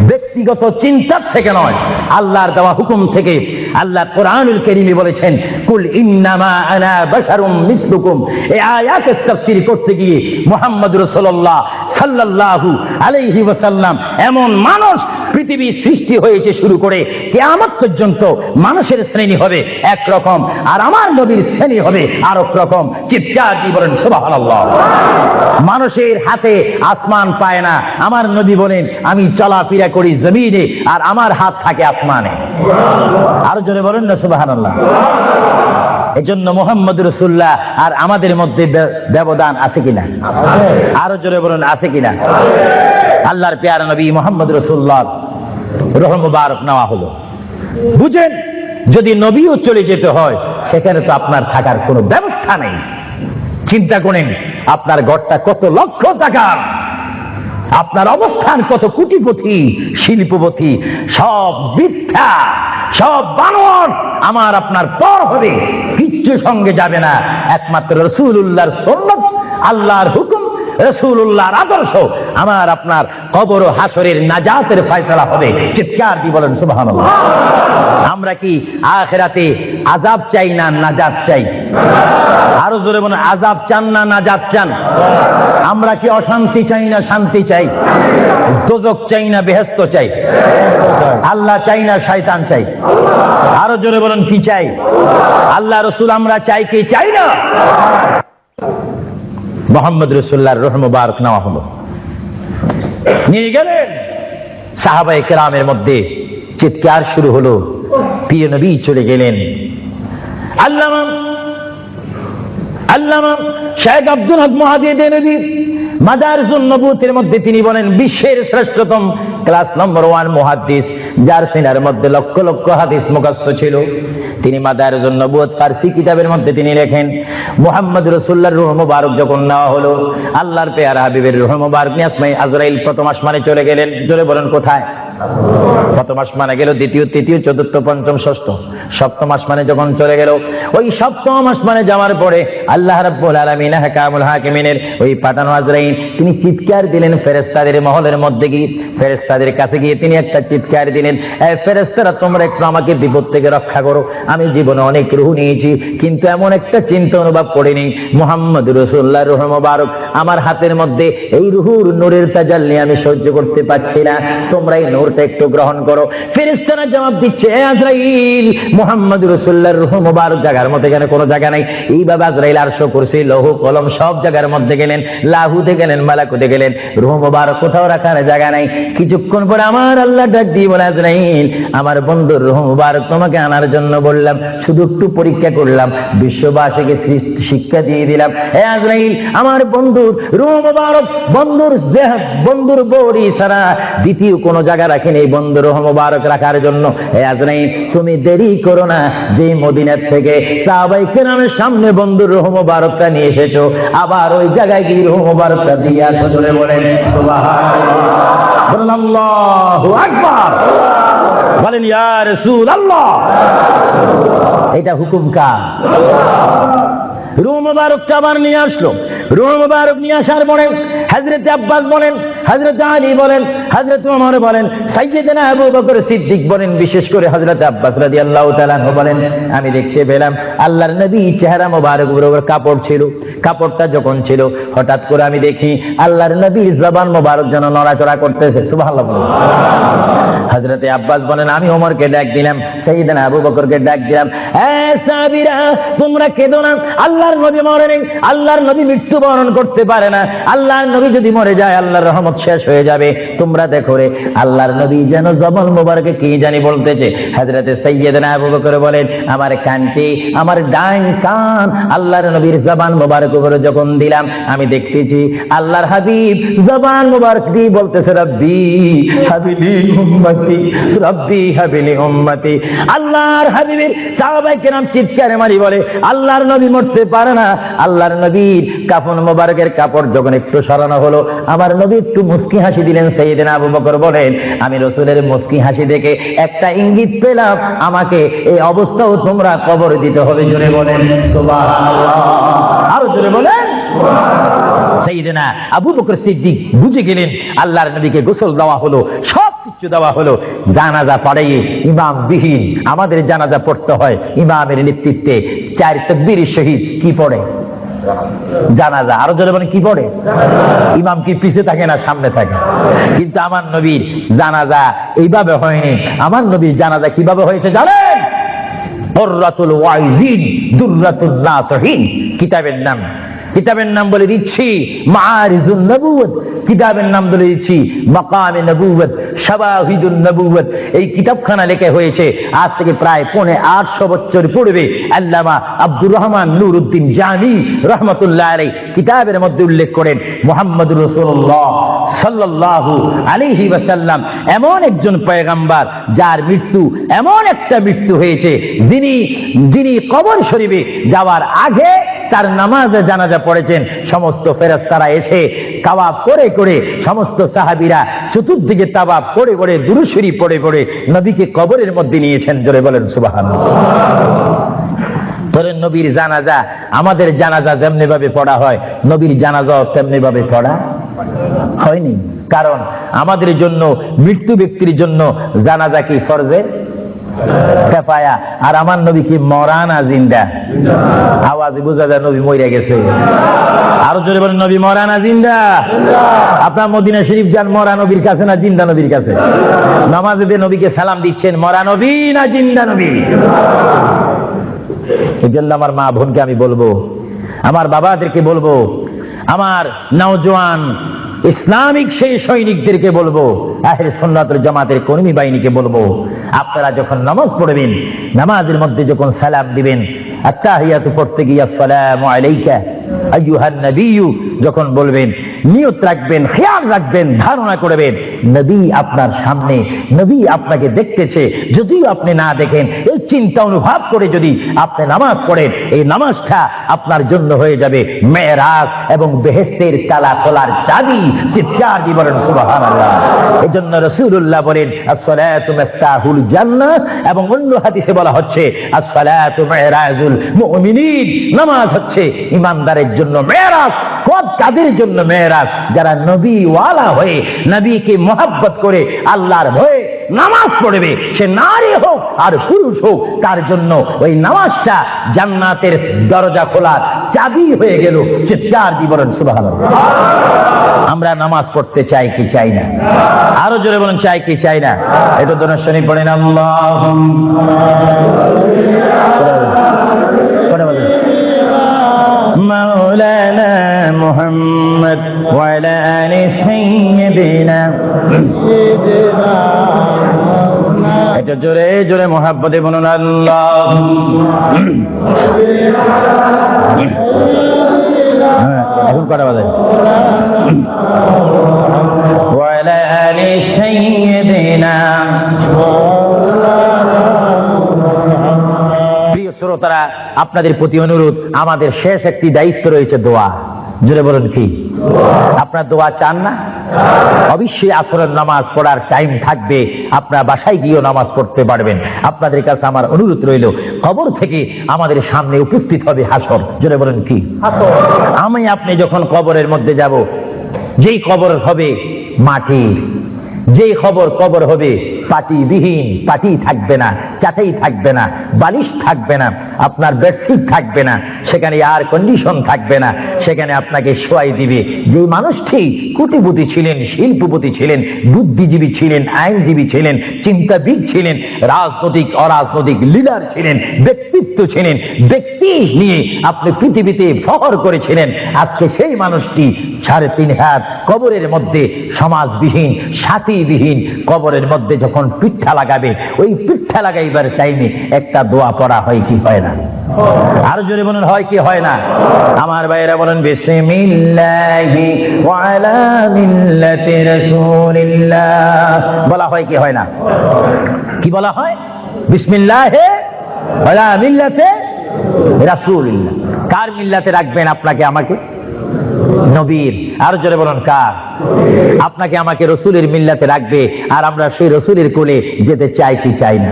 ব্যক্তিগত চিন্তার থেকে নয়, আল্লাহর দেওয়া হুকুম থেকে। আল্লাহ কোরআনুল কারীমে বলেছেন, কুল ইন্নামা আনা বাশারুম মিসলুকুম। এই আয়াতের তাফসীর করতে গিয়ে মুহাম্মদ রাসূলুল্লাহ সাল্লাল্লাহু আলাইহি ওয়াসাল্লাম এমন মানুষ, পৃথিবী সৃষ্টি হয়েছে শুরু করে কিয়ামত পর্যন্ত মানুষের শ্রেণী হবে একরকম, আর আমার নবীর শ্রেণী হবে আরেক রকম। চিৎকার দিয়ে বলেন সুবহানাল্লাহ। মানুষের হাতে আসমান পায় না, আমার নবী বলেন, আমি চলাফেরা করি জমিনে আর আমার হাত থাকে আসমানে। আরো জোরে বলেন না সুবহানাল্লাহ। এজন্য মুহাম্মদ রাসূলুল্লাহ আর আমাদের মধ্যে ব্যবধান আছে কিনা? আরো জোরে বলেন, আছে কিনা? আল্লাহর প্যারা নবী মুহাম্মদ রাসূলুল্লাহ রূহ মুবারক নেওয়া হলো। বুঝেন, যদি নবীও চলে যেতে হয়, সেখানে তো আপনার থাকার কোনো ব্যবস্থা নেই। চিন্তা করেন, আপনার ঘরটা কত লক্ষ টাকার, আপনার অবস্থান কত কোটিপতি শিল্পপতি, সব মিথ্যা, সব বানোয়াট আমার আপনার পর হবে, কিচ্ছু সঙ্গে যাবে না। একমাত্র রাসূলুল্লাহর সুন্নাত, আল্লাহর হুকুম, রাসূলুল্লাহর আদর্শ আমার আপনার কবর ও হাসরের নাজাতের ফয়সালা হবে। চিৎকার দিয়ে বলেন সুবহানাল্লাহ। আমরা কি আখিরাতে আযাব চাই না নাজাত চাই? আরো জোরে বলেন, আযাব চান না নাজাত চান? আমরা কি অশান্তি চাই না শান্তি চাই? দোজখ চাই না বেহেশত চাই? আল্লাহ চাই না শয়তান চাই? আরো জোরে বলেন, কি চাই? আল্লাহ রাসূল আমরা চাই কি চাই না? মুহাম্মদ রাসূলুল্লাহর রূহ মুবারক নেওয়া হলো, নিয়ে গেলেন। সাহাবায়ে কেরামের মধ্যে চিৎকার শুরু হলো, প্রিয় নবী চলে গেলেন। আল্লামা শেখ আব্দুল হক মুহাদ্দিস দেনবী মাদারিসুন নবুয়তের মধ্যে তিনি বলেন, বিশ্বের শ্রেষ্ঠতম ক্লাস নম্বর 1 মুহাদ্দিস, যার সিনার মধ্যে লক্ষ লক্ষ হাদিস মুখস্থ ছিল। তিনি মাদারিসুন নবুয়ত ফারসি কিতাবের মধ্যে তিনি লেখেন, মুহাম্মদ রাসূলুল্লাহর রূহ মুবারক যখন নেওয়া হলো, আল্লাহর পেয়ারা হাবিবের রূহ মুবারক নিয়ে আসমানে আজরাইল প্রথম আসমানে চলে গেলেন। জোরে বলেন কোথায়? প্রথম আসমানে গেল, দ্বিতীয়, তৃতীয়, চতুর্থ, পঞ্চম, ষষ্ঠ, সপ্তম আসমানে যখন চলে গেল, ওই সপ্তম আসমানে যাওয়ার পরে আল্লাহ রাব্বুল আলামিন হাকামুল হাকিমিনের ওই পাঠানো আজরাইল তিনি চিৎকার দিলেন ফেরেশতাদের মহলের মধ্যে গিয়ে, ফেরেশতাদের কাছে গিয়ে তিনি একটা চিৎকার দিলেন, এ ফেরেশতারা তোমরা একটু আমাকে বিপদ থেকে রক্ষা করো। আমি জীবনে অনেক রূহ নিয়েছি, কিন্তু এমন একটা চিন্তা অনুভব করিনি মুহাম্মদ রাসূলুল্লাহর রূহ মুবারক আমার হাতের মধ্যে, এই রূহুর নূরের তাজাল্লি আমি সহ্য করতে পারছি না, তোমরা এই নূরটা একটু গ্রহণ করো। ফেরেশতারা জবাব দিচ্ছে, এ আজরাইল, মুহাম্মদ রাসূলুল্লাহর রূহ মুবারক জায়গার মধ্যে এখানে কোনো জায়গা নাই। এইভাবে আজরাইল আরশ কুরসি লৌহ কলম সব জায়গার মধ্যে গেলেন, লাহুতে গেলেন, মালাকুতে গেলেন, রূহ মুবারক কোথাও রাখার জায়গা নাই। কিছুক্ষণ পরে আমার আল্লাহ ডাক দিয়ে বলে, আজরাইল, আমার বন্ধুর রূহ মুবারক তোমাকে আনার জন্য বললাম, শুধু একটু পরীক্ষা করলাম, বিশ্ববাসীকে শিক্ষা দিয়ে দিলাম। হে আজরাইল, আমার বন্ধুর রূহ মুবারক বন্ধুর বডি ছাড়া দ্বিতীয় কোনো জায়গা রাখেনি এই বন্ধুর রূহ মুবারক রাখার জন্য। হে আজরাইল, তুমি দেরি করো না, যে মদিনার থেকে সাহাবায়ে কেরামের সামনে বন্ধুর রূহ মুবারকটা নিয়ে এসেছো, আবার ওই জায়গায় গিয়ে রূহ মুবারকটা দিয়ে আসো। জোরে বলেন সুবহানাল্লাহ, বলেন আল্লাহু আকবার, বলেন ইয়া রাসূলুল্লাহ। এটা হুকুম কার? রূহ মুবারকটা আবার নিয়ে আসলো। রূহ মুবারক নিয়ে আসার পরে হযরত আব্বাস বলেন, হযরত আলী বলেন, হযরত ওমর বলেন, সাইয়্যিদনা আবু বকর সিদ্দিক বলেন, বিশেষ করে হযরত আব্বাস রাদিয়াল্লাহু তাআলা আনহু বলেন, আমি দেখতে পেলাম আল্লাহর নবী চেহারা মোবারক উপর কাপড় ছিল। কাপড়টা যখন ছিল, হঠাৎ করে আমি দেখি আল্লাহর নবীর জবান মোবারক যেন নড়াচড়া করতেছে। সুবহানাল্লাহ। হযরত আব্বাস বলেন, আমি ওমরকে ডাক দিলাম, সাইয়্যিদনা আবু বকরকে ডাক দিলাম, এ সাহাবীরা, তোমরা কেঁদো না, আল্লাহর নবী মরে নেই, আল্লাহর নবী মৃত্যুবরণ করতে পারে না, আল্লাহর নবী যদি মরে যায় আল্লাহর রহমত শেষ হয়ে যাবে। তোমরা দেখো রে, আল্লাহর নবী যেন জবান মোবারকে কি জানি বলতেছে। হযরত সাইয়্যিদনা আবু বকর বলেন, আমার কানটি, আমার ডান কান আল্লাহর নবীর জবান মোবারক উপরে যখন দিলাম, আমি দেখতেছি আল্লাহর হাবিব জবান মোবারক দিয়ে বলতেছে, রব্বি হাবিলি উম্মতি, রব্বি হাবিলি উম্মতি। আল্লাহর হাবিবের সাহাবায়ে কেরাম চিৎকার মারি বলে, আল্লাহর নবী মরতে পারে না। আল্লাহর নবীর কাফন মোবারকের কাপড় যখন একটু সরানো হলো, আমার নবী একটু মুস্কি হাসি দিলেন। সাইয়্যিদনা আবু বকর বলেন, আমি রাসূলের মুস্কি হাসি দেখে একটা ইঙ্গিত পেলাম, আমাকে এই অবস্থাও তোমরা কবর দিতে হবে। জোরে বলেন সুবহানাল্লাহ, আরো জোরে বলেন সুবহানাল্লাহ। সাইয়্যিদনা আবু বকর সিদ্দিক বুঝে গেলেন, আল্লাহর নবীকে গোসল দেওয়া হলো, সব কিছু দেওয়া হলো, জানাজা পড়াইয়ে ইমাম বিহীন আমাদের জানাজা পড়তে হয় ইমামের নেতৃত্বে। 4 তাকবীরের সহিত কি পড়ে? জানাজা। আরো জোরে বলেন কি পড়ে? ইমাম কি পিছে থাকে না সামনে থাকে? কিন্তু আমার নবীর জানাজা এইভাবে হয়নি। আমার নবীর জানাজা কিভাবে হয়েছে জানেন? দুররাতুল ওয়াইজিন, দুররাতুন নাসিহিন কিতাবের নাম। কিতাবের নাম বলে দিচ্ছি মাআরিজুন নবুওয়াত, কিতাবের নাম বলে দিচ্ছি মাকামে নবুওয়াত, শাওয়াহিদুন নবুওয়াত। এই কিতাবখানা লেখা হয়েছে আজ থেকে প্রায় 850 বছর পূর্বে। আল্লামা আব্দুর রহমান নুরউদ্দিন জামি রাহমাতুল্লাহ আলাইহি কিতাবের মধ্যে উল্লেখ করেন, মুহাম্মদুর রাসূলুল্লাহ সাল্লাল্লাহু আলাইহি ওয়াসাল্লাম এমন একজন পয়গম্বর যার মৃত্যু এমন একটা মৃত্যু হয়েছে, যিনি কবর শরীফে যাওয়ার আগে তার নামাজে জানাজা পড়েছেন। সমস্ত ফেরেশতারা এসে তাওয়াফ করে করে, সমস্ত সাহাবীরা চতুর্দিকে তাওয়াফ করে করে, দুরূদ শরীফ পড়ে পড়ে নবীকে কবরের মধ্যে নিয়েছেন। জোরে বলেন সুবহানাল্লাহ। ধরেন নবীর জানাজা, আমাদের জানাজা যেমনি ভাবে পড়া হয়, নবীর জানাজাও তেমনি ভাবে পড়া হয়নি। কারণ আমাদের জন্য, মৃত্যু ব্যক্তির জন্য জানাজা কি ফরজে কিফায়া, আর আমার নবী কি মরা না জিন্দা? আওয়াজে বোঝা যায় নবী মরে গেছে। আরো জোরে বলেন নবী মরা না জিন্দা? আপনার মদিনা শরীফ যান, মরা নবীর কাছে না জিন্দা নবীর কাছে? নামাজে দিয়ে নবীকে সালাম দিচ্ছেন, মরা নবী না জিন্দা নবী? এই জন্য আমার মা বোনকে আমি বলবো, আমার বাবাদেরকে বলবো, আমার নওজোয়ান ইসলামিক সেই সৈনিকদেরকে বলবো, আহলে সুন্নাত ওয়াল জামাতের কর্মী বাহিনীকে বলবো, আপনারা যখন নামাজ পড়বেন, নামাজের মধ্যে যখন সালাম দিবেন, আত্তাহিয়াতু পড়তে গিয়ে আসসালামু আলাইকা আইয়ুহান নবিয়্যু যখন বলবেন, নিয়ত রাখবেন, খেয়াল রাখবেন, ধারণা করবেন নবী আপনার সামনে, নবী আপনাকে দেখতেছে। যদিও আপনি না দেখেন, এই চিন্তা অনুভব করে যদি আপনি নামাজ পড়েন, এই নামাজটা আপনার জন্য হয়ে যাবে মেরাজ এবং বেহেশতের তালা খোলার চাবি। চিৎকার দিয়ে বলেন সুবহানাল্লাহ। এই জন্য রাসূলুল্লাহ বলেন আসসালাতু মিফতাহুল জান্নাহ, এবং অন্য হাদিসে বলা হচ্ছে আসসালাতু মিরাজুল মুমিনিন, নামাজ হচ্ছে ইমানদারের জন্য মেরাজ। কাদের জন্য মেরাজ? যারা নবী ওয়ালা হয়ে নবীকে মহব্বত করে আল্লাহর ভয়ে নামাজ পড়বে, সে নারী হোক আর পুরুষ হোক, তার জন্য ওই নামাজটা জান্নাতের দরজা খোলার চাবি হয়ে গেল। চিৎকার দিয়ে বলেন সুবহানাল্লাহ। আমরা নামাজ পড়তে চাই কি চাই না? আরো জোরে বলেন চাই কি চাই না? এটা তো শনি পড়েন মাওলানা মুহাম্মদ ওয়া আলা আলি সাইয়্যিদিনা। এটা জোরে জোরে মুহাব্বতে বলুন আল্লাহ। এখন কটা বাজে? ওয়া আলা আলি সাইয়্যিদিনা। প্রিয় শ্রোতারা, আপনাদের প্রতি অনুরোধ, আমাদের শেষ একটি দায়িত্ব রয়েছে দোয়া। জোরে বলুন কি? আপনার দোয়া চান না? অবশ্যই আসরের নামাজ পড়ার টাইম থাকবে, আপনার বাসায় গিয়েও নামাজ পড়তে পারবেন। আপনাদের কাছে আমার অনুরোধ রইল, কবর থেকে আমাদের সামনে উপস্থিত হবে হাসর। জোরে বলেন কি? আমি আপনি যখন কবরের মধ্যে যাব, যেই কবর হবে মাটির, যেই কবর হবে পাটিবিহীন, পাটি থাকবে না, চাটাই থাকবে না, বালিশ থাকবে না, আপনার বেডশিট থাকবে না, সেখানে এয়ার কন্ডিশন থাকবে না, সেখানে আপনাকে শোয়াই দিবে যে মানুষটি কোটিপতি ছিলেন, শিল্পপতি ছিলেন, বুদ্ধিজীবী ছিলেন, আইনজীবী ছিলেন, চিন্তাবিদ ছিলেন, রাজনৈতিক অরাজনৈতিক লিডার ছিলেন, ব্যক্তিত্ব ছিলেন, ব্যক্তি নিয়ে আপনি পৃথিবীতে ফখর করেছিলেন। আজকে সেই মানুষটি 3.5 হাত কবরের মধ্যে, সমাজবিহীন, সাথীবিহীন কবরের মধ্যে যখন পিঠা লাগাবে, ওই পিঠা লাগাইবার টাইমে একটা দোয়া পড়া হয় কি হয় না? আরো জোরে বলুন, হয় কি হয় না? আমার ভাইয়েরা বলেন বিসমিল্লাহি ওয়া আলা মিল্লাতি রাসূলিল্লাহ বলা হয় কি হয় না? কি বলা হয়? বিসমিল্লাহি ওয়া আলা মিল্লাতি রাসূলিল্লাহ। কার মিল্লাতে রাখবেন আপনাকে আমাকে? নবীর। আরো জোরে বলুন কার? আপনাকে আমাকে রসুলের মিল্লাতে রাখবে, আর আমরা সেই রসুলের কোলে যেতে চাই কি চাই না?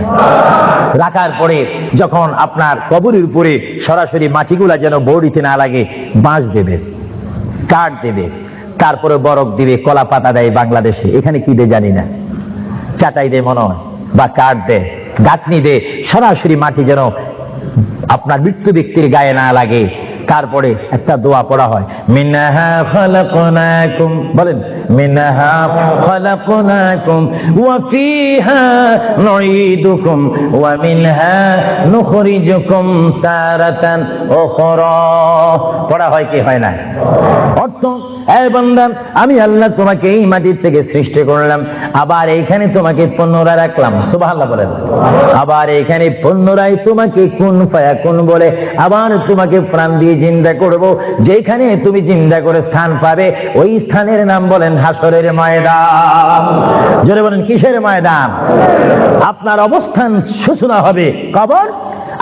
রাখার পরে যখন আপনার কবরের উপরে সরাসরি মাটিগুলা যেন বড়িতে না লাগে, বাঁশ দেবে, কাঠ দেবে, তারপরে বরফ দিবে, কলা পাতা দেয় বাংলাদেশে, এখানে কি দেয় জানি না, চাটাই দেয় মনে হয়, বা কাঠ দেয়, গাঁথনি দেয়, সরাসরি মাটি যেন আপনার মৃত্যু ব্যক্তির গায়ে না লাগে। তারপরে একটা দোয়া পড়া হয়, মিনহা খালাকনাকুম, বলেন মিনহা খালাকনাকুম ওয়া ফিহা নুঈদুকুম ওয়া মিনহা নুখরিজুকুম তারাতান উখরা। পড়া হয় কি হয় না? অর্থ, এ বান্দা, আমি আল্লাহ তোমাকে এই মাটির থেকে সৃষ্টি করলাম, আবার এইখানে তোমাকে পুনরায় রাখলাম। সুবহানাল্লাহ বলেন। আবার এইখানে পুনরায় তোমাকে কুন ফায়াকুন বলে আবার তোমাকে প্রাণ দিয়ে জিন্দা করব। যেখানে তুমি জিন্দা করে স্থান পাবে, ওই স্থানের নাম বলেন হাসরের ময়দান। জোরে বলেন কিসের ময়দান? আপনার অবস্থান সূচনা হবে কবর,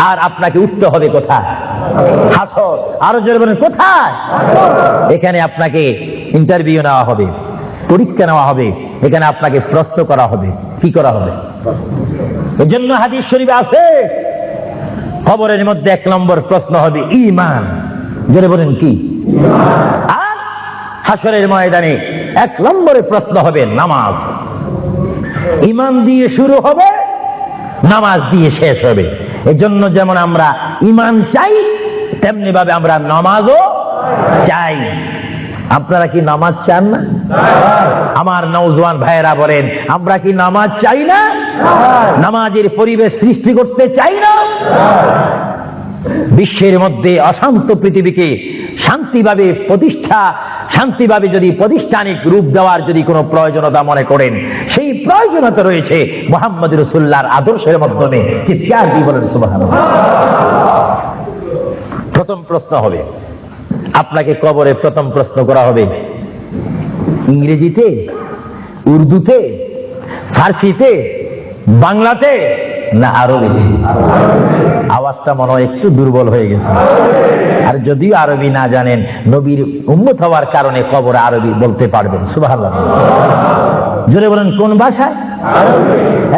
আর আপনাকে উঠতে হবে কোথায়? হাসর। আরো জোরে বলেন কোথায়? এখানে আপনাকে ইন্টারভিউ নেওয়া হবে, পরীক্ষা নেওয়া হবে, এখানে আপনাকে প্রশ্ন করা হবে। কি করা হবে? এই জন্য হাদিস শরীফে আছে, কবরের মধ্যে 1 নম্বর প্রশ্ন হবে ঈমান। জোরে বলেন কি? আর হাসরের ময়দানে 1 নম্বরে প্রশ্ন হবে নামাজ। ঈমান দিয়ে শুরু হবে, নামাজ দিয়ে শেষ হবে। এজন্য যেমন আমরা ঈমান চাই, তেমনি ভাবে আমরা নামাজও চাই। আপনারা কি নামাজ চান না? আমার নওজোয়ান ভাইয়েরা বলেন, আমরা কি নামাজ চাই না? নামাজের পরিবেশ সৃষ্টি করতে চাই না? বিশ্বের মধ্যে অশান্ত পৃথিবীকে শান্তিভাবে যদি প্রতিষ্ঠানিক রূপ দেওয়ার যদি কোনো প্রয়োজনীয়তা মনে করেন, সেই প্রয়োজনীয়তা রয়েছে মুহাম্মদ রাসূলুল্লাহর আদর্শের মাধ্যমে। চিৎকার দিয়ে বলেন সুবহানাল্লাহ। প্রথম প্রশ্ন হবে, আপনাকে কবরে প্রথম প্রশ্ন করা হবে ইংরেজিতে, উর্দুতে, ফার্সিতে, বাংলাতে, না আরবিতে? আওয়াজটা মনে হয় একটু দুর্বল হয়ে গেছে। আর যদিও আরবি না জানেন, নবীর উম্মত হওয়ার কারণে কবরে আরবি বলতে পারবেন। সুবহানাল্লাহ। জোরে বলেন কোন ভাষায়?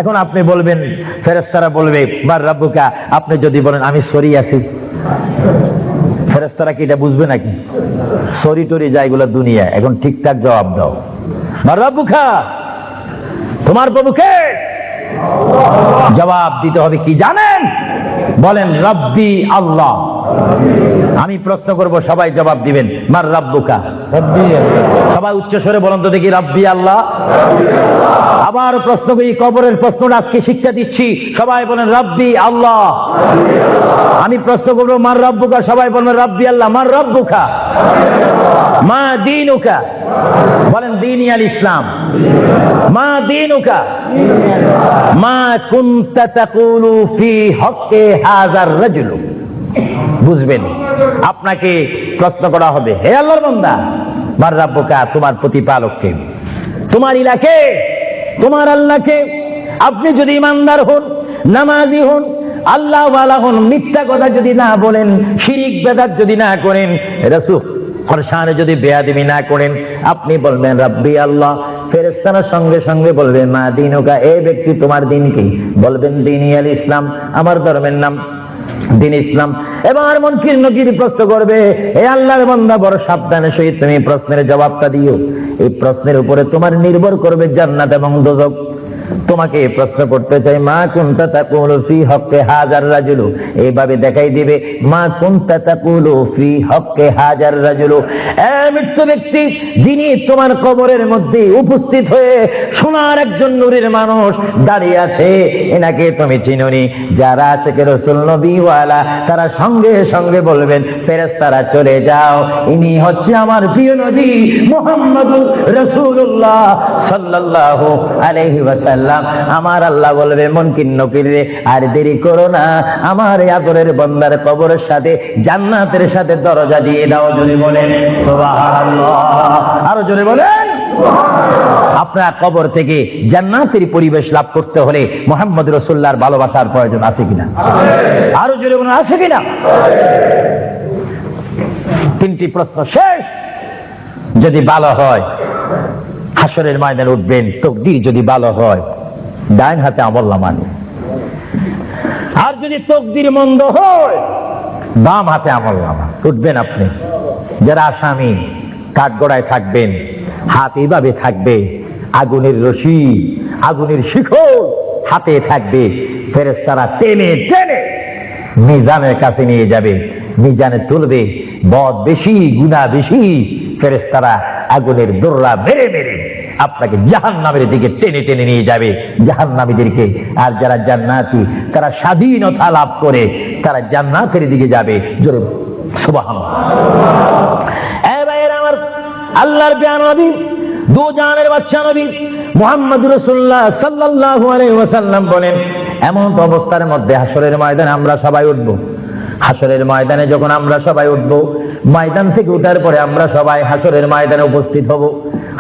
এখন আপনি বলবেন, ফেরেশতারা বলবে বার রাব্বুকা, আপনি যদি বলেন আমি সরি আছি, ফেরেশতারা কি এটা বুঝবে নাকি? সরি টরি যাইগুলো দুনিয়া। এখন ঠিকঠাক জবাব দাও, বার রাব্বুকা, তোমার প্রভুকে। জবাব দিতে হবে কি জানেন? বলেন রব্বি আল্লাহ। আমি প্রশ্ন করব, সবাই জবাব দিবেন মার রাব্বুকা। সবাই উচ্চ স্বরে বলেন তো দেখি, রব্বি আল্লাহ। আবার প্রশ্ন করি, কবরের প্রশ্নটা আজকে শিক্ষা দিচ্ছি, সবাই বলেন রব্বি আল্লাহ। আমি প্রশ্ন করব মার রাব্বুকা, সবাই বলবেন রব্বি আল্লাহ। মার রাব্বুকা, মা দীনুকা, বলেন দীনি আল ইসলাম। মা দীনুকা, মা কুনতা তাকুলু ফি হক্কে হাযার রাজুল। বুঝবেন, আপনাকে প্রশ্ন করা হবে, হে আল্লাহর বান্দা, মার রাব্বুকা, তোমার প্রতিপালককে, তোমার ইলাকে, তোমার আল্লাহকে। আপনি যদি ইমানদার হন, নামাজি হন, আল্লাহ ওয়ালা হন, মিথ্যা কথা যদি না বলেন, শিরিক বেদাত যদি না করেন, রাসূল ফরসানে যদি বেয়াদবি না করেন, আপনি বলবেন রব্বি আল্লাহ। ফেরেশতারা সঙ্গে সঙ্গে বলবে মা দীনুকা, এই ব্যক্তি তোমার দিন কি? বলবেন দীনি আল ইসলাম, আমার ধর্মের নাম দিন ইসলাম। এবার মুনকির নকির প্রশ্ন করবে, হে আল্লাহর বান্দা, বড় সাবধানের সহিত তুমি প্রশ্নের জবাবটা দিও। এই প্রশ্নের উপরে তোমার নির্ভর করবে জান্নাত এবং দোজখ। তোমাকে প্রশ্ন করতে চাই, মা কুনতা তাকুলু ফি হক্কে হাযার রাজুল। এইভাবে দেখাই দিবে, মা কুনতা তাকুলু ফি হক্কে হাযার রাজুল। মৃত্যু ব্যক্তি, যিনি তোমার কবরের মধ্যে উপস্থিত হয়ে সোনার একজন নূরের মানুষ দাঁড়িয়ে আছে, এনাকে তুমি চিনোনি? যারা আশিকে রাসূল নবী ওয়ালা, তারা সঙ্গে সঙ্গে বলবেন, ফেরেশতারা চলে যাও, ইনি হচ্ছে আমার প্রিয় নবী মুহাম্মদুর রাসূলুল্লাহ সাল্লাল্লাহু আলাইহি ওয়াসাল্লাম। আমার আল্লাহ বলবে, মুনকির নকির রে, আর দেরি করো না, আমার আদরের বান্দার কবরের সাথে জান্নাতের সাথে দরজা দিয়ে দাও। জোরে বলেন সুবহানাল্লাহ, আরো জোরে বলেন। আপনার কবর থেকে জান্নাতের পরিবেশ লাভ করতে হলে মুহাম্মদ রাসূলুল্লাহর ভালোবাসার প্রয়োজন আছে কিনা? আরো জোরে বলেন, আছে কিনা? তিনটি প্রশ্ন শেষ। যদি ভালো হয়, হাসরের ময়দানে উঠবেন, তকদির যদি ভালো হয়, ডাইন হাতে আমলনামা নেই। আর যদি তকদির মন্দ হয়, বাম হাতে আমলনামা। উঠবেন আপনি, যারা আসামি, কাঠগড়ায় থাকবেন, হাত এইভাবে থাকবে, আগুনের রশি, আগুনের শিখল হাতে থাকবে। ফেরেশতারা টেনে টেনে মিজানের কাছে নিয়ে যাবে, মিজানে তুলবে। বদ বেশি, গুনাহ বেশি, ফেরেশতারা আগুনের দোররা মেরে মেরে আপনাকে জাহান্নামের দিকে টেনে টেনে নিয়ে যাবে, জাহান্নামীদেরকে। আর যারা জান্নাতি, তারা স্বাধীনতা লাভ করে তারা জান্নাতের দিকে যাবে। জোরে সুবহানাল্লাহ। এ ভাইয়েরা আমার, আল্লাহর প্রিয় নবী, দু জাহানের বাদশা নবী মুহাম্মদুর রাসূলুল্লাহ সাল্লাল্লাহু আলাইহি ওয়াসাল্লাম বলেন, এমন অবস্থার মধ্যে হাসরের ময়দানে আমরা সবাই উঠব। হাসরের ময়দানে যখন আমরা সবাই উঠব, ময়দান থেকে উঠার পরে আমরা সবাই হাসরের ময়দানে উপস্থিত হব।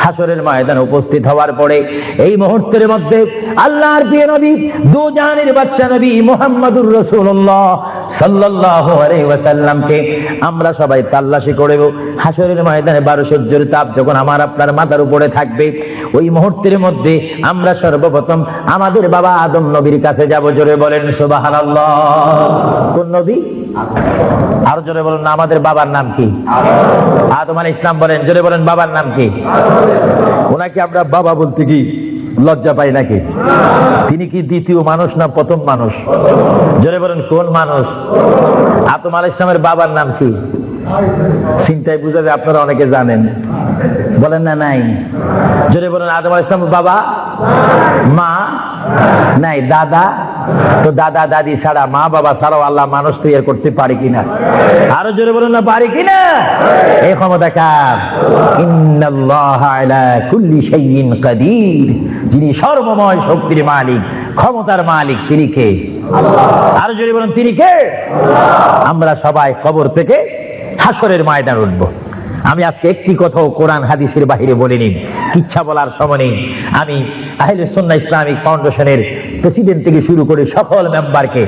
হাসরের ময়দানে উপস্থিত হওয়ার পরে এই মুহূর্তের মধ্যে আল্লাহর প্রিয় নবী, দু জাহানের বাদশা নবী মুহাম্মদুর রাসূলুল্লাহ সাল্লাল্লাহু আলাইহি ওয়াসাল্লামকে আমরা সবাই তাল্লাশি করব। হাসরের ময়দানে 12 সূর্যের তাপ যখন আমার আপনার মাথার উপরে থাকবে, ওই মুহূর্তের মধ্যে আমরা সর্বপ্রথম আমাদের বাবা আদম নবীর কাছে যাব। জোরে বলেন সুবহানাল্লাহ। কোন নবী? আরো জোরে বলেন না, আমাদের বাবার নাম কি? আদম আলাইহিস সালাম। বলেন, জোরে বলেন, বাবার নাম কি? ওনাকে আমরা বাবা বলতে কি লজ্জা পাই নাকি? তিনি কি দ্বিতীয় মানুষ না প্রথম মানুষ? জোরে বলেন, কোন মানুষ? আদম আলাইহিস সালামের বাবার নাম কি? চিন্তায় বুঝা যায় আপনারা অনেকে জানেন, বলেন না নাই? জোরে বলেন, আদম আলাইহিস সালামের বাবা, মা নাই, দাদা। তো দাদা দাদি ছাড়া, মা বাবা ছাড়াও আল্লাহ মানুষ তৈরি করতে পারে কিনা? আরো জোরে বলুন না, পারে কিনা? এই ক্ষমতা কার? ইন্নাল্লাহা আলা কুল্লি শাইইন কাদির। যিনি সর্বময় শক্তির মালিক, ক্ষমতার মালিক, তিনি কে? আল্লাহ। আরো জোরে বলুন, তিনি কে? আমরা সবাই কবর থেকে হাসরের ময়দানে উঠব। আমি আজকে একটি কথাও কোরআন হাদিসের বাহিরে বলিনি, কিচ্ছা বলার সময় নেই। আমি আহলে সুন্নাহ ইসলামিক ফাউন্ডেশনের প্রেসিডেন্ট থেকে শুরু করে সকল মেম্বারকে,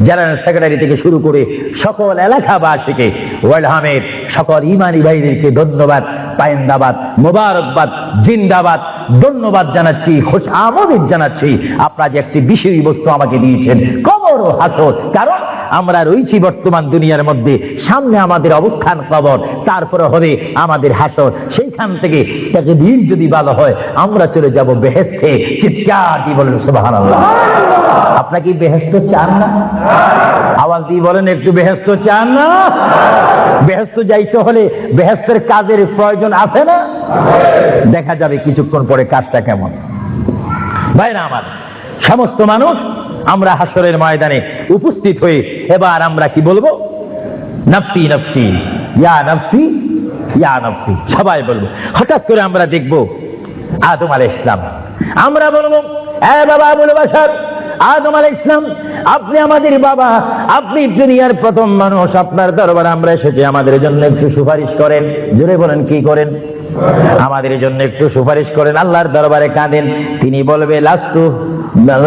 জেনারেল সেক্রেটারি থেকে শুরু করে সকল এলাকাবাসীকে, ওয়ার্ল্ড হামের সকল ইমানি ভাইদেরকে ধন্যবাদ, পায়েন্দাবাদ, মোবারকবাদ, জিন্দাবাদ, ধন্যবাদ জানাচ্ছি, খুশ আমোদিত জানাচ্ছি। আপনারা যে একটি বিশেষ বস্তু আমাকে দিয়েছেন, কবর ও হাসর। কারণ আমরা রয়েছি বর্তমান দুনিয়ার মধ্যে, সামনে আমাদের অবস্থান কবর, তারপরে হবে আমাদের হাসর। সেইখান থেকে তাকদীর যদি ভালো হয় আমরা চলে যাব বেহেশতে। চিৎকার দিয়ে বলেন সুবহানাল্লাহ। আপনারা কি বেহেশত চান না? আওয়াজ দিয়ে বলেন একটু বেহেশত চান না? বেহেশত যাইতে হলে বেহেশতের কাজের প্রয়োজন আছে না? দেখা যাবে কিছুক্ষণ পরে কাজটা কেমন। ভাইরা আমার, সমস্ত মানুষ আমরা হাসরের ময়দানে উপস্থিত হয়ে এবার আমরা কি বলবো? নফসি নফসি, ইয়া নফসি ইয়া নফসি, সবাই বলবো। হঠাৎ করে আমরা দেখবো আদম আলাইহিস সালাম। আমরা বলবো, এ বাবা আবুল বাশার, আদম আলাইহিস সালাম, আপনি আমাদের বাবা, আপনি দুনিয়ার প্রথম মানুষ, আপনার দরবারে আমরা এসেছি, আমাদের জন্য একটু সুপারিশ করেন। জোরে বলেন, কি করেন? আমাদের জন্য একটু সুপারিশ করেন। আল্লাহর দরবারে কাঁদেন। তিনি বলবে লাস্তু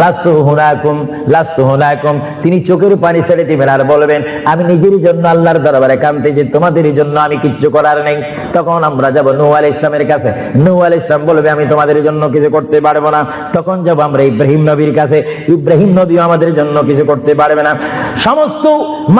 লাস্তু হুনাকুম লাস্তু হুনাকুম। তিনি চোখের পানি ছেড়ে দিবেন আর বলবেন, আমি নিজের জন্য আল্লাহর দরবারে কাঁদতে যে তোমাদের জন্য আমি কিচ্ছু করার নেই। তখন আমরা যাব নূহ আলাইহিস সালামের কাছে। নূহ আলাইহিস সালাম বলবে, আমি তোমাদের জন্য কিছু করতে পারবো না। তখন যাব আমরা ইব্রাহিম নবীর কাছে। ইব্রাহিম নবীও আমাদের জন্য কিছু করতে পারবে না। সমস্ত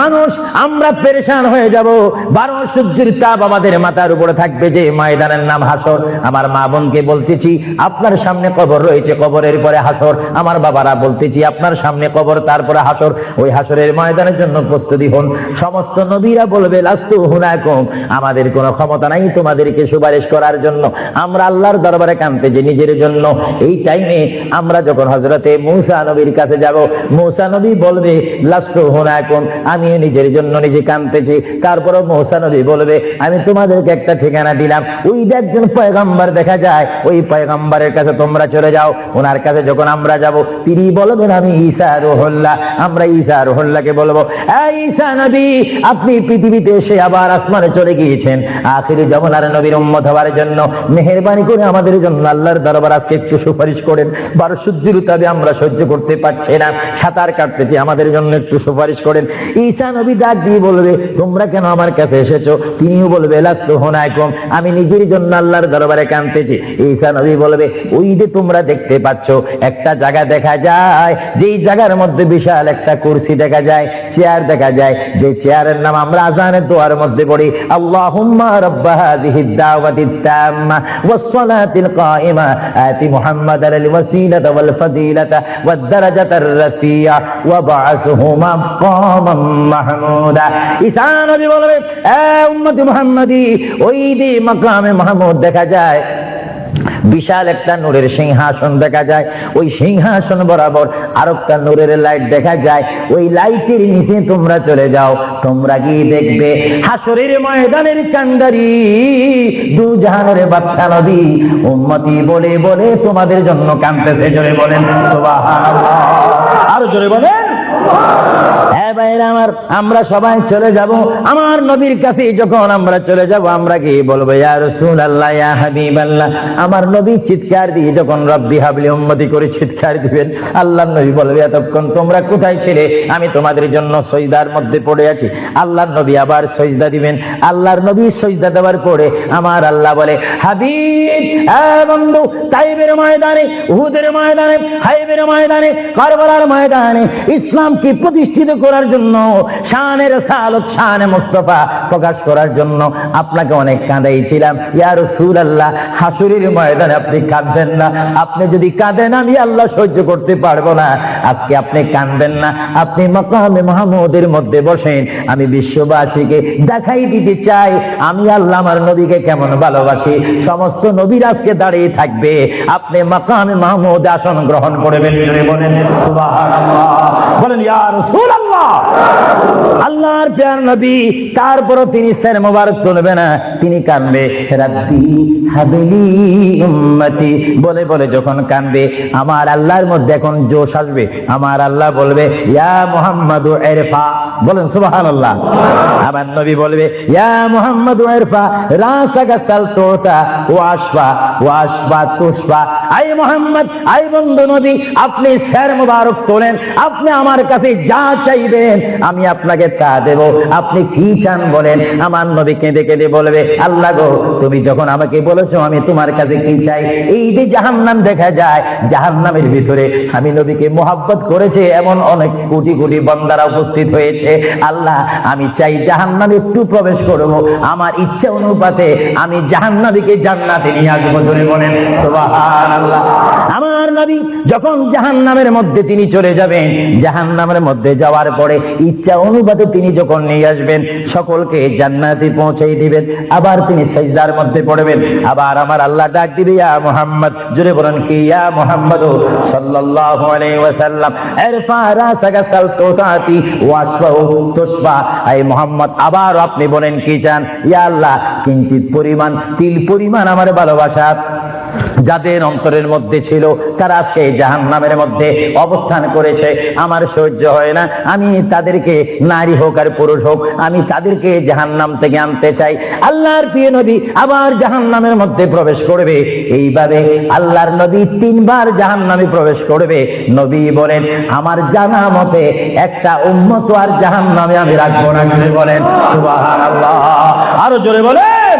মানুষ আমরা পেরেশান হয়ে যাব। 12 সূর্যের তাপ আমাদের মাথার উপরে থাকবে, যে ময়দানের নাম হাসর। আমার মা বোনকে বলতেছি, আপনার সামনে কবর রয়েছে, কবরের পরে হাসর। আমার বাবারা বলতেছি, আপনার সামনে কবর, তারপরে হাসর। ওই হাসরের ময়দানের জন্য প্রস্তুতি হন। সমস্ত নবীরা বলবে লাস্তু হুনাকুম, আমাদের কোনো ক্ষমতা নাই তোমাদেরকে সুপারিশ করার জন্য। আমরা আল্লাহর দরবারে কাঁদতেছি নিজের জন্য। এই টাইমে আমরা যখন হযরতে মূসা নবীর কাছে যাব, মূসা নবী বলবে লাস্তু হুনাকুম, আমি নিজের জন্য নিজে কাঁদতেছি। তারপরে মূসা নবী বলবে, আমি তোমাদেরকে একটা ঠিকানা দিলাম, ওই একজন পয়গম্বর দেখা যায়, ওই পয়গম্বরের কাছে তোমরা চলে যাও। ওনার কাছে যখন আমরা যাব, তিনি বলবেন, আমি ঈসা রুহুল্লাহ। আমরা ঈসা রুহুল্লাহকে বলবো, এই ঈসা নবী, আপনি পৃথিবীতে এসে আবার আসমানে চলে গিয়েছেন আখিরি জামানার নবীর উম্মত হওয়ার জন্য। মেহেরবানি করে আমাদের জন্য আল্লাহর দরবার আজকে একটু সুপারিশ করেন। 12 সূর্যের উত্তাপে আমরা সহ্য করতে পারছি না, সাঁতার কাটতেছি, আমাদের জন্য একটু সুপারিশ করেন। ঈসা নবী ডাক দিয়ে বলবে, তোমরা কেন আমার কাছে এসেছো? তিনিও বলবে লাস্তু হুনাকুম, আমি নিজের জন্য আল্লাহর দরবারে কাঁদতেছি। ঈসা নবী বলবে, ওই যে তোমরা দেখতে পাচ্ছ একটা জায়গা দেখা যায়, যেই জায়গার মধ্যে বিশাল একটা কুরসি দেখা যায়, চেয়ার দেখা যায়, যে চেয়ারের নাম আমরা আযানের দোয়ার মধ্যে পড়ি, আল্লাহুম্মা রাব্বা হাযিহিদ দাওয়াতিত তাম্মা ওয়াস সালাতিল কায়িমা আতি মুহাম্মাদাল ওয়াসিলাতা ওয়াল ফাদিলাতা ওয়াদ দারাজাতার রাফিয়া ওয়া বা'আসহু মাকামান মাহমুদা। ঈসা নবী বলবে, এ উম্মতি মুহাম্মাদি, ওই যে মাকামে মাহমুদ দেখা যায়, বিশাল একটা নূরের সিংহাসন দেখা যায়, ওই সিংহাসন বরাবর আরেকটা নূরের লাইট দেখা যায়, ওই লাইটের নিচে তোমরা চলে যাও। তোমরা গিয়ে দেখবে হাসরের ময়দানের কান্ডারি দু জাহানের বাদশা নবী উম্মতি বলে বলে তোমাদের জন্য কাঁদতেছে। জোরে বলেন সুবহানাল্লাহ, আরো জোরে বলেন। হ্যাঁ ভাইরা আমার, আমরা সবাই চলে যাব আমার নবীর কাছে। যখন আমরা চলে যাব, আমরা কি বলবো? ইয়া রাসূলুল্লাহ, ইয়া হাবিবাল্লাহ। আমার নবী চিৎকার দিয়ে যখন রব্বি হাবলি উম্মতি করে চিৎকার দিবেন, আল্লাহর নবী বলবে, এতক্ষণ তোমরা কোথায় ছিলে? আমি তোমাদের জন্য সিজদার মধ্যে পড়ে আছি। আল্লাহর নবী আবার সিজদা দিবেন। আল্লাহর নবী সিজদা দেওয়ার পরে আমার আল্লাহ বলে, হাবিব, এ বন্ধু, তাইবের ময়দানে, উহুদের ময়দানে, হাইবের ময়দানে, কারবালার ময়দানে ইসলামকে প্রতিষ্ঠিত করার জন্য, শানের সালত, শানে মুস্তাফা প্রকাশ করার জন্য আপনাকে অনেক কাঁদাইছিলাম। ইয়া রাসূলুল্লাহ, হাসরের ময়দানে আপনি কাঁদবেন না। আপনি যদি কাঁদেন, আমি আল্লাহ সহ্য করতে পারবো না। আজকে আপনি কাঁদবেন না, আপনি মাকামে মাহমুদের মধ্যে বসেন। আমি বিশ্ববাসীকে দেখাই দিতে চাই আমি আল্লাহ আমার নবীকে কেমন ভালোবাসি। সমস্ত নবীর আজকে দাঁড়িয়ে থাকবে, আপনি মাকামে মাহমুদ আসন গ্রহণ করবেন। বলেন সুবহানাল্লাহ, বলেন ইয়া রাসূলুল্লাহ। আল্লাহর প্রিয় নবী তারপরও তিনি সের মোবারক তুলবে না, তিনি কাঁদবে রাব্বি হাবলি উম্মতি বলে বলে যখন কাঁদবে আমার আল্লাহর মধ্যে এখন জোশ আসবে। আমার আল্লাহ বলবে ইয়া মুহাম্মাদু ইরফা, বলেন সুবহানাল্লাহ। আমার নবী বলবে ইয়া মুহাম্মাদু ইরফা রাসাকা সালতুতা ওয়াশফা ওয়াশফা তুশফা। আই মুহাম্মদ, আই বন্ধু নবী, আপনি সের মোবারক তোলেন, আপনি আমার কাছে যা চাইবেন আমি আপনাকে তা দেব। আপনি কি চান বলেন? আমার নবী কেঁদে কেঁদে বলবে আল্লাহ গো, তুমি যখন আমাকে বলেছো আমি তোমার কাছে কি চাই। এই যে জাহান্নাম দেখা যায়, জাহান্নামের ভিতরে আমি নবীকে মোহাব্বত করেছে এমন অনেক কোটি কোটি বান্দারা উপস্থিত হয়েছে। আল্লাহ আমি চাই জাহান্নামে একটু প্রবেশ করব, আমার ইচ্ছা অনুপাতে আমি জাহান্নামীকে জান্নাতে নিয়ে আসবো। ধরে বলেন সুবহানাল্লাহ। আমার নবী যখন জাহান্নামের মধ্যে তিনি চলে যাবেন, জাহান্নামের মধ্যে যাওয়ার পরে ইচ্ছা অনুপাতে তিনি যখন নিয়ে আসবেন, সকলকে জান্নাতে পৌঁছে দিবেন। আবার তিনি সিজদার মধ্যে পড়বেন, আবার আমার আল্লাহ ডাক দিবে ইয়া মুহাম্মদ, জোরে বলেন কি ইয়া মুহাম্মদ সাল্লাল্লাহু আলাইহি ওয়াসাল্লাম ইরফা রাসাকা সালতুতাতি ওয়াশফাউ তুশফা। আই মুহাম্মদ আবার আপনি বলেন কি চান? ইয়া আল্লাহ কিঞ্চিত পরিমাণ, তিল পরিমাণ আমার ভালোবাসা যাদের অন্তরের মধ্যে ছিল তারা আজকে জাহান্নামের মধ্যে অবস্থান করেছে, আমার সহ্য হয় না, আমি তাদেরকে নারী হোক আর পুরুষ হোক আমি তাদেরকে জাহান্নাম থেকে আনতে চাই। আল্লাহর প্রিয় নবী আবার জাহান্নামের মধ্যে প্রবেশ করবে। এইভাবে আল্লাহর নবী 3 বার জাহান্নামে প্রবেশ করবে। নবী বলেন আমার জানা মতে একটা উম্মত আর জাহান্নামে আমি রাখবো না। জোরে বলেন সুবহানাল্লাহ, আরো জোরে বলেন।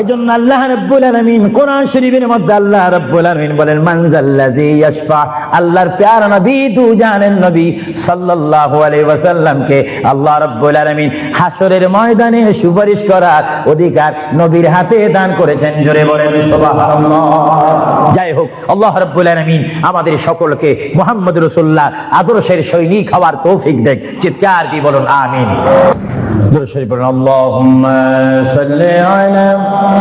এজন্য আল্লাহ রাব্বুল আলামিন কোরআন শরীফের মধ্যে আল্লাহ রাব্বুল আলামিন বলেন মানজাল্লাযী ইয়াশফা। আল্লাহর প্যারা নবী দু জানের নবী সাল্লাল্লাহু আলাইহি ওয়াসাল্লামকে আল্লাহ রাব্বুল আলামিন হাসরের ময়দানে সুপারিশ করার অধিকার নবীর হাতে দান করেছেন। জোরে বলেন সুবহানাল্লাহ। যাই হোক, আল্লাহ রাব্বুল আলামিন আমাদের সকলকে মুহাম্মদ রাসূলুল্লাহ আদর্শের সৈনিক হওয়ার তৌফিক দেন। চিৎকার দিয়ে বলুন আমিন। اللهم صل على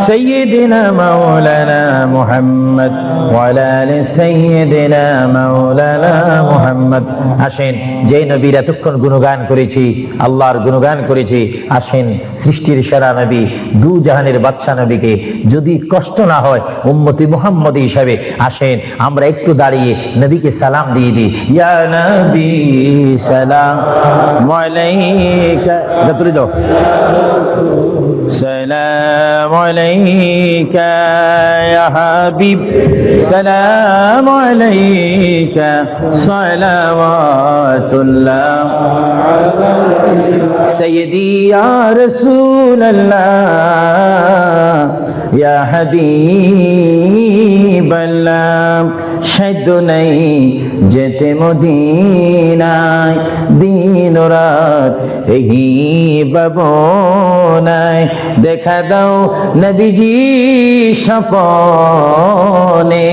سيدنا مولانا محمد وعلى آل سيدنا مولانا محمد। আসেন যেই নবীর এতক্ষণ গুণগান করেছি, আল্লাহর গুণগান করেছি, আসেন সৃষ্টির সেরা নবী দু জাহানের বাদশা নবীকে যদি কষ্ট না হয় উম্মতি মুহাম্মদ হিসাবে আসেন আমরা একটু দাঁড়িয়ে নবীকে সালাম দিয়ে দিই। ইয়া নবী সালাম আলাইকা, তুলে দাও। সালাম আলাইকা ইয়া হাবিব, সালাম আলাইকা সালাওয়াতুল্লাহ সাইয়্যিদি ইয়া রাসূলুল্লাহ ইয়া হাবিবাল্লাহ। সাধ্য নেই যেতে মদিনায়, দিন রাত এই ভাবনায়, দেখা দাও নবীজি স্বপনে,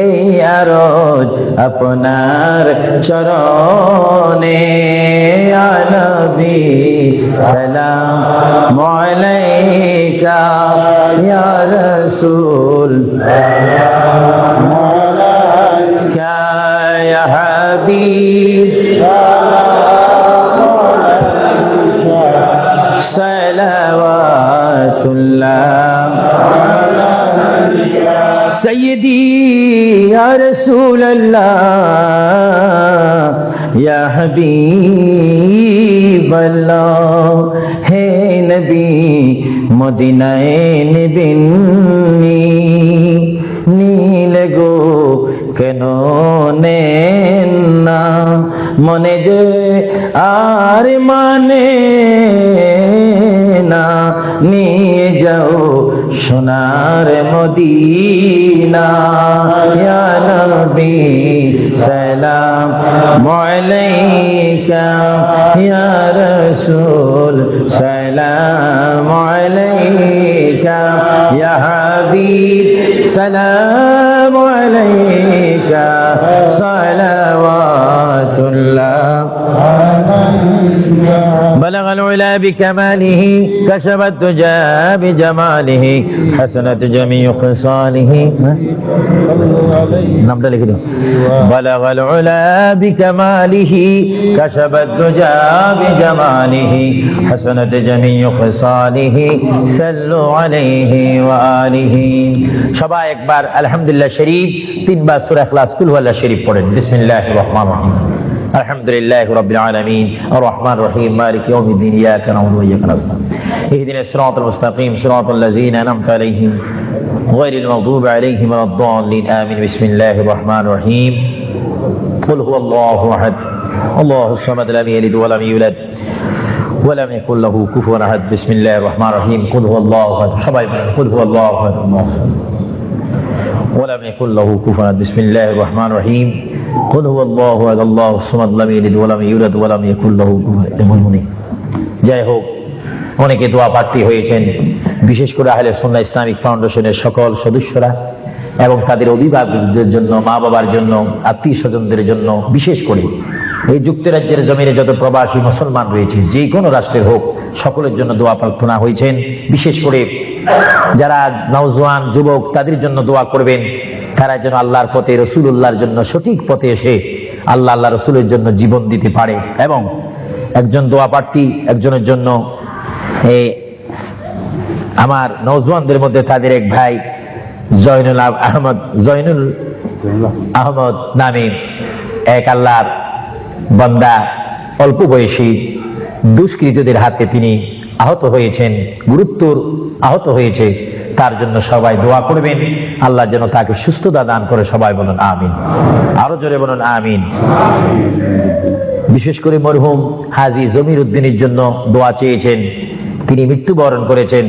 এই আরজ আপনার চরণে। ইয়া নবী সালাম আলাইকা ইয়া রাসূল ইয়া হাবিব সালাওয়াতুল্লাহ সাইয়্যিদি ইয়া রাসূলুল্লাহ ইয়া হাবিবাল্লাহ। হে নবী মদিনায় নিবেন নীলে গো কেন নেন না, মনে যে আর মানে না, নিয়ে যাও সোনার মদিনা। ইয়া নবী সালাম আলাইকা ইয়া রাসূল সালাম আলাইকা ইয়া হাবিব সালাম আলাইকা সালাওয়াতুল্লাহ بلغ العلا بكماله كشف الدجى بجماله حسنت جميع خصاله নামটা লিখে দিন بلغ العلا بكماله كشف الدجى بجماله حسنت جميع خصاله صلوا عليه وآله সবাই একবার আলহামদুলিল্লাহ শরীফ তিনবার সূরা ইখলাস কুল ওয়াল্লাহ শরীফ পড়েন বিসমিল্লাহির রহমানির রহিম আলহামদুলিল্লাহি রাব্বিল আলামিন আর রহমানির রহিম মালিকি ইয়াউমিদ্দিন ইয়াকা না'বুদু ওয়া ইয়াকা নাস্তাঈন ইহদিনাস সিরাতাল মুস্তাকিম সিরাতাল লাযীনা আন'আমতা আলাইহিম গায়রিল মাগদুবি আলাইহিম ওয়ালাদ-দাল্লিন আমিন বিসমিল্লাহির রহমানির রহিম কুল হুয়াল্লাহু আহাদ আল্লাহুস সামাদ লাম ইয়ালিদ ওয়া লাম ইউলাদ ওয়া লাম ইয়াকুল লাহু কুফুওয়ান আহাদ বিসমিল্লাহির রহমানির রহিম কুল হুয়াল্লাহু আহাদ সবাই কুল হুয়াল্লাহু আহাদ ولم يكن له كفوا أحد بسم الله الرحمن الرحيم قل هو الله أحد الله الصمد لم يلد ولم يولد ولم يكن له كفوا أحد যাই হোক অনেকে দোয়া প্রার্থী হয়েছেন বিশেষ করে আহলে সুন্নাহ ইসলামিক ফাউন্ডেশনের সকল সদস্যরা এবং তাদের অভিভাবকদের জন্য মা বাবার জন্য আত্মীয় স্বজনদের জন্য বিশেষ করে এই যুক্তরাজ্যের জমিনে যত প্রবাসী মুসলমান রয়েছে যে কোনো রাষ্ট্রের হোক সকলের জন্য দোয়া প্রার্থনা হয়েছেন বিশেষ করে যারা নওজোয়ান যুবক তাদের জন্য দোয়া করবেন তারা যেন আল্লাহর পথে রাসূলুল্লাহর জন্য সঠিক পথে এসে আল্লাহ রাসূলের জন্য জীবন দিতে পারে এবং একজন দোয়া প্রার্থী একজনের জন্য আমার নওজোয়ানদের মধ্যে তাদের এক ভাই জয়নুল আহমদ নামে এক আল্লাহর বান্দা অল্প বয়সী দুষ্কৃতীদের হাতে তিনি আহত হয়েছেন গুরুতর আহত হয়েছে তার জন্য সবাই দোয়া করবেন আল্লাহ যেন তাকে সুস্থতা দান করে সবাই বলুন আমিন আরো জোরে বলুন আমিন বিশেষ করে মরহুম হাজী জমির উদ্দিনের জন্য দোয়া চেয়েছেন তিনি মৃত্যুবরণ করেছেন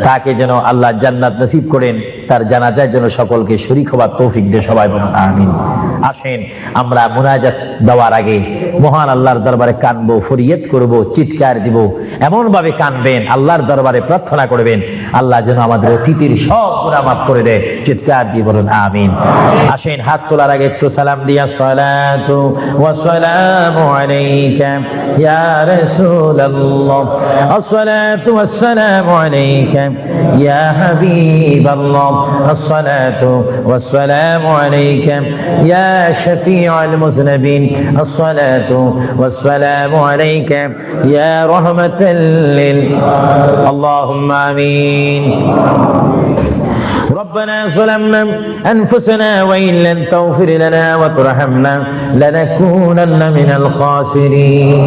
তাকে যেন আল্লাহ জান্নাত নসিব করেন তার জানাজায় যেন সকলকে শরীক হওয়ার তৌফিক দিয়ে সবাই বলুন আমিন আসেন আমরা মুনাজাত দেওয়ার আগে মহান আল্লাহর দরবারে কানবো ফরিয়াদ করব চিৎকার দিব এমন ভাবে কানবেন আল্লাহর দরবারে প্রার্থনা করবেন আল্লাহ যেন আমাদের অতীতের সব গুনাহ মাফ করে দেয় চিৎকার দিয়ে বলুন আমিন আসেন হাত তোলার আগে একটু সালাম দিয়া সালাতু ওয়া সালামু আলাইকা ইয়া রাসূলুল্লাহ আসসালাতু ওয়াস সালামু আলাইকা ইয়া হাবিবাল্লাহ আসসালাতু ওয়াস সালামু আলাইকা ইয়া শাফিউল মুযনিবিন আসসালাতু ওয়াস সালামু আলাইকা ইয়া রাহমাতাল লিল আল্লাহুম্মা আমিন ربنا ظلمنا أنفسنا وإن لم تغفر لنا وترحمنا لنكونن من الخاسرين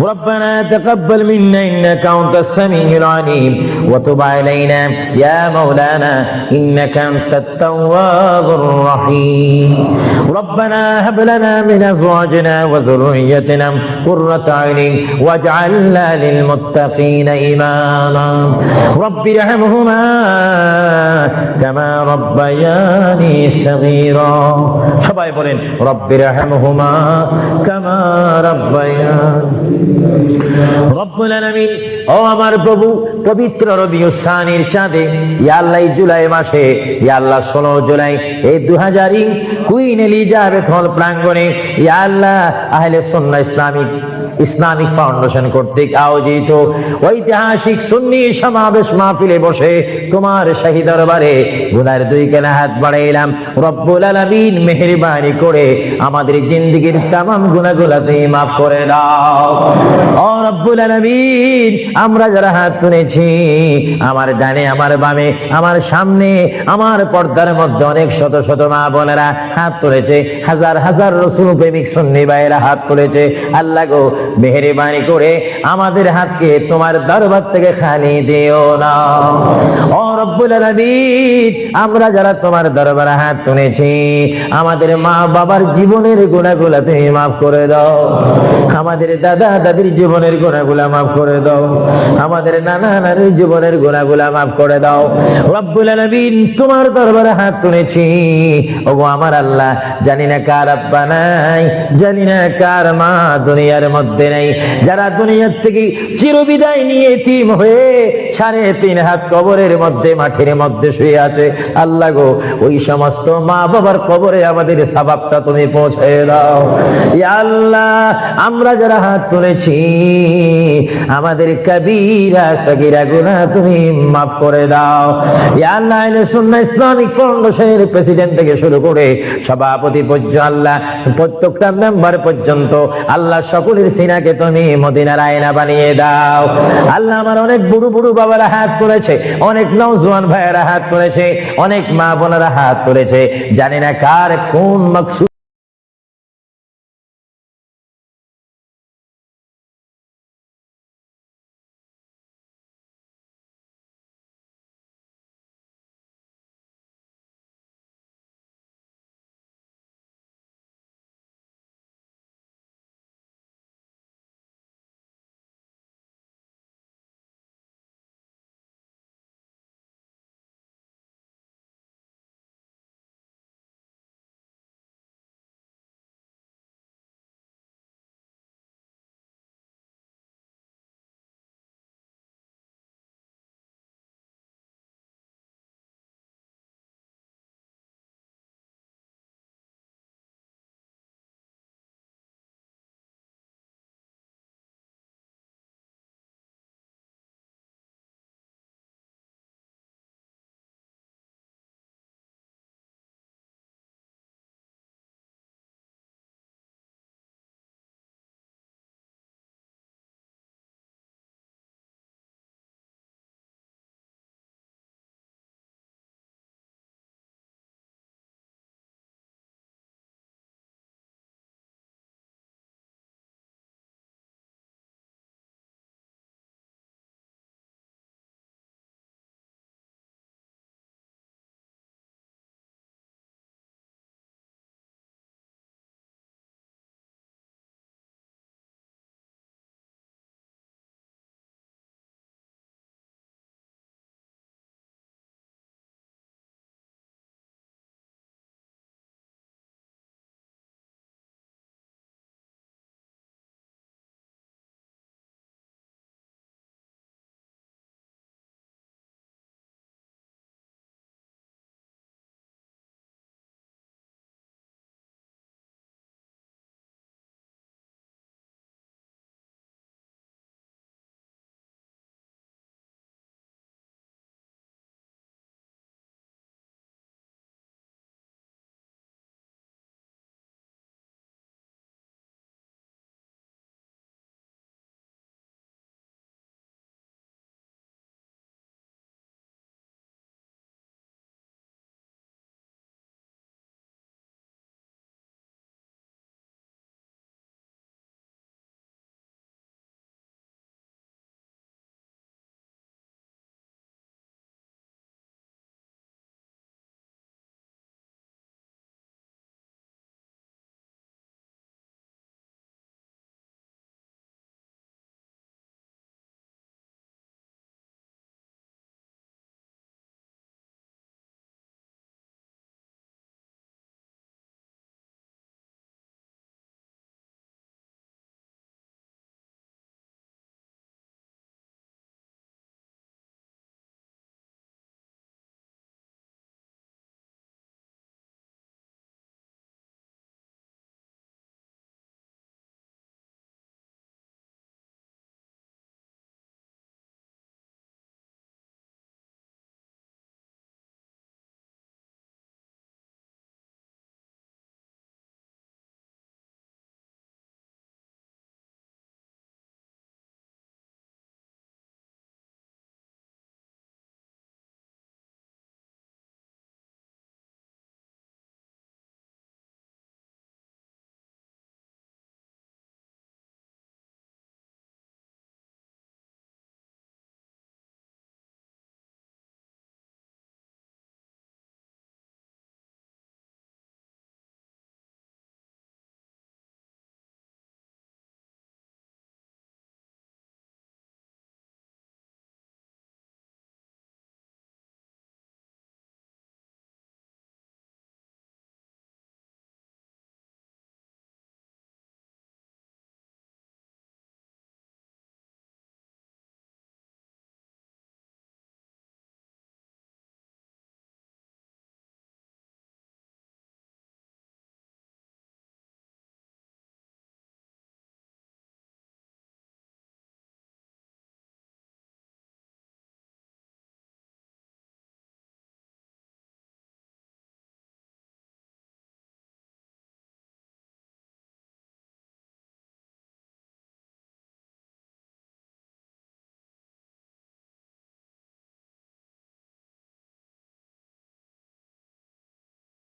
ربنا تقبل منا إنك أنت السميع العليم وتب علينا يا مولانا إنك أنت التواب الرحيم ربنا هب لنا من أزواجنا وذريتنا قرة أعين واجعلنا للمتقين إماما رب ارحمهما كما ربياني صغيرا সবাই বলেন رب ارحمهما كما ربياني রব্বুল আলামিন ও আমার প্রভু পবিত্র রবিউল সানির চাঁদে ইয়া আল্লাহ জুলাই মাসে ইয়া আল্লাহ 16 জুলাই এই 2000 কুইন এলিজাবেথ হল প্রাঙ্গণে ইয়া আল্লাহ আহলে সুন্নাহ ইসলামিক ফাউন্ডেশন কর্তৃক আয়োজিত ঐতিহাসিক সুন্নি সমাবেশ মাহফিলে বসে তোমার শাহী দরবারে গুনার দুই কানা হাত বাড়াইলাম রব্বুল আলামিন মেহেরবানি করে আমাদের জিন্দেগীর तमाम গুনাহগুলো তুমি maaf করে দাও ও রব্বুল আলামিন আমরা যারা হাত তুলেছি আমার ডানে আমার বামে আমার সামনে আমার পর্দার মধ্যে অনেক শত শত মা বোনেরা হাত তুলেছে হাজার হাজার রাসূল প্রেমিক সুন্নি ভাইরা হাত তুলেছে আল্লাহ গো মেহেরবানি করে আমাদের হাতকে তোমার দরবার থেকে খালি দিও না ও রব্বুল আলামিন আমরা যারা তোমার দরবারে হাত তুলেছি আমাদের মা বাবার জীবনের গুনাহগুলো তুমি maaf করে দাও আমাদের দাদা দাদির জীবনের গুনাহগুলো maaf করে দাও আমাদের নানা নানির জীবনের গুনাহগুলো maaf করে দাও রব্বুল আলামিন তোমার দরবারে হাত তুলেছি ওগো আমার আল্লাহ জানি না কার আব্বা নাই জানি না কার মা দুনিয়ার মধ্যে মধ্যে নেই, যারা দুনিয়ার থেকে চিরবিদায় নিয়ে এতিম হয়ে 3.5 হাত কবরের মধ্যে মাটির মধ্যে শুয়ে আছে, আল্লাহ গো ওই সমস্ত মা বাবার কবরে আমাদের সওয়াবটা তুমি পৌঁছে দাও। ইয়া আল্লাহ, আমরা যারা হাত তুলেছি আমাদের কবিরা সগীরা গুনাহ তুমি মাফ করে দাও। ইয়া আল্লাহ, আহলে সুন্নাহ ইসলামিক ফাউন্ডেশনের প্রেসিডেন্ট থেকে শুরু করে সভাপতি পর্যন্ত, আল্লাহ প্রত্যেকটা মেম্বার পর্যন্ত, আল্লাহ সকলের সিনাকে তুমি মদিনার আয়না বানিয়ে দাও। আল্লাহ, আমার অনেক বুড়ো বুড়ো বাবারা হাত তুলেছে, অনেক নওজোয়ান ভাইয়েরা হাত তুলেছে, অনেক মা বোনেরা হাত তুলেছে, জানি না কার কোন মাকসুদ